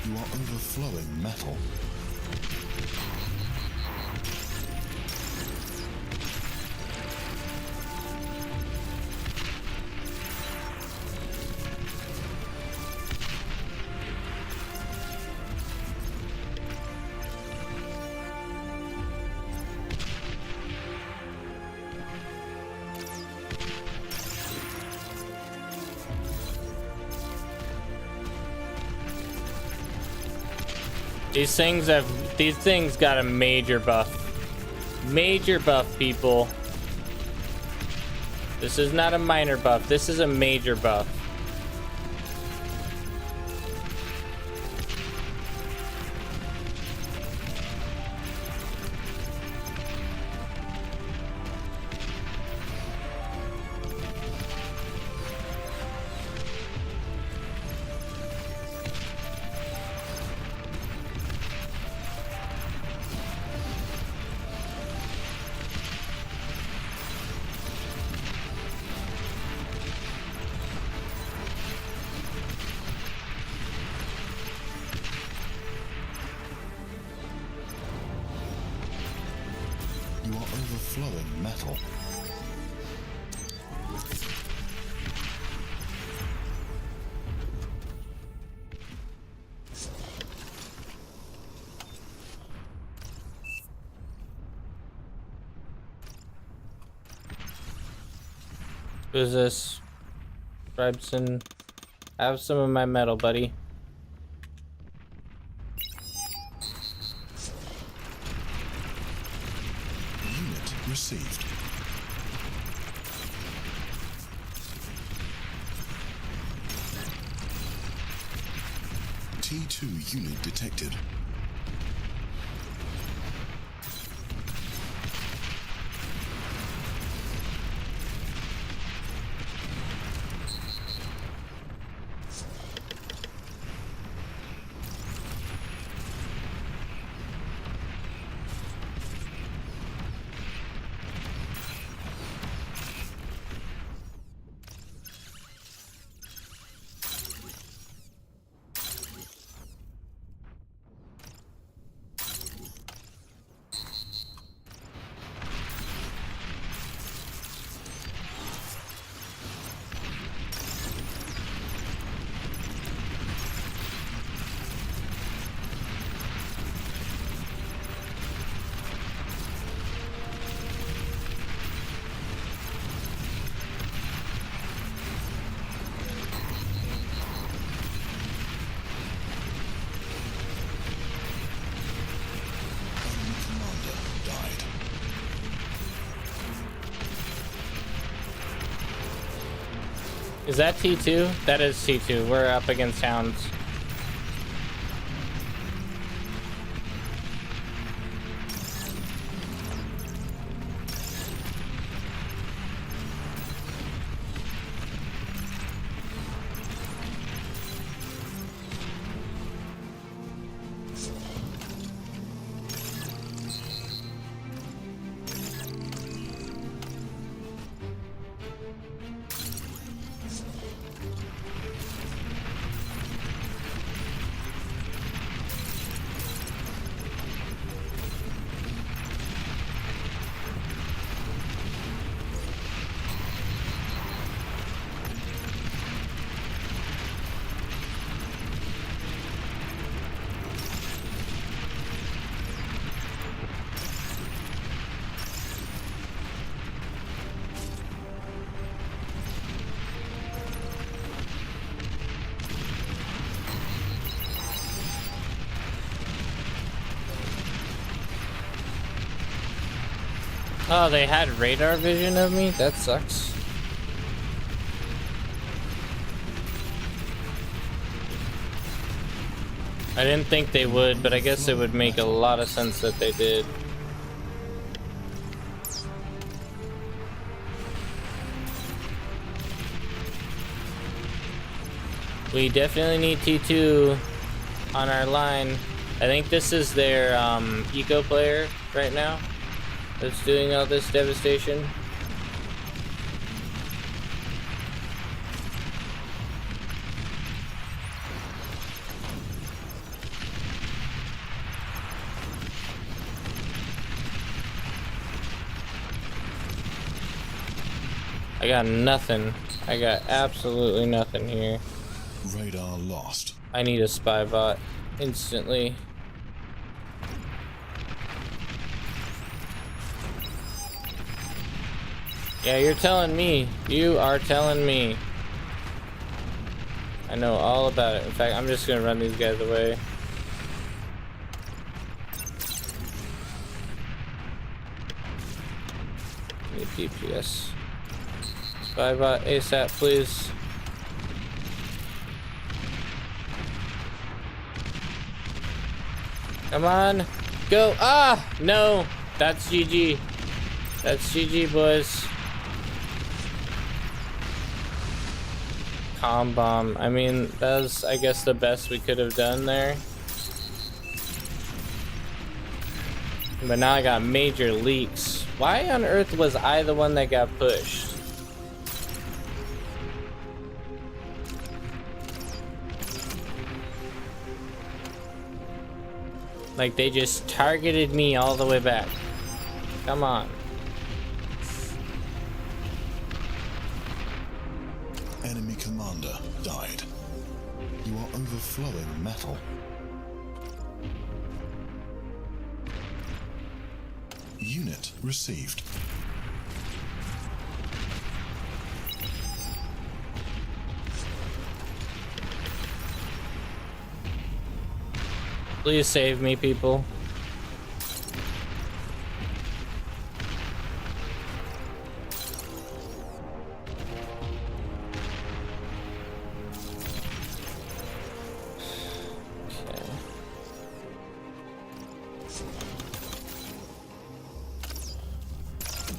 You are overflowing metal. These things got a major buff. Major buff, people. This is not a minor buff. This is a major buff. You're overflowing metal. Who's this? Bribson. Have some of my metal, buddy. Unit received. T2 unit detected. Is that T2? That is T2. We're up against hounds. Oh, they had radar vision of me? That sucks. I didn't think they would, but I guess it would make a lot of sense that they did. We definitely need T2 on our line. I think this is their eco player right now that's doing all this devastation. I got nothing. I got absolutely nothing here. Radar lost. I need a spy bot instantly. Yeah, you're telling me. You are telling me. I know all about it. In fact, I'm just gonna run these guys away. Need DPS. Spy bot ASAP, please. Come on. Go. Ah! No. That's GG. That's GG, boys. Calm bomb. I mean, that was, I guess, the best we could have done there. But now I got major leaks. Why on earth was I the one that got pushed? Like, they just targeted me all the way back. Come on. Enemy commander died. You are overflowing metal. Unit received. Please save me, people.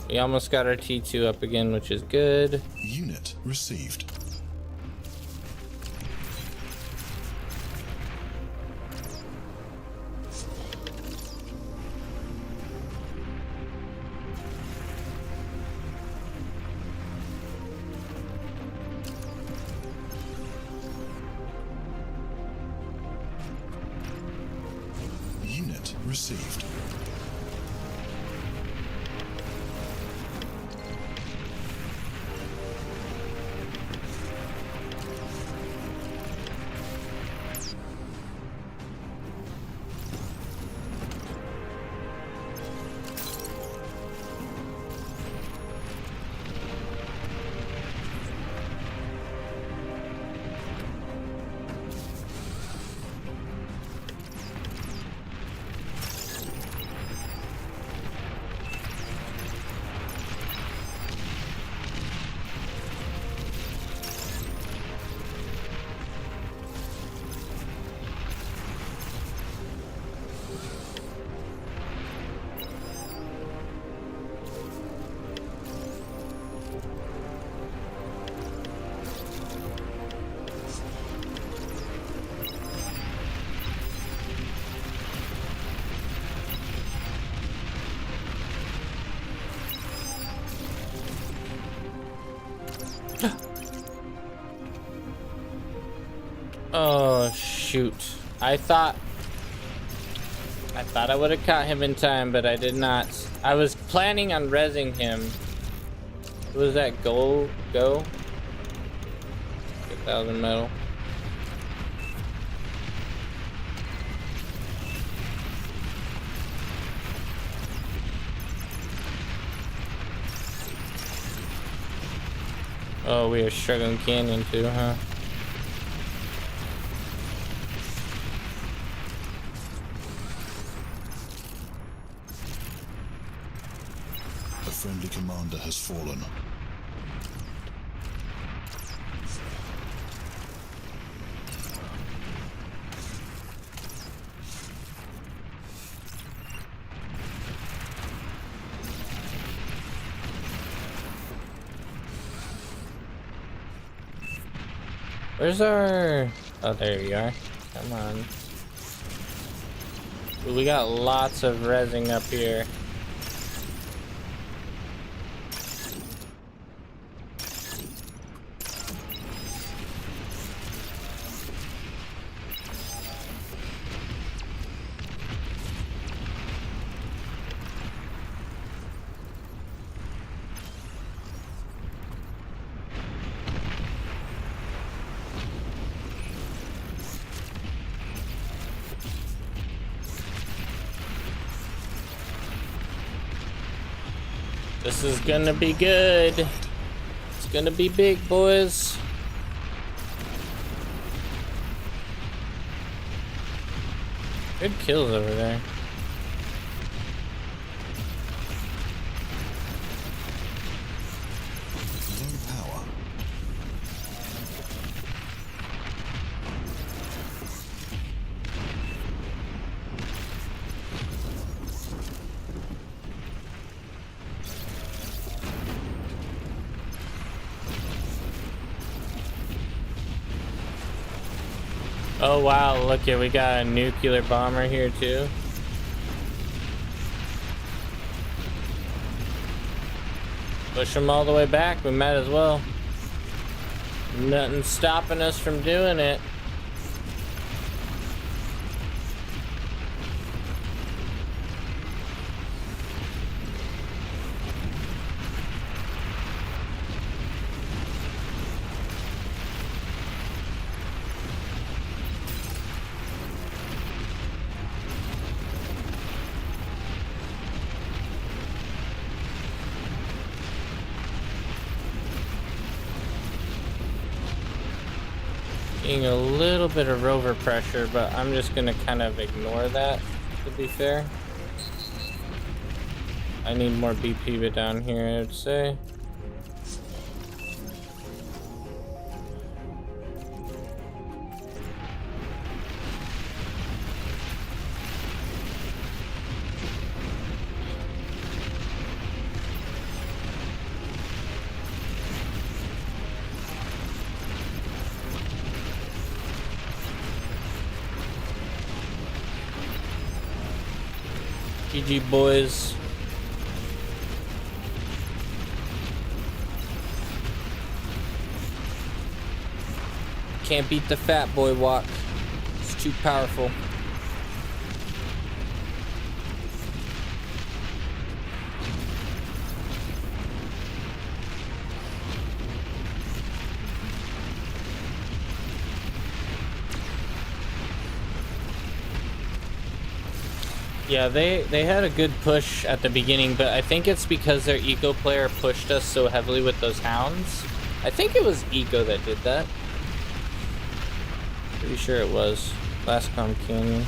We almost got our T2 up again, which is good. Unit received. Unit received. Oh shoot. I thought I would have caught him in time, but I did not. I was planning on rezzing him. What was that goal? Go? 1,000 metal. Oh, we are struggling canyon too, huh? A friendly commander has fallen. Where's our... Oh, there you are. Come on. Ooh, we got lots of rezzing up here. This is gonna be good. It's gonna be big, boys. Good kills over there. Low power. Oh wow, look at, we got a nuclear bomber here too. Push them all the way back, we might as well. Nothing's stopping us from doing it. Seeing a little bit of rover pressure, but I'm just gonna kind of ignore that, to be fair. I need more BP down here, I would say. GG boys. Can't beat the fat boy walk. It's too powerful. Yeah, they had a good push at the beginning, but I think it's because their eco player pushed us so heavily with those hounds. I think it was eco that did that. Pretty sure it was. Lascom Canyon.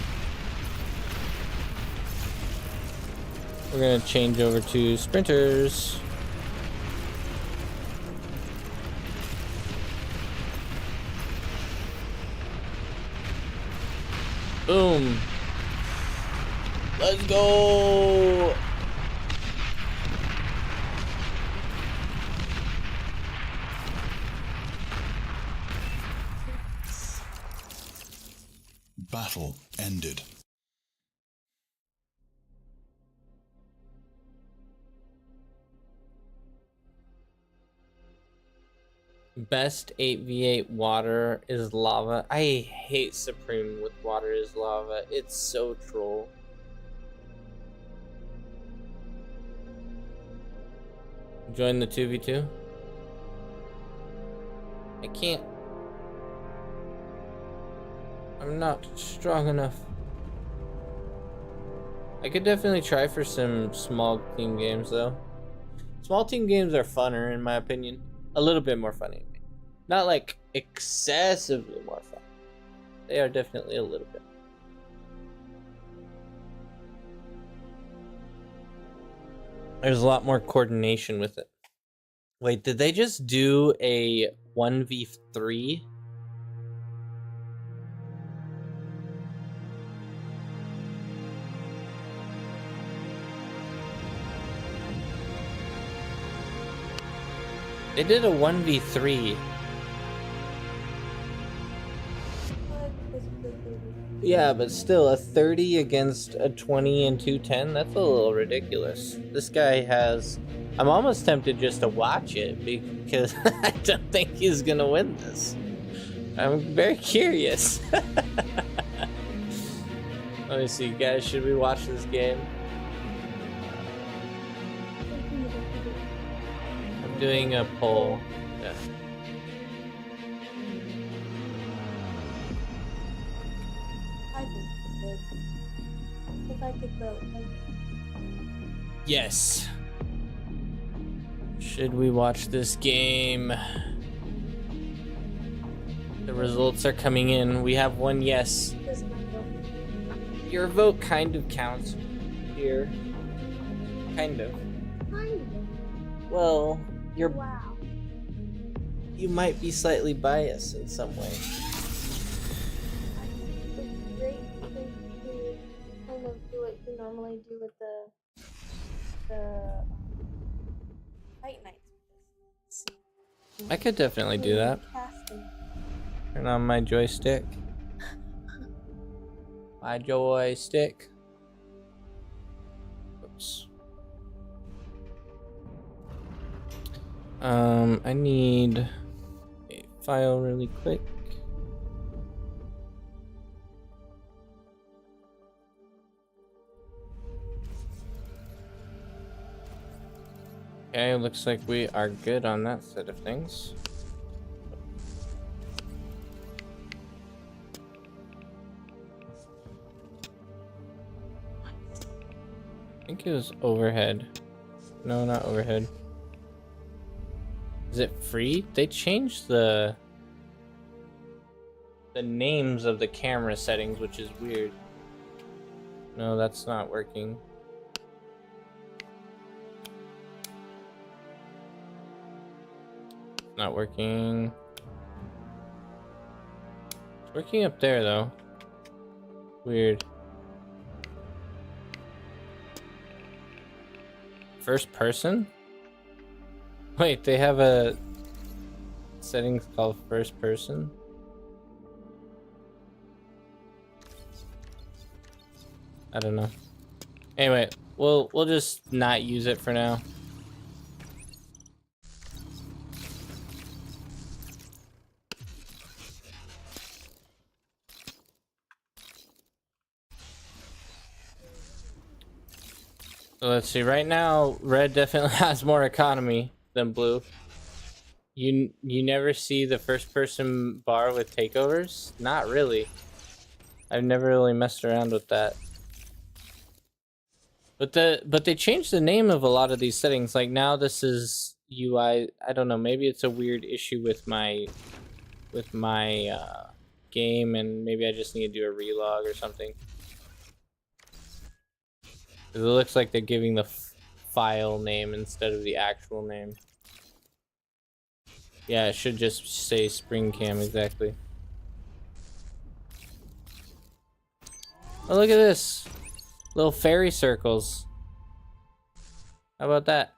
We're gonna change over to sprinters. Boom. Let's go. Battle ended. Best 8v8 water is lava. I hate Supreme with water is lava. It's so troll. Join the 2v2. I can't. I'm not strong enough. I could definitely try for some small team games though. Small team games are funner in my opinion. A little bit more funny. Not like excessively more fun. They are definitely a little bit. There's a lot more coordination with it. Wait, did they just do a 1v3? They did a 1v3. Yeah, but still, a 30 against a 20 and 210, that's a little ridiculous. This guy has... I'm almost tempted just to watch it, because I don't think he's gonna win this. I'm very curious. Let me see, guys, should we watch this game? I'm doing a poll. Yeah. If I could vote. Yes. Should we watch this game? The results are coming in. We have one yes. Your vote kind of counts here. Kind of. Well, you're... Wow. You might be slightly biased in some way. It's great to kind of do what you normally do with the fight nights. I could definitely do that. Casting. Turn on my joystick. My joystick. Oops. I need a file really quick. Okay, looks like we are good on that set of things. I think it was overhead. No, not overhead. Is it free? They changed the... the names of the camera settings, which is weird. No, that's not working. Not working. It's working up there though. Weird. First person? Wait, they have a settings called first person? I don't know. Anyway, we'll just not use it for now. So let's see. Right now, red definitely has more economy than blue. You never see the first person bar with takeovers? Not really. I've never really messed around with that. But they changed the name of a lot of these settings. Like now this is UI. I don't know, maybe it's a weird issue with my game, and maybe I just need to do a relog or something. It looks like they're giving the file name instead of the actual name. Yeah, it should just say Spring Cam exactly. Oh, look at this. Little fairy circles. How about that?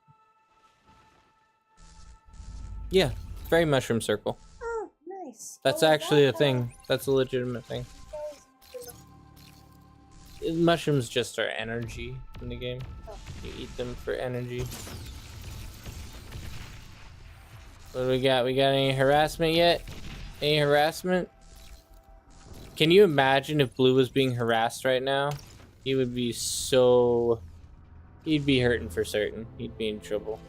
Yeah, fairy mushroom circle. Oh, nice. That's Oh, actually a that, thing. That's a legitimate thing. Mushrooms just are energy in the game. You eat them for energy. What do we got? We got any harassment yet? Any harassment? Can you imagine if Blue was being harassed right now? He would be so... He'd be hurting for certain. He'd be in trouble.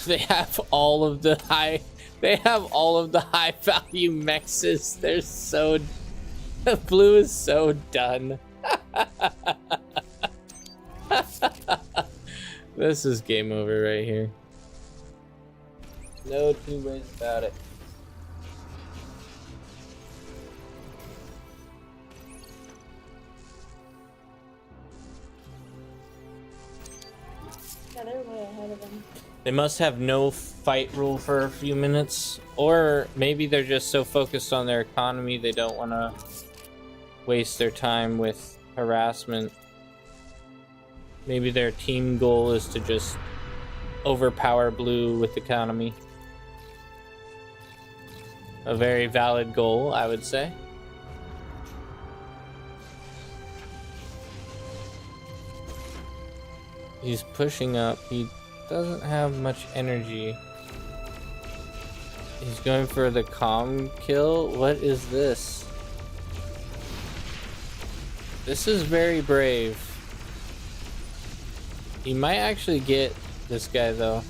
They have all of the high... They have all of the high value mexes. They're so... Blue is so done. This is game over right here. No two ways about it. Yeah, they're way ahead of them. They must have no fight rule for a few minutes, or maybe they're just so focused on their economy they don't want to waste their time with harassment. Maybe their team goal is to just overpower Blue with economy. A very valid goal, I would say. He's pushing up. He doesn't have much energy. He's going for the calm kill. What is this? This is very brave. He might actually get this guy though.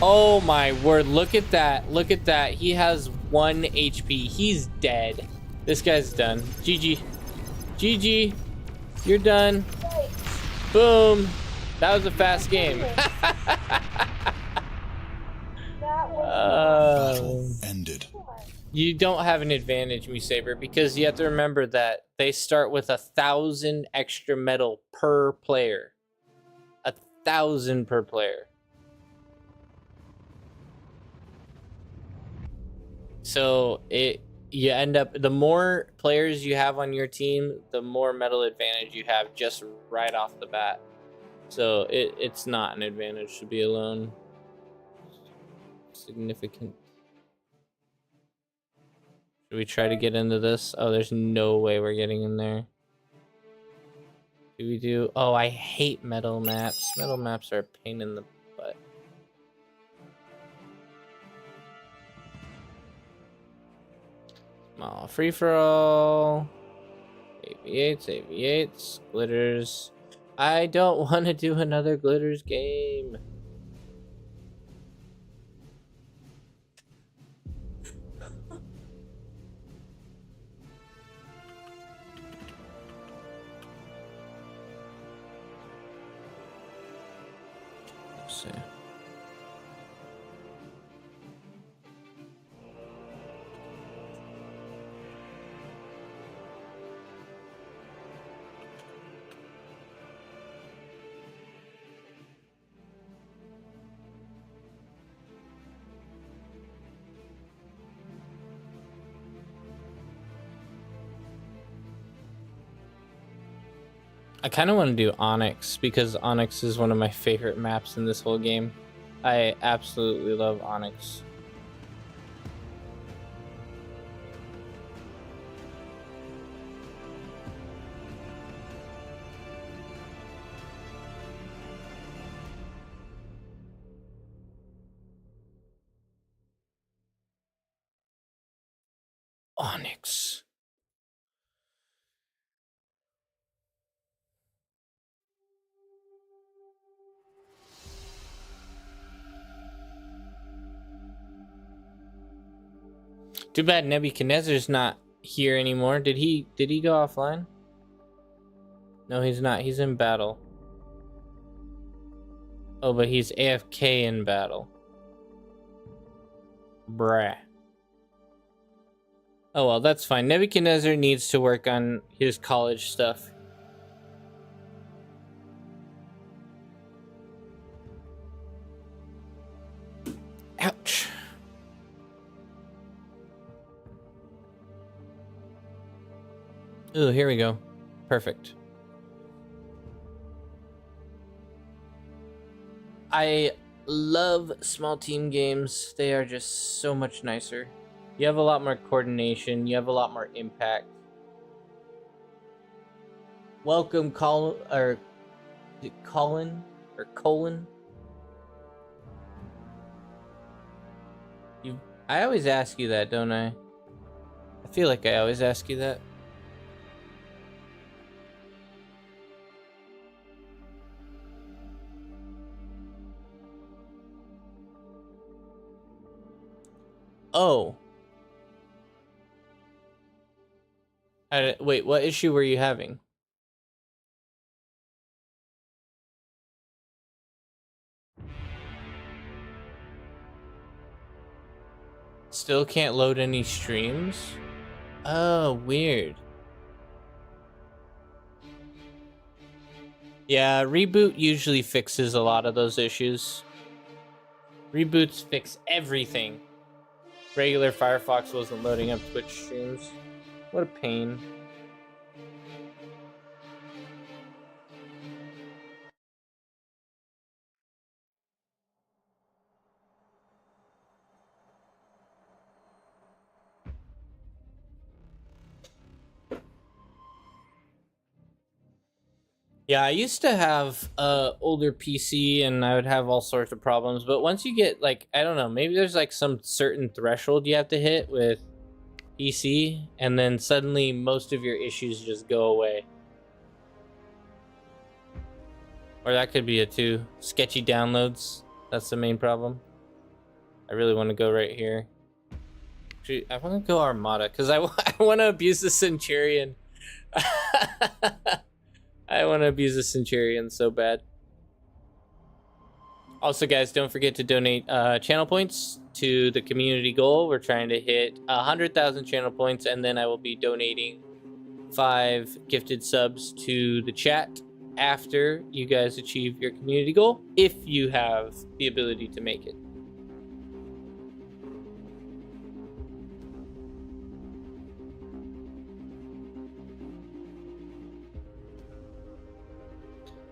Oh my word, look at that. Look at that. He has 1 HP. He's dead. This guy's done. GG. GG. You're done. Boom. That was a fast game. Battle ended. You don't have an advantage, Saber, because you have to remember that they start with 1,000 extra metal per player. 1,000 per player. So you end up, the more players you have on your team, the more metal advantage you have just right off the bat. So it's not an advantage to be alone. Significant. Should we try to get into this? Oh, there's no way we're getting in there. Do we do? Oh, I hate metal maps. Metal maps are a pain in the butt. Small free for all. AV8s, glitters. I don't want to do another glitters game. Let's see. I kind of want to do Onyx because Onyx is one of my favorite maps in this whole game. I absolutely love Onyx. Onyx. Too bad Nebuchadnezzar's not here anymore. Did he go offline? No, he's not. He's in battle. Oh, but he's AFK in battle. Bruh. Oh well, that's fine. Nebuchadnezzar needs to work on his college stuff. Ouch. Ooh, here we go. Perfect. I love small team games. They are just so much nicer. You have a lot more coordination. You have a lot more impact. Welcome, Colin. I always ask you that, don't I? I feel like I always ask you that. Oh. Wait, what issue were you having? Still can't load any streams? Oh, weird. Yeah, Reboot usually fixes a lot of those issues. Reboots fix everything. Regular Firefox wasn't loading up Twitch streams. What a pain. Yeah, I used to have a older PC and I would have all sorts of problems, but once you get like, I don't know, maybe there's like some certain threshold you have to hit with PC and then suddenly most of your issues just go away. Or that could be it too. Sketchy downloads. That's the main problem. I really want to go right here. Actually, I want to go Armada because I want to abuse the Centurion. I want to abuse the Centurion so bad. Also, guys, don't forget to donate channel points to the community goal. We're trying to hit 100,000 channel points, and then I will be donating 5 gifted subs to the chat after you guys achieve your community goal, if you have the ability to make it.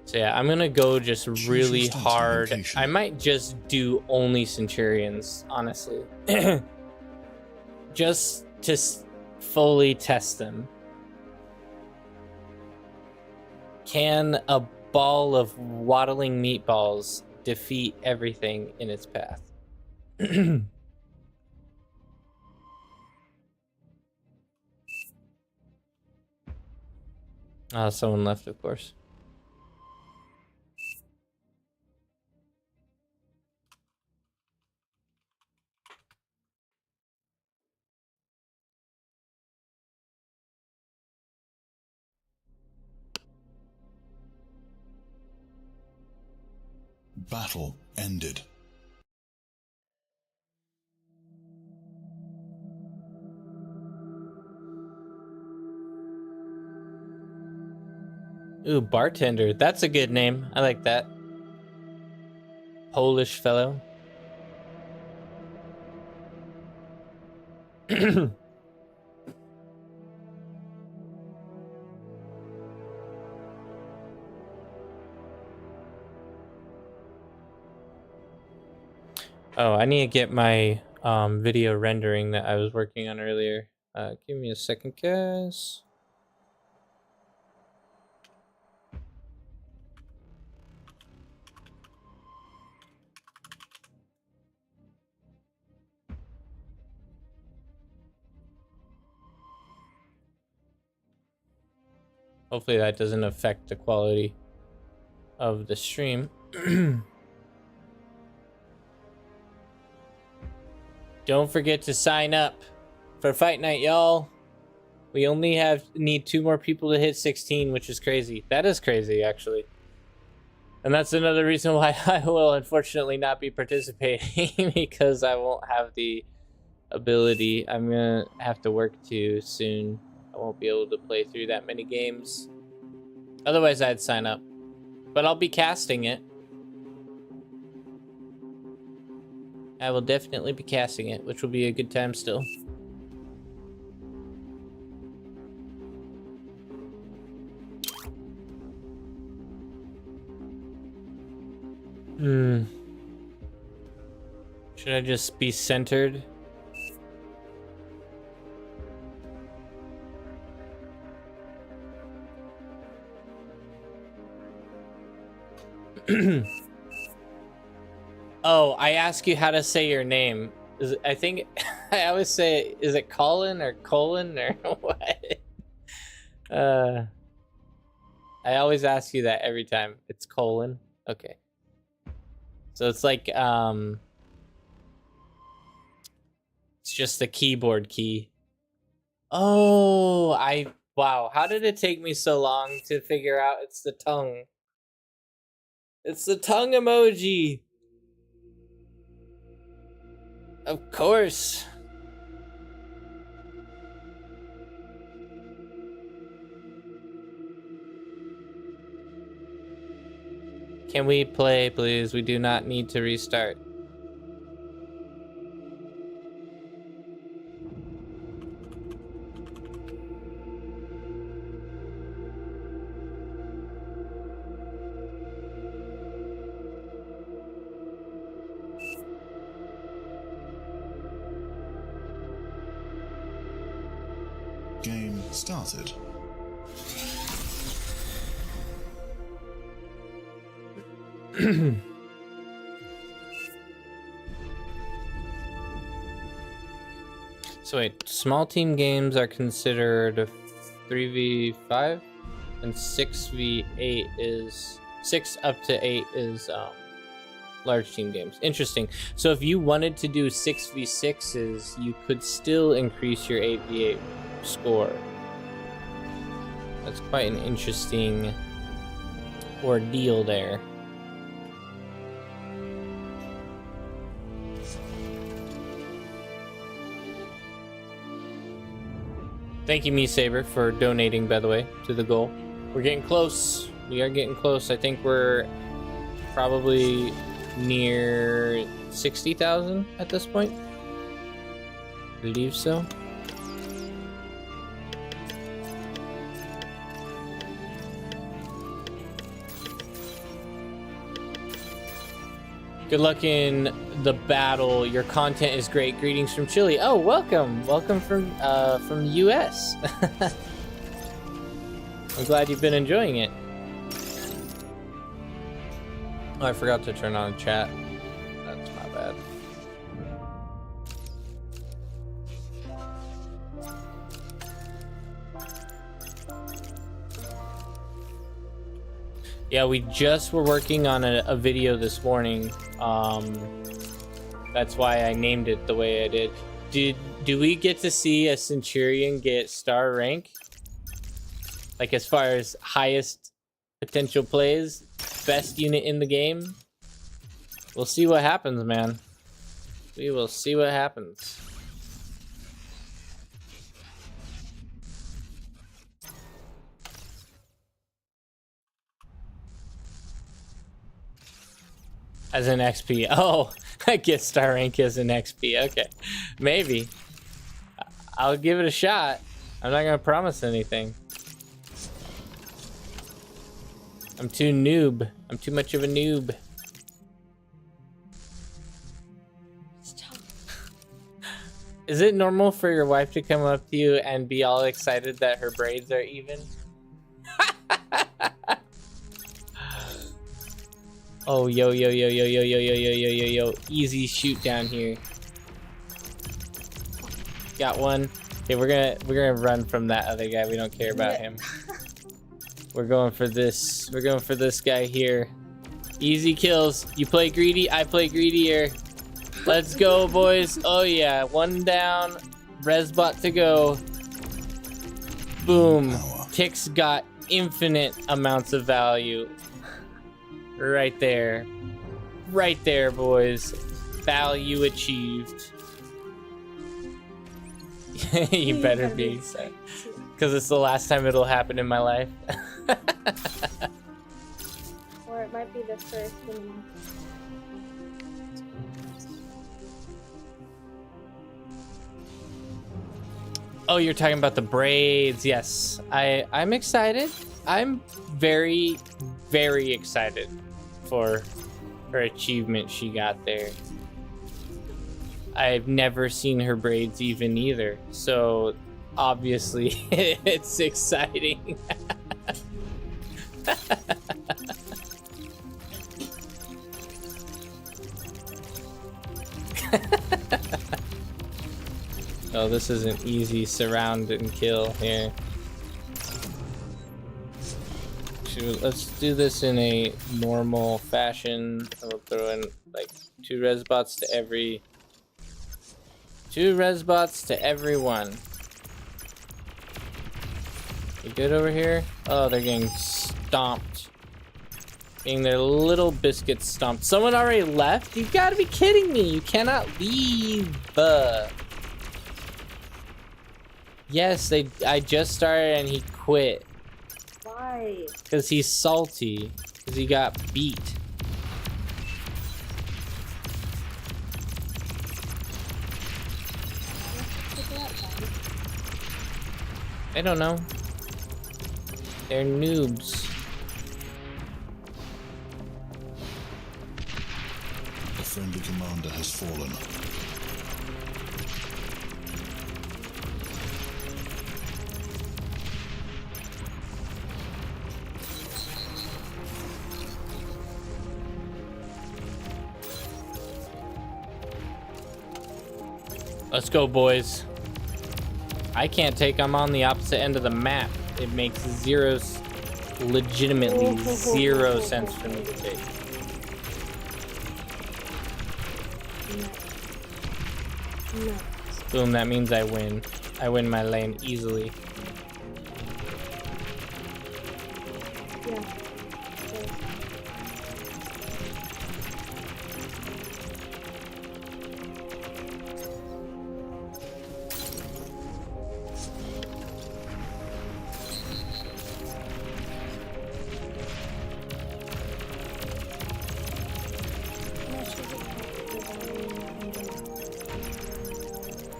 So yeah, I'm gonna go just really hard. I might just do only Centurions, honestly. Just to fully test them. Can a ball of waddling meatballs defeat everything in its path? Someone left, of course. Battle ended. Ooh, bartender. That's a good name. I like that. Polish fellow. Oh, I need to get my video rendering that I was working on earlier. Give me a second, guys. Hopefully that doesn't affect the quality of the stream. Don't forget to sign up for Fight Night, y'all. We only need 2 more people to hit 16, which is crazy. That is crazy, actually. And that's another reason why I will unfortunately not be participating, because I won't have the ability. I'm gonna have to work too soon. I won't be able to play through that many games. Otherwise, I'd sign up. But I'll be casting it. I will definitely be casting it, which will be a good time still. Should I just be centered? Oh, I ask you how to say your name. I think I always say, is it Colin or Colin or what? I always ask you that every time. It's Colin. Okay. So it's like it's just the keyboard key. Oh, wow, how did it take me so long to figure out it's the tongue? It's the tongue emoji. Of course. Can we play, please? We do not need to restart. Game started. So wait, small team games are considered 3v5 and 6v8 is 6 up to 8 is large team games. Interesting. So if you wanted to do 6v6s, you could still increase your 8v8 score. That's quite an interesting ordeal there. Thank you, Me Saber, for donating, by the way, to the goal. We're getting close. We are getting close. I think we're probably near 60,000 at this point. I believe so. Good luck in the battle. Your content is great. Greetings from Chile. Oh, welcome. Welcome from the US. I'm glad you've been enjoying it. Oh, I forgot to turn on chat. That's my bad. Yeah, we just were working on a video this morning. That's why I named it the way I did. Do we get to see a Centurion get star rank? Like as far as highest potential plays, best unit in the game? We'll see what happens, man. We will see what happens. As an XP. Oh, I get star rank as an XP. Okay. Maybe. I'll give it a shot. I'm not going to promise anything. I'm too noob. I'm too much of a noob. Is it normal for your wife to come up to you and be all excited that her braids are even? Oh, yo, yo, yo, yo, yo, yo, yo, yo, yo, yo, yo. Easy shoot down here. Got one. Okay, we're gonna run from that other guy. We don't care about him. We're going for this. We're going for this guy here. Easy kills. You play greedy, I play greedier. Let's go, boys. Oh yeah, one down. Resbot to go. Boom. Tick's got infinite amounts of value. Right there. Right there, boys. Value achieved. You better be excited. Because it's the last time it'll happen in my life. Or it might be the first one. Oh, you're talking about the braids. Yes. I'm excited. I'm very, very excited for her achievement she got there. I've never seen her braids even either. So obviously it's exciting. Oh, this is an easy surround and kill here. Let's do this in a normal fashion. We'll throw in like 2 res bots to every... 2 res bots to everyone. You good over here? Oh, they're getting stomped. Getting their little biscuits stomped. Someone already left? You've got to be kidding me. You cannot leave. Yes, I just started and he quit. Why? Because he's salty. Because he got beat. I don't know. They're noobs. A friendly commander has fallen. Let's go, boys. I can't take them on the opposite end of the map. It makes legitimately zero sense for me to take. No. Boom, that means I win. I win my lane easily. Yeah.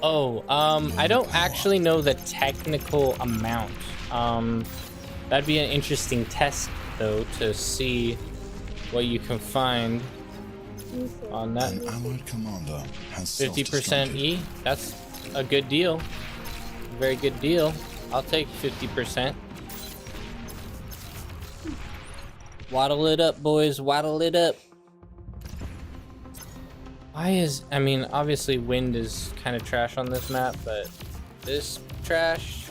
Oh, I don't actually know the technical amount. That'd be an interesting test, though, to see what you can find on that. An allied commander has 50% E, that's a good deal. Very good deal. I'll take 50%. Waddle it up, boys, waddle it up. Why is, I mean, obviously wind is kind of trash on this map, but this trash.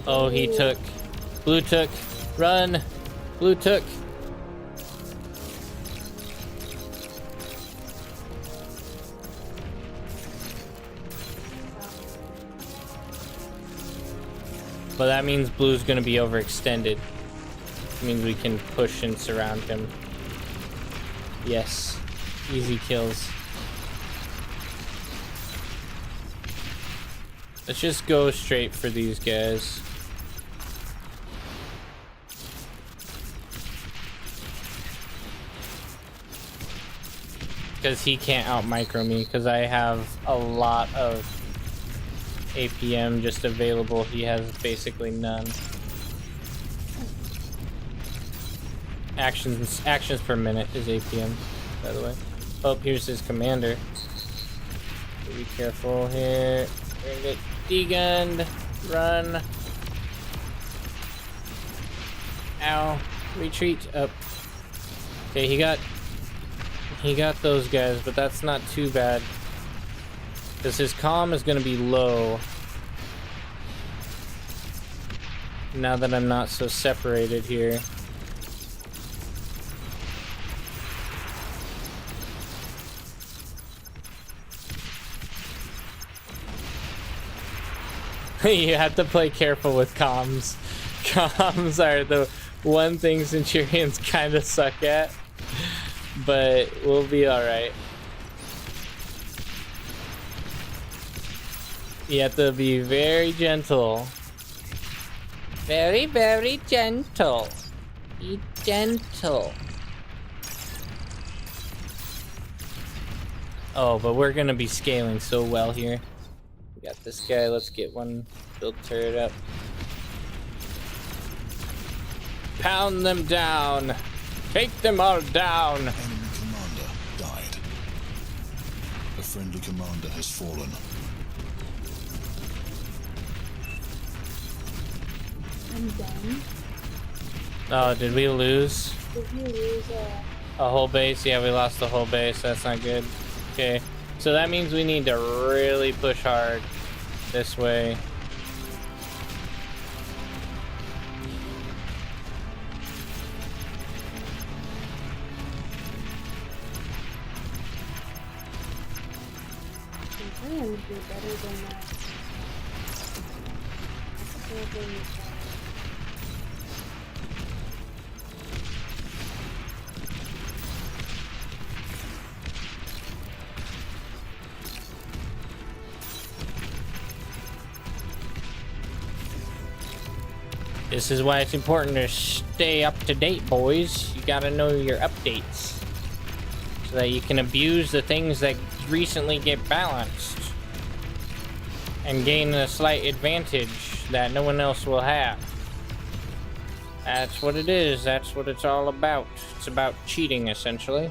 Oh, he took. Blue took. Run. Blue took. But that means blue's gonna be overextended. It means we can push and surround him. Yes. Easy kills. Let's just go straight for these guys. Because he can't out micro me, because I have a lot of APM just available. He has basically none. actions per minute is APM, by the way. Oh, here's his commander. Be careful here. We're gonna get degunned. Run. Ow. Retreat up. Okay, he got those guys, but that's not too bad. Because his comm is gonna be low. Now that I'm not so separated here. You have to play careful with comms. Comms are the one thing Centurions kind of suck at, but we'll be alright. You have to be very gentle. Very, very gentle. Be gentle. Oh, but we're gonna be scaling so well here. We got this guy. Let's get one build turret up. Pound them down. Take them all down. Enemy commander died. A friendly commander has fallen. I'm done. Oh, did we lose Did you lose a whole base? Yeah, we lost the whole base. That's not good. Okay, so that means we need to really push hard this way. Centurion would be better than that. This is why it's important to stay up to date, boys. You gotta know your updates so that you can abuse the things that recently get balanced and gain a slight advantage that no one else will have. That's what it is. That's what it's all about. It's about cheating, essentially.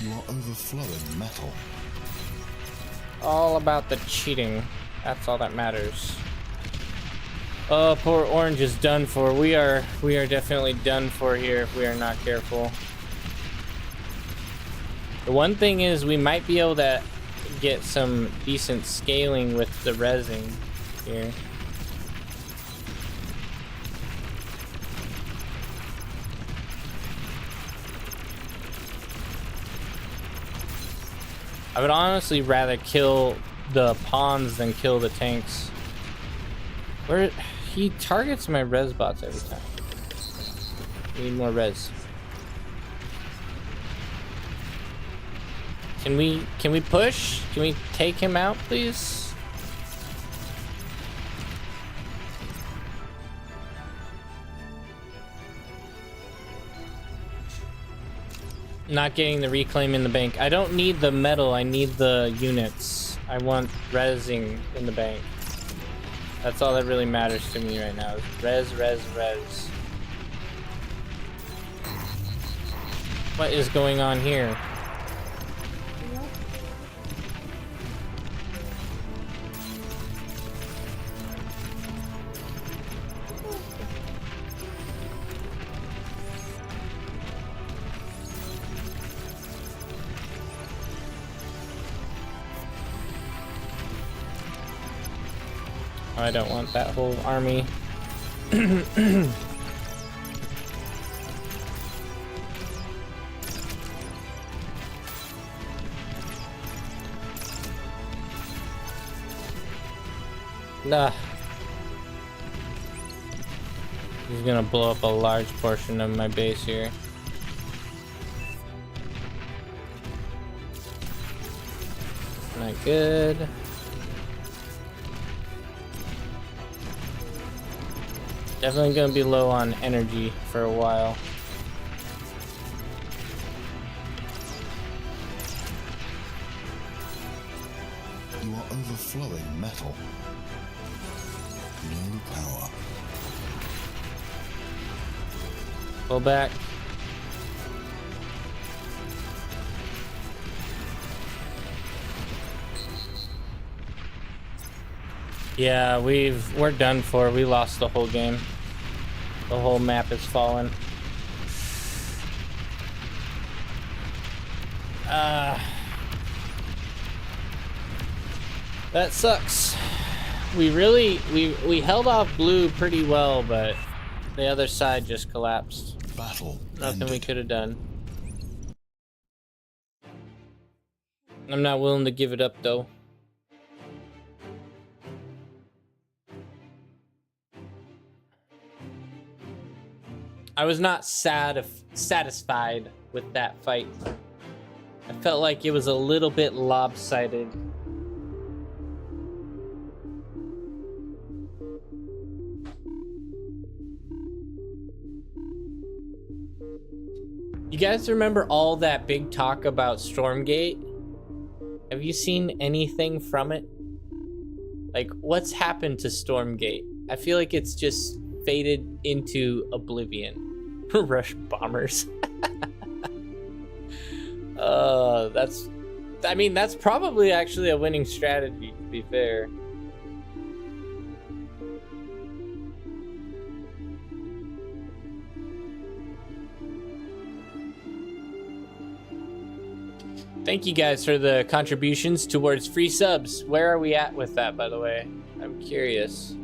You are overflowing metal. All about the cheating. That's all that matters. Oh, poor Orange is done for. We are definitely done for here if we are not careful. The one thing is we might be able to get some decent scaling with the resin here. I would honestly rather kill the pawns than kill the tanks. Where he targets my res bots every time. We need more res. Can we push? Can we take him out, please? Not getting the reclaim in the bank. I don't need the metal, I need the units. I want resing in the bank. That's all that really matters to me right now. Is res. What is going on here? I don't want that whole army. Nah. He's gonna blow up a large portion of my base here. Not good. Definitely gonna be low on energy for a while. You are overflowing metal. No power. Pull back. Yeah, we're done for. We lost the whole game. The whole map is fallen. That sucks. We held off blue pretty well, but the other side just collapsed. Battle Nothing we ended. could have done. I'm not willing to give it up though. I was not satisfied with that fight. I felt like it was a little bit lopsided. You guys remember all that big talk about Stormgate? Have you seen anything from it? Like, what's happened to Stormgate? I feel like it's just faded into oblivion. Rush bombers. That's probably actually a winning strategy, to be fair. Thank you guys for the contributions towards free subs. Where are we at with that, by the way? I'm curious.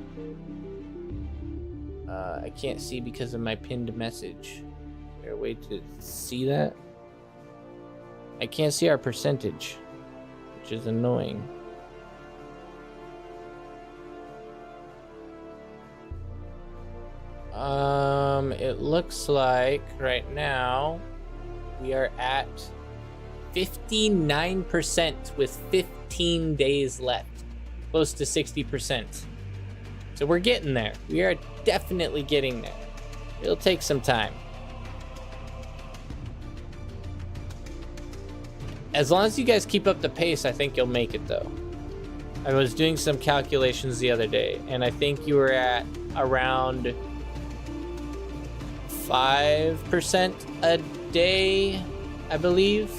I can't see because of my pinned message. Is there a way to see that? I can't see our percentage, which is annoying. It looks like right now we are at 59% with 15 days left, close to 60%. So we're getting there. We are definitely getting there. It'll take some time. As long as you guys keep up the pace, I think you'll make it though. I was doing some calculations the other day, and I think you were at around 5% a day, I believe.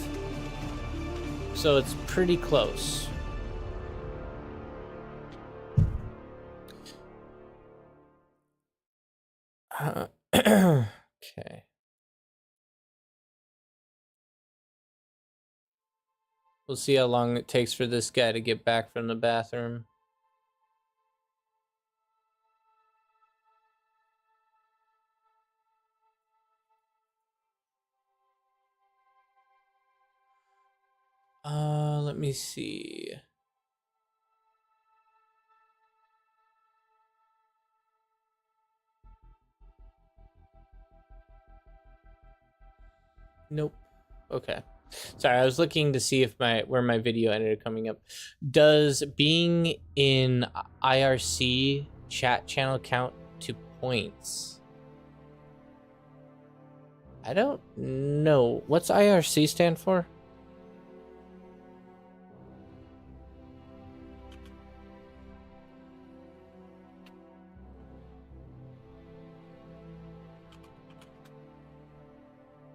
So it's pretty close. Okay. We'll see how long it takes for this guy to get back from the bathroom. Let me see. Nope. Okay. Sorry, I was looking to see if where my video ended up coming up. Does being in IRC chat channel count to points? I don't know. What's IRC stand for?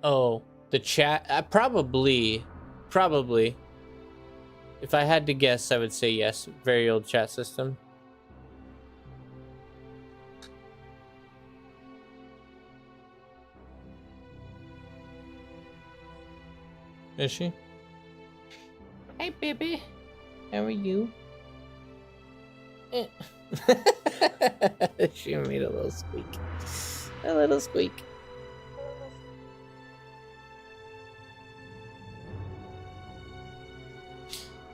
Oh, the chat. Probably. If I had to guess, I would say yes. Very old chat system. Is she? Hey, baby. How are you? She made a little squeak. A little squeak.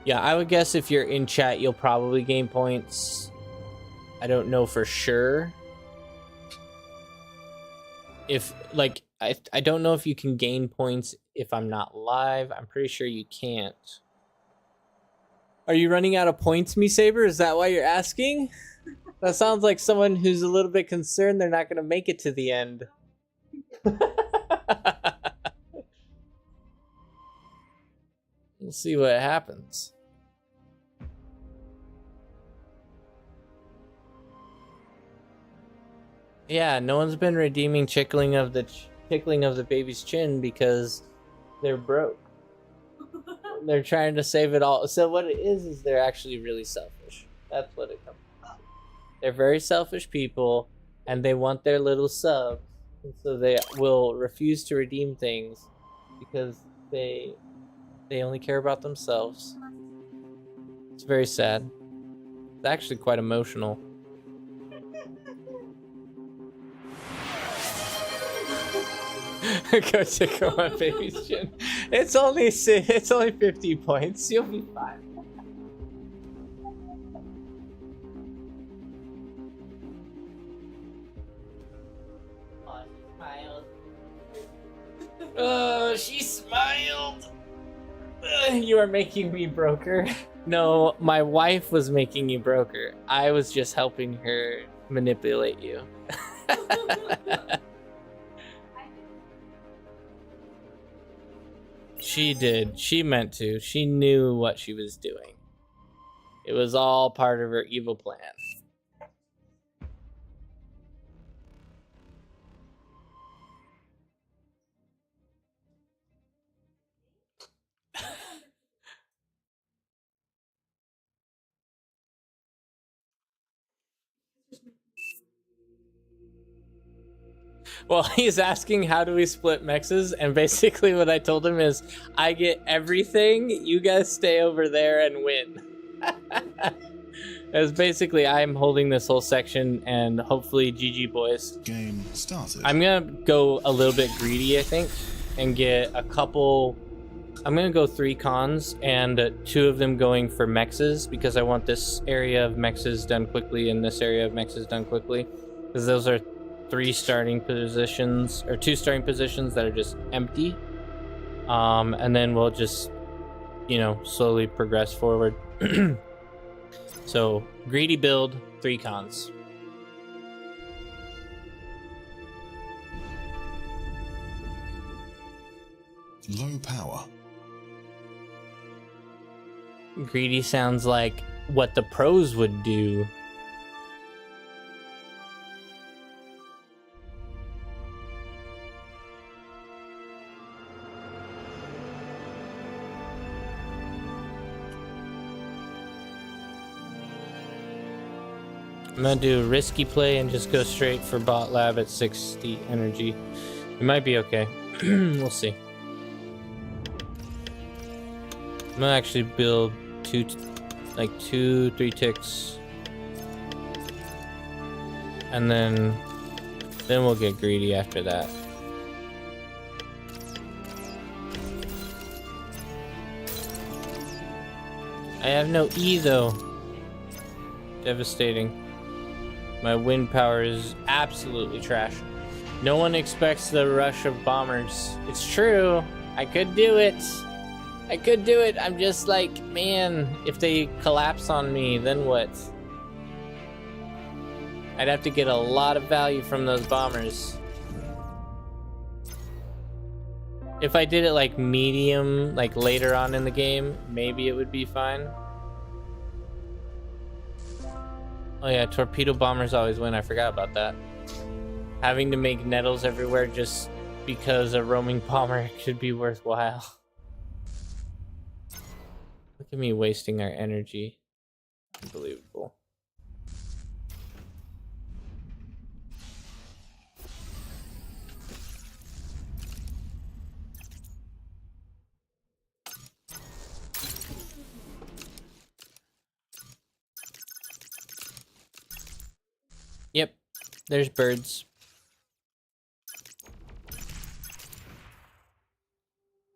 Yeah, I would guess if you're in chat, you'll probably gain points. I don't know for sure. If, like, I don't know if you can gain points if I'm not live. I'm pretty sure you can't. Are you running out of points, me Saber? Is that why you're asking? That sounds like someone who's a little bit concerned they're not going to make it to the end. We'll see what happens. Yeah, no one's been redeeming Chickling of the tickling of the baby's chin because they're broke. They're trying to save it all. So what it is they're actually really selfish. That's what it comes down to. They're very selfish people, and they want their little subs, and so they will refuse to redeem things because they only care about themselves. It's very sad. It's actually quite emotional. Go tickle my baby's chin. It's only 50 points. You'll be fine. Oh, she smiled. You are making me broker. No, my wife was making you broker. I was just helping her manipulate you. She did. She meant to. She knew what she was doing. It was all part of her evil plan. Well, he's asking how do we split mexes, and basically what I told him is I get everything, you guys stay over there and win. It's basically I'm holding this whole section, and hopefully GG boys. Game started. I'm gonna go a little bit greedy, I think, and get a couple. I'm gonna go 3 cons and 2 of them going for mexes because I want this area of mexes done quickly and this area of mexes done quickly, because those are 3 starting positions or 2 starting positions that are just empty. And then we'll just, you know, slowly progress forward. So greedy build, 3 cons. Low power. Greedy sounds like what the pros would do. I'm gonna do risky play and just go straight for bot lab at 60 energy. It might be okay. We'll see. I'm gonna actually build 2-3 ticks, and then we'll get greedy after that. I have no E though. Devastating. My wind power is absolutely trash. No one expects the rush of bombers. It's true. I could do it. I could do it. I'm just like, man, if they collapse on me, then what? I'd have to get a lot of value from those bombers. If I did it like medium, like later on in the game, maybe it would be fine. Oh yeah, torpedo bombers always win. I forgot about that. Having to make nettles everywhere just because a roaming bomber could be worthwhile. Look at me wasting our energy. Unbelievable. Yep, there's birds.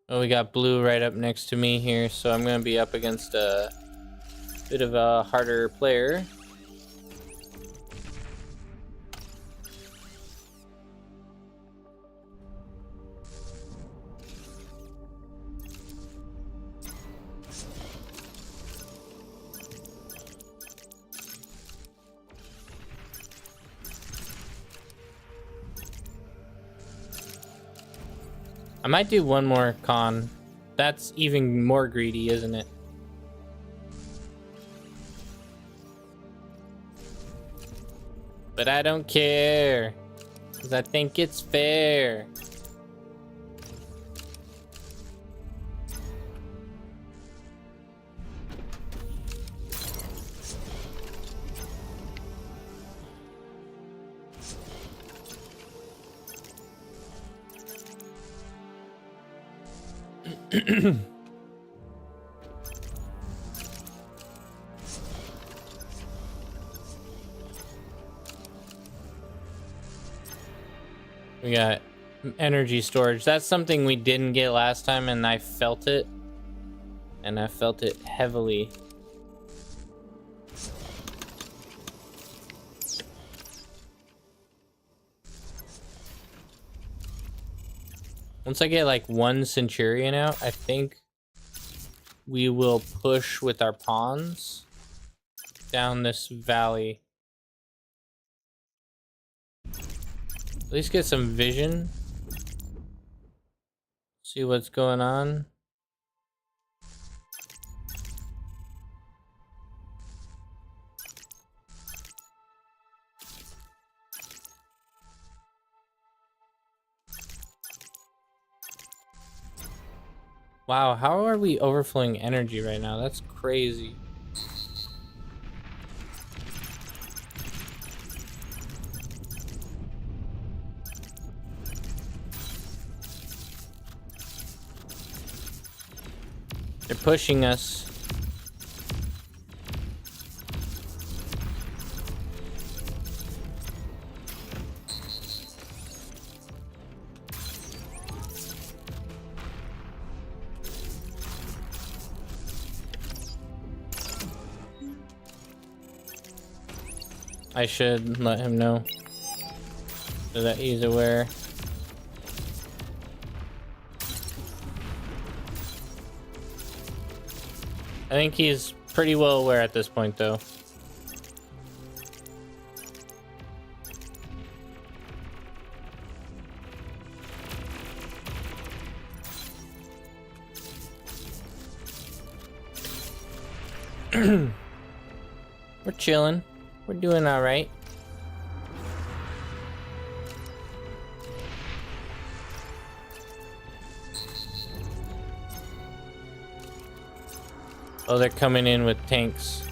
Oh, we got blue right up next to me here, so I'm gonna be up against a bit of a harder player. I might do one more con. That's even more greedy, isn't it? But I don't care, because I think it's fair. We got energy storage. That's something we didn't get last time, and I felt it. And I felt it heavily. Once I get like one Centurion out, I think we will push with our pawns down this valley. At least get some vision. See what's going on. Wow, how are we overflowing energy right now? That's crazy. They're pushing us. I should let him know so that he's aware. I think he's pretty well aware at this point, though. We're chilling. We're doing all right. Oh, they're coming in with tanks.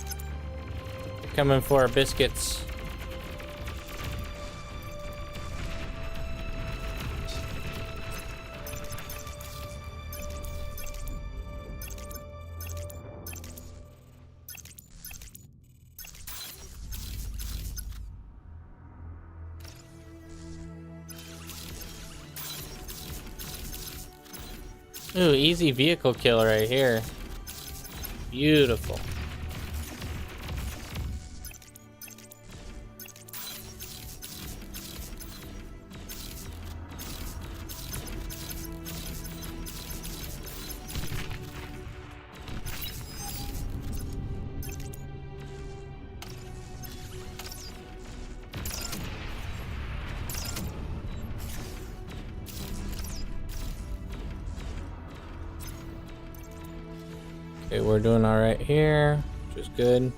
They're coming for our biscuits. Ooh, easy vehicle kill right here. Beautiful. Okay, we're doing all right here, which is good.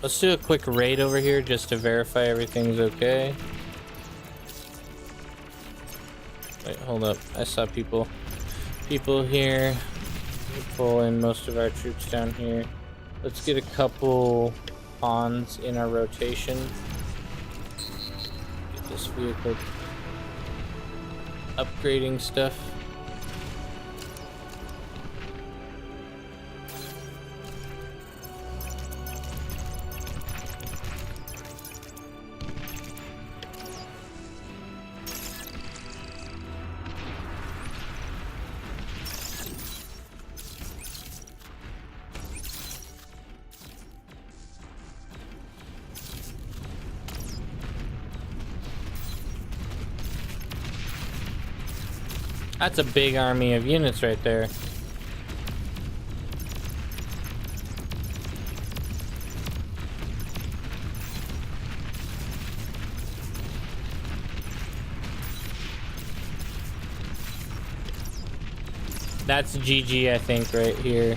Let's do a quick raid over here just to verify everything's okay. Wait, hold up. I saw people here. We pull in most of our troops down here. Let's get a couple pawns in our rotation. Get this vehicle upgrading stuff. That's a big army of units right there. That's GG, I think, right here.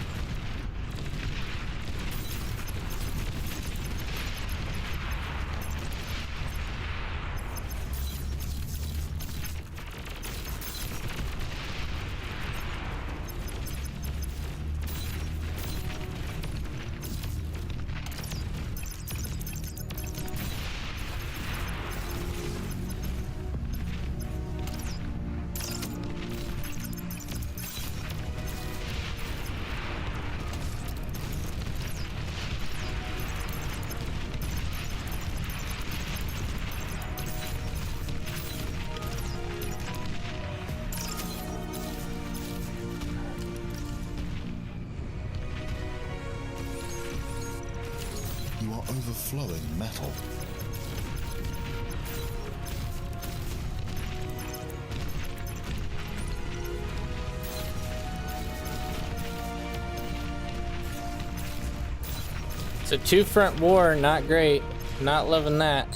overflowing metal. It's a two-front war, not great. Not loving that.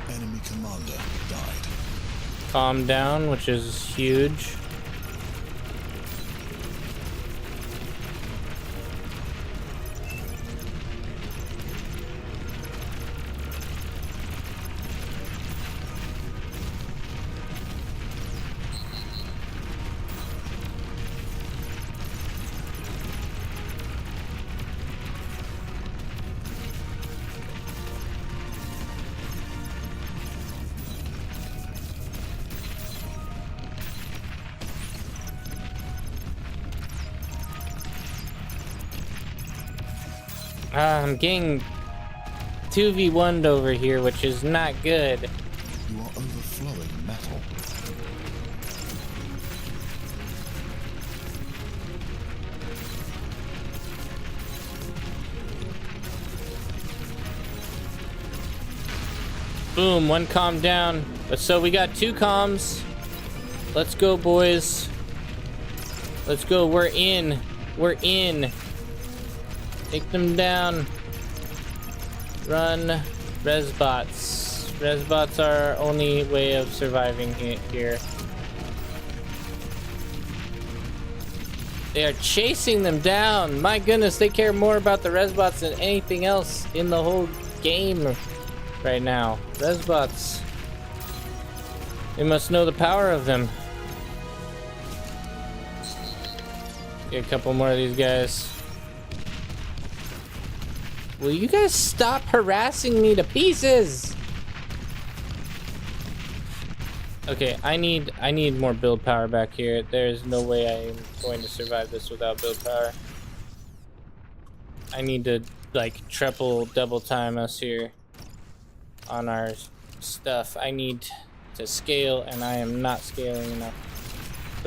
Enemy commander died. Calm down, which is huge. I'm getting 2v1'd over here, which is not good. You are overflowing metal. Boom, one comm down. So we got 2 comms. Let's go, boys. Let's go. We're in. We're in. Take them down. Run. Resbots. Resbots are our only way of surviving here. They are chasing them down. My goodness, they care more about the Resbots than anything else in the whole game right now. Resbots. They must know the power of them. Get a couple more of these guys. Will you guys stop harassing me to pieces? Okay, I need more build power back here. There's no way I am going to survive this without build power. I need to like triple double time us here on our stuff. I need to scale, and I am not scaling enough.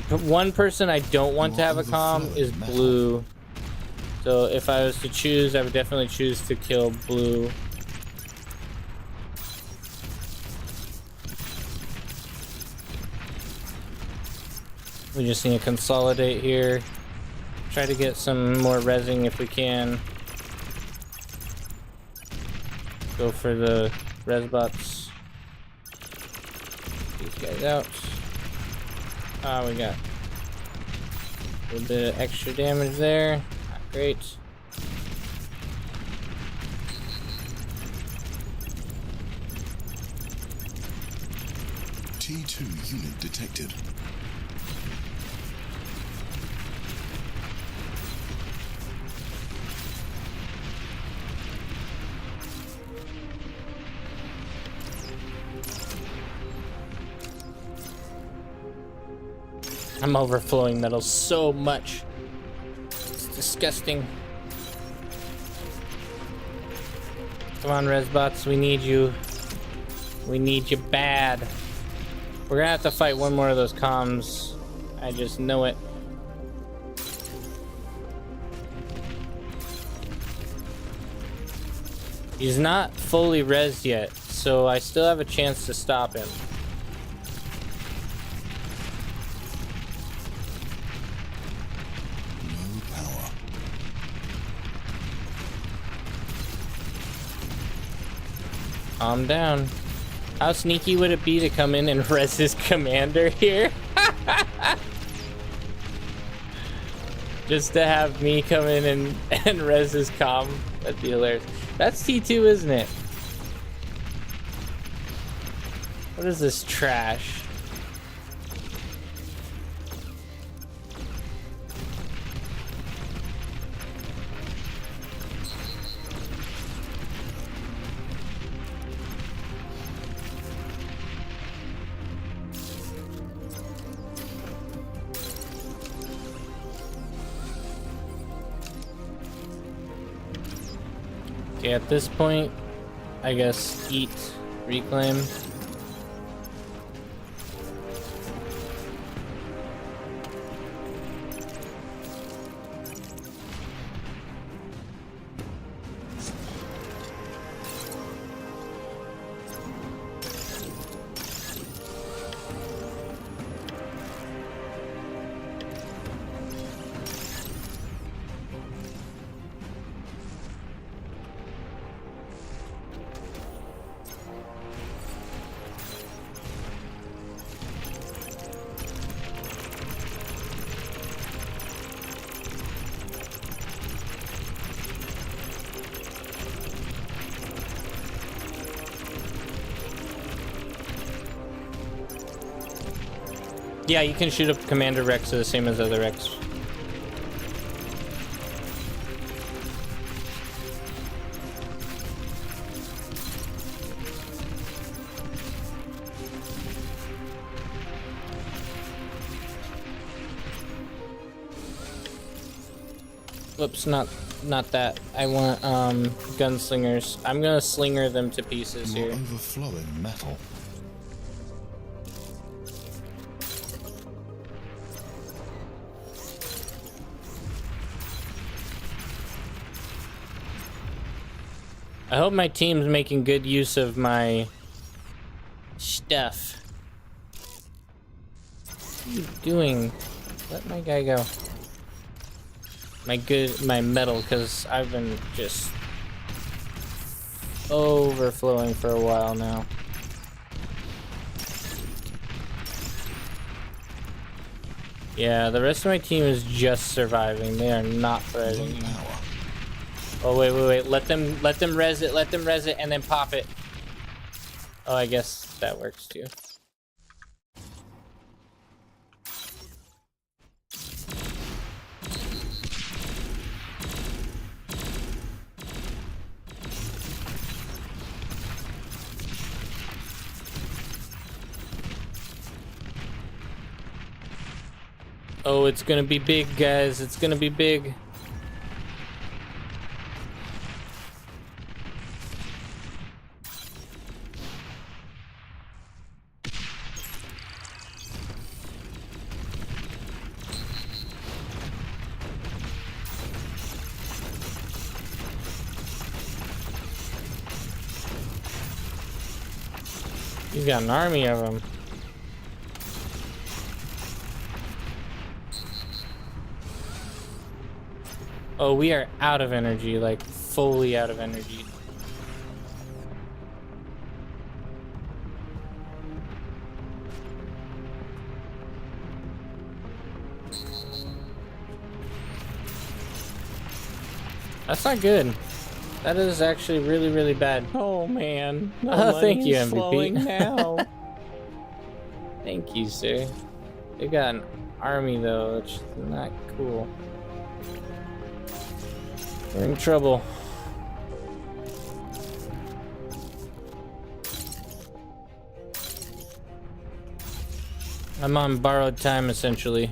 The one person I don't want to have a comm is Blue. So if I was to choose, I would definitely choose to kill Blue. We just need to consolidate here. Try to get some more rezzing if we can. Go for the Resbots. These guys out. Ah, we got a little bit of extra damage there. Not great. T2 unit detected. I'm overflowing metal so much. It's disgusting. Come on, Resbots, we need you. We need you bad. We're gonna have to fight one more of those comms. I just know it. He's not fully rezzed yet, so I still have a chance to stop him. Calm down. How sneaky would it be to come in and res his commander here? Just to have me come in and res his comm. That'd be hilarious. That's T2, isn't it? What is this trash? Okay, at this point, I guess eat, reclaim. Yeah, you can shoot up Commander Rex the same as other Rex. Whoops, not that. I want gunslingers. I'm gonna slinger them to pieces You're here. overflowing metal. I hope my team's making good use of my stuff. What are you doing? Let my guy go. My metal, because I've been just overflowing for a while now. Yeah, the rest of my team is just surviving. They are not Low thriving. power. Oh wait. Let them res it, and then pop it. Oh, I guess that works too. Oh, it's gonna be big, guys. It's gonna be big. He's got an army of them. Oh, we are out of energy, like fully out of energy. That's not good. That is actually really, really bad. Oh man. Thank you, MVP. Now. Thank you, sir. They got an army though, which is not cool. We're in trouble. I'm on borrowed time, essentially.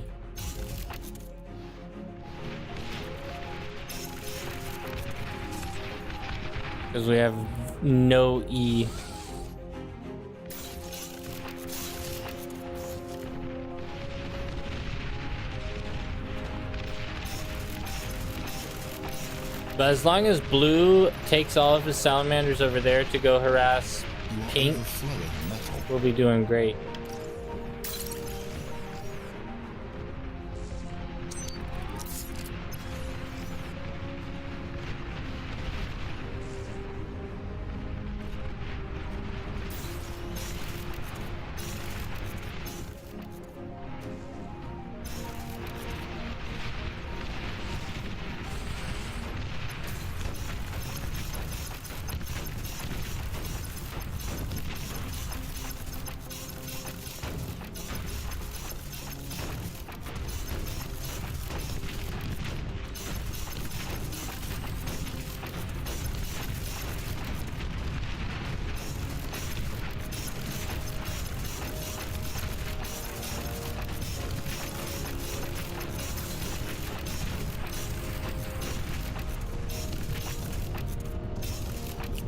Because we have no E. But as long as blue takes all of his salamanders over there to go harass You're pink, overflowing metal. we'll be doing great.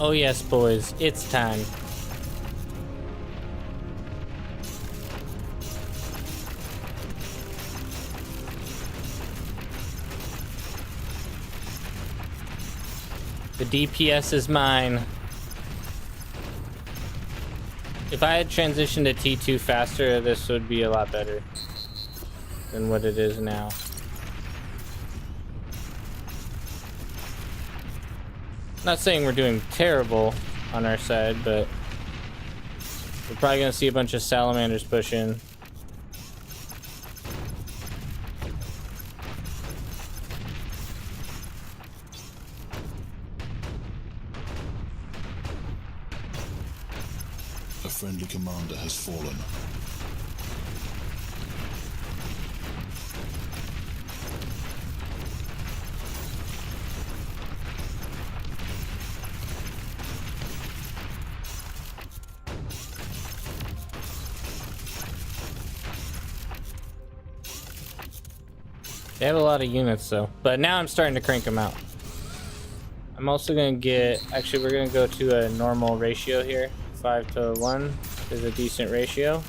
Oh yes, boys, it's time. The DPS is mine. If I had transitioned to T2 faster, this would be a lot better than what it is now. Not saying we're doing terrible on our side, but we're probably gonna see a bunch of salamanders push in. A friendly commander has fallen. They have a lot of units though, but now I'm starting to crank them out. I'm also gonna get, actually we're gonna go to a normal ratio here. 5 to 1 is a decent ratio.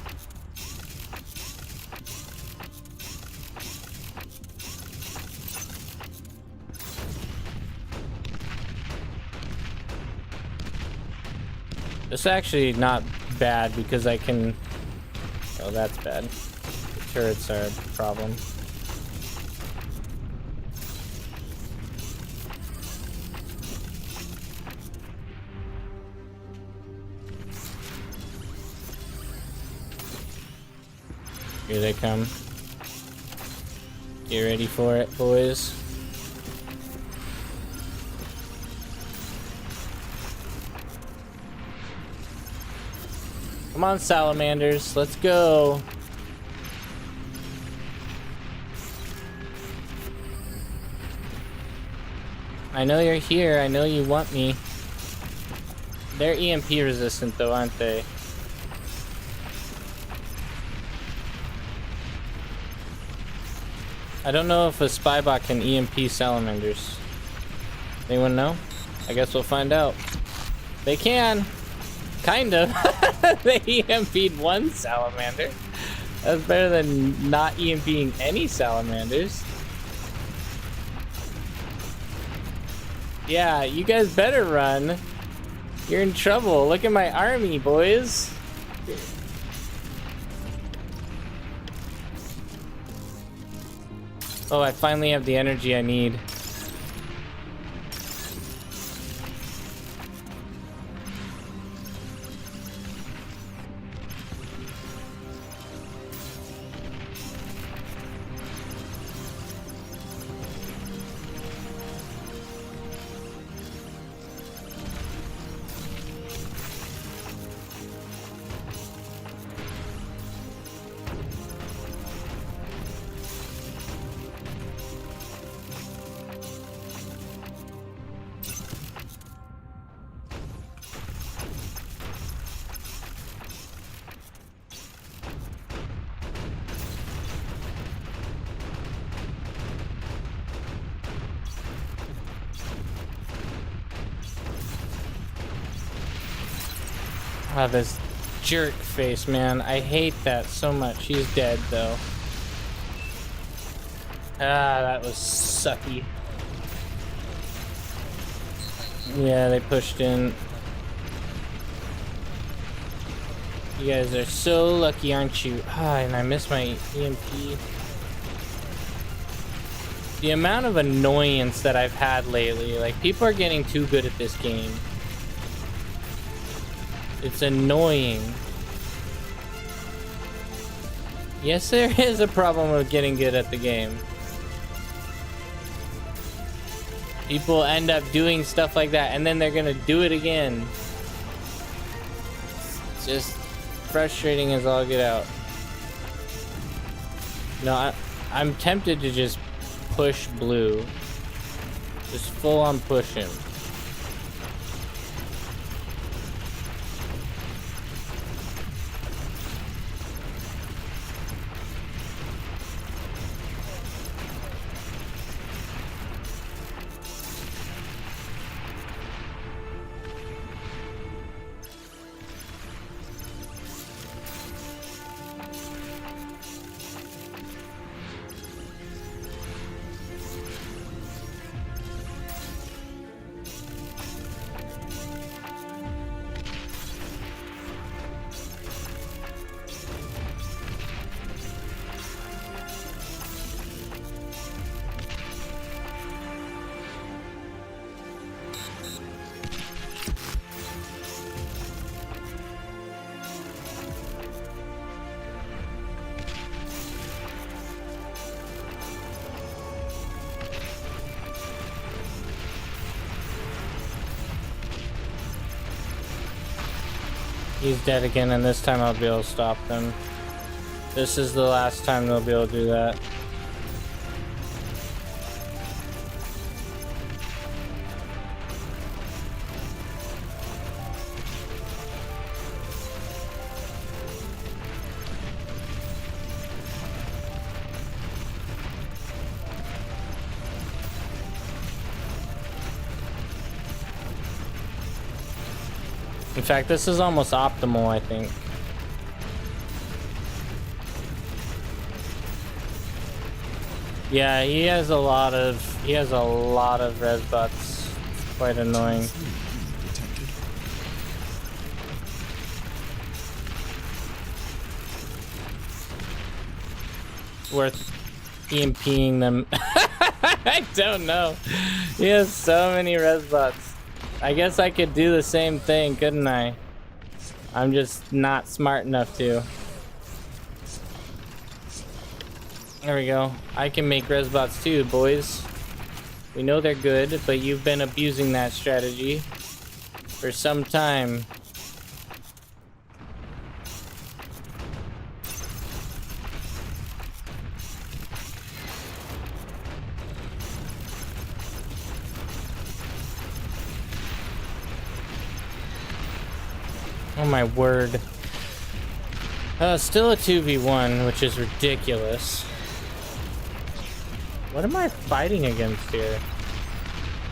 It's actually not bad because I can, oh that's bad. The turrets are a problem. Here they come. Get ready for it, boys. Come on, salamanders, let's go. I know you're here, I know you want me. They're EMP resistant though, aren't they? I don't know if a spybot can EMP salamanders. Anyone know? I guess we'll find out. They can! Kind of. They EMP'd one salamander. That's better than not EMPing any salamanders. Yeah, you guys better run. You're in trouble. Look at my army, boys. Oh, I finally have the energy I need. Ah, this jerk face, man. I hate that so much. He's dead, though. Ah, that was sucky. Yeah, they pushed in. You guys are so lucky, aren't you? Ah, and I missed my EMP. The amount of annoyance that I've had lately, like, people are getting too good at this game. It's annoying. Yes, there is a problem with getting good at the game. People end up doing stuff like that, and then they're gonna do it again. It's just frustrating as all get out. No, I'm tempted to just push blue. Just full on push him. He's dead again, and this time I'll be able to stop them. This is the last time they'll be able to do that. In fact, this is almost optimal, I think. Yeah, he has a lot of res butts. It's quite annoying. Worth EMPing them. I don't know. He has so many res butts. I guess I could do the same thing, couldn't I? I'm just not smart enough to. There we go. I can make res bots too, boys. We know they're good, but you've been abusing that strategy for some time. Oh my word. Still a 2v1, which is ridiculous. What am I fighting against here?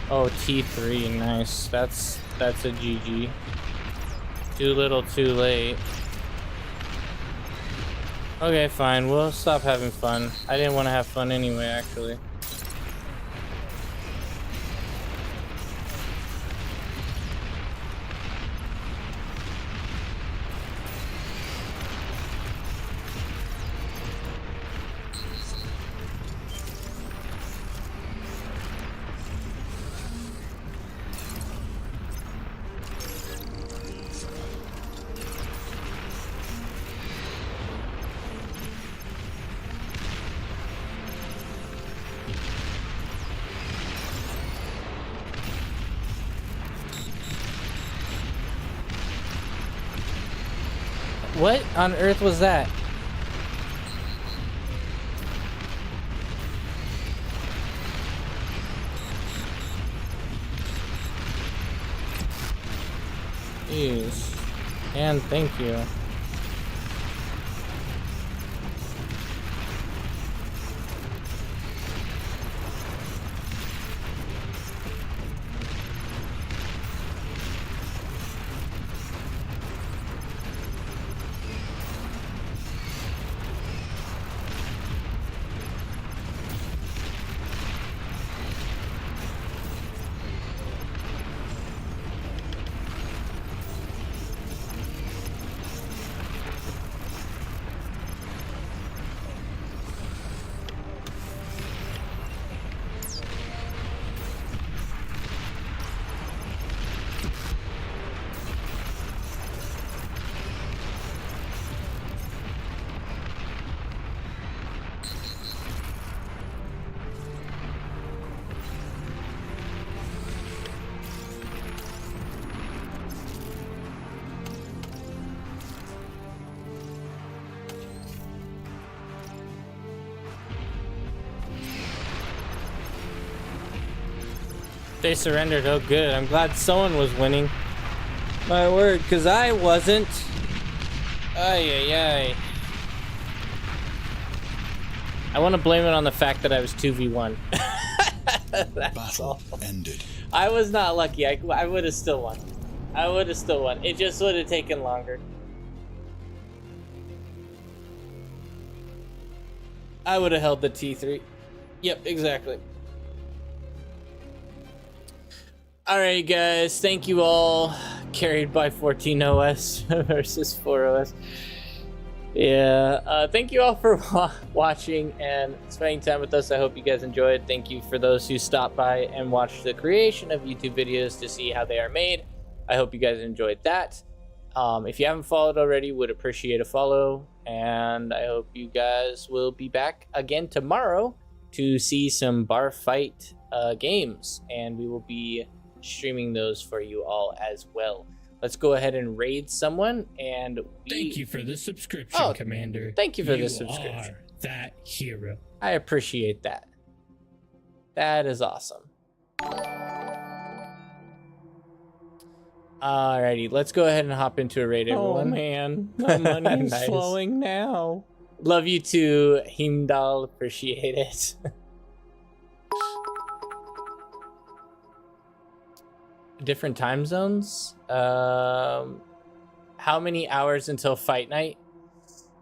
Oh, T3, nice. That's a GG. Too little, too late. Okay, fine. We'll stop having fun. I didn't want to have fun anyway, actually. What on earth was that? Jeez. And thank you. They surrendered. Oh, good. I'm glad someone was winning. My word, because I wasn't. Ay, ay, ay. I want to blame it on the fact that I was 2v1. Battle ended. I was not lucky. I would have still won. I would have still won. It just would have taken longer. I would have held the T3. Yep, exactly. Alright guys, thank you all. Carried by 14OS versus 4OS. Yeah, thank you all for watching and spending time with us. I hope you guys enjoyed. Thank you for those who stopped by and watched the creation of YouTube videos to see how they are made. I hope you guys enjoyed that. If you haven't followed already, would appreciate a follow. And I hope you guys will be back again tomorrow to see some bar fight games. And we will be streaming those for you all as well. let's go ahead and raid someone. And Thank you for the subscription, Oh, Commander. thank you for the You subscription. are that hero. I appreciate that. That is awesome. Alrighty, let's go ahead and hop into a raid, everyone. Oh man, my money is Nice. flowing now. Love you too, Heimdall. Appreciate it. Different time zones. How many hours until fight night?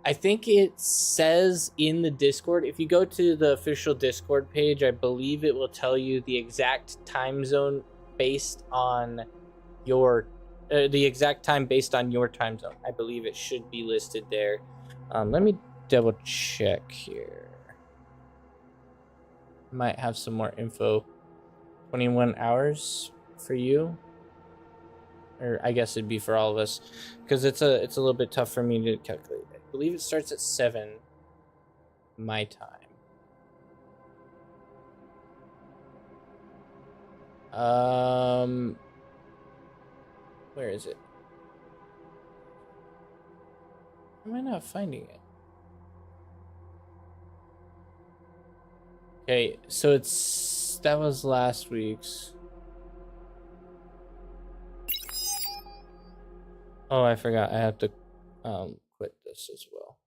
I think it says in the Discord. If you go to the official Discord page, I believe it will tell you the exact time zone based on your the exact time based on your time zone. I believe it should be listed there. Let me double check here. Might have some more info. 21 hours for you, or I guess it'd be for all of us, because it's a little bit tough for me to calculate. I believe it starts at 7 my time. Where is it? Am I not finding it? Okay, so that was last week's. Oh, I forgot. I have to quit this as well.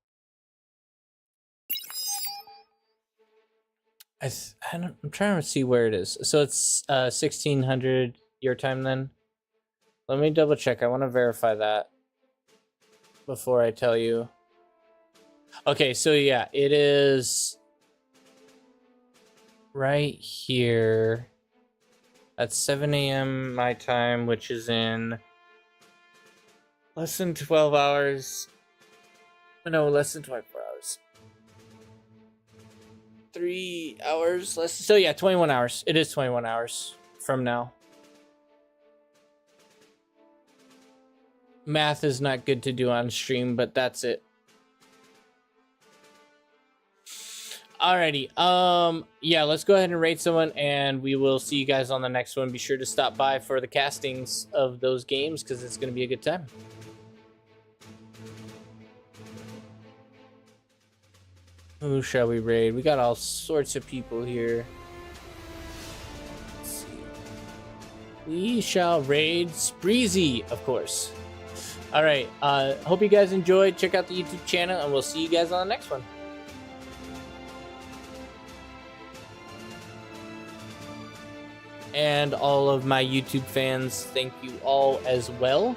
I'm trying to see where it is. So it's 1600 your time then. Let me double check. I want to verify that before I tell you. Okay, so yeah, it is right here at 7 a.m. my time, which is in less than 12 hours. No, less than 24 hours. 3 hours less. So yeah, 21 hours. It is 21 hours from now. Math is not good to do on stream, but that's it. Alrighty. Yeah, let's go ahead and rate someone, and we will see you guys on the next one. Be sure to stop by for the castings of those games, because it's going to be a good time. Who shall we raid? We got all sorts of people here. Let's see. We shall raid Spreezy, of course. All right. Hope you guys enjoyed. Check out the YouTube channel, and we'll see you guys on the next one. And all of my YouTube fans, thank you all as well.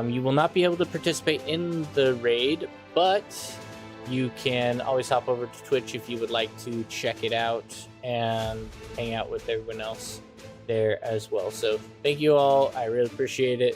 You will not be able to participate in the raid, but you can always hop over to Twitch if you would like to check it out and hang out with everyone else there as well. So thank you all. I really appreciate it.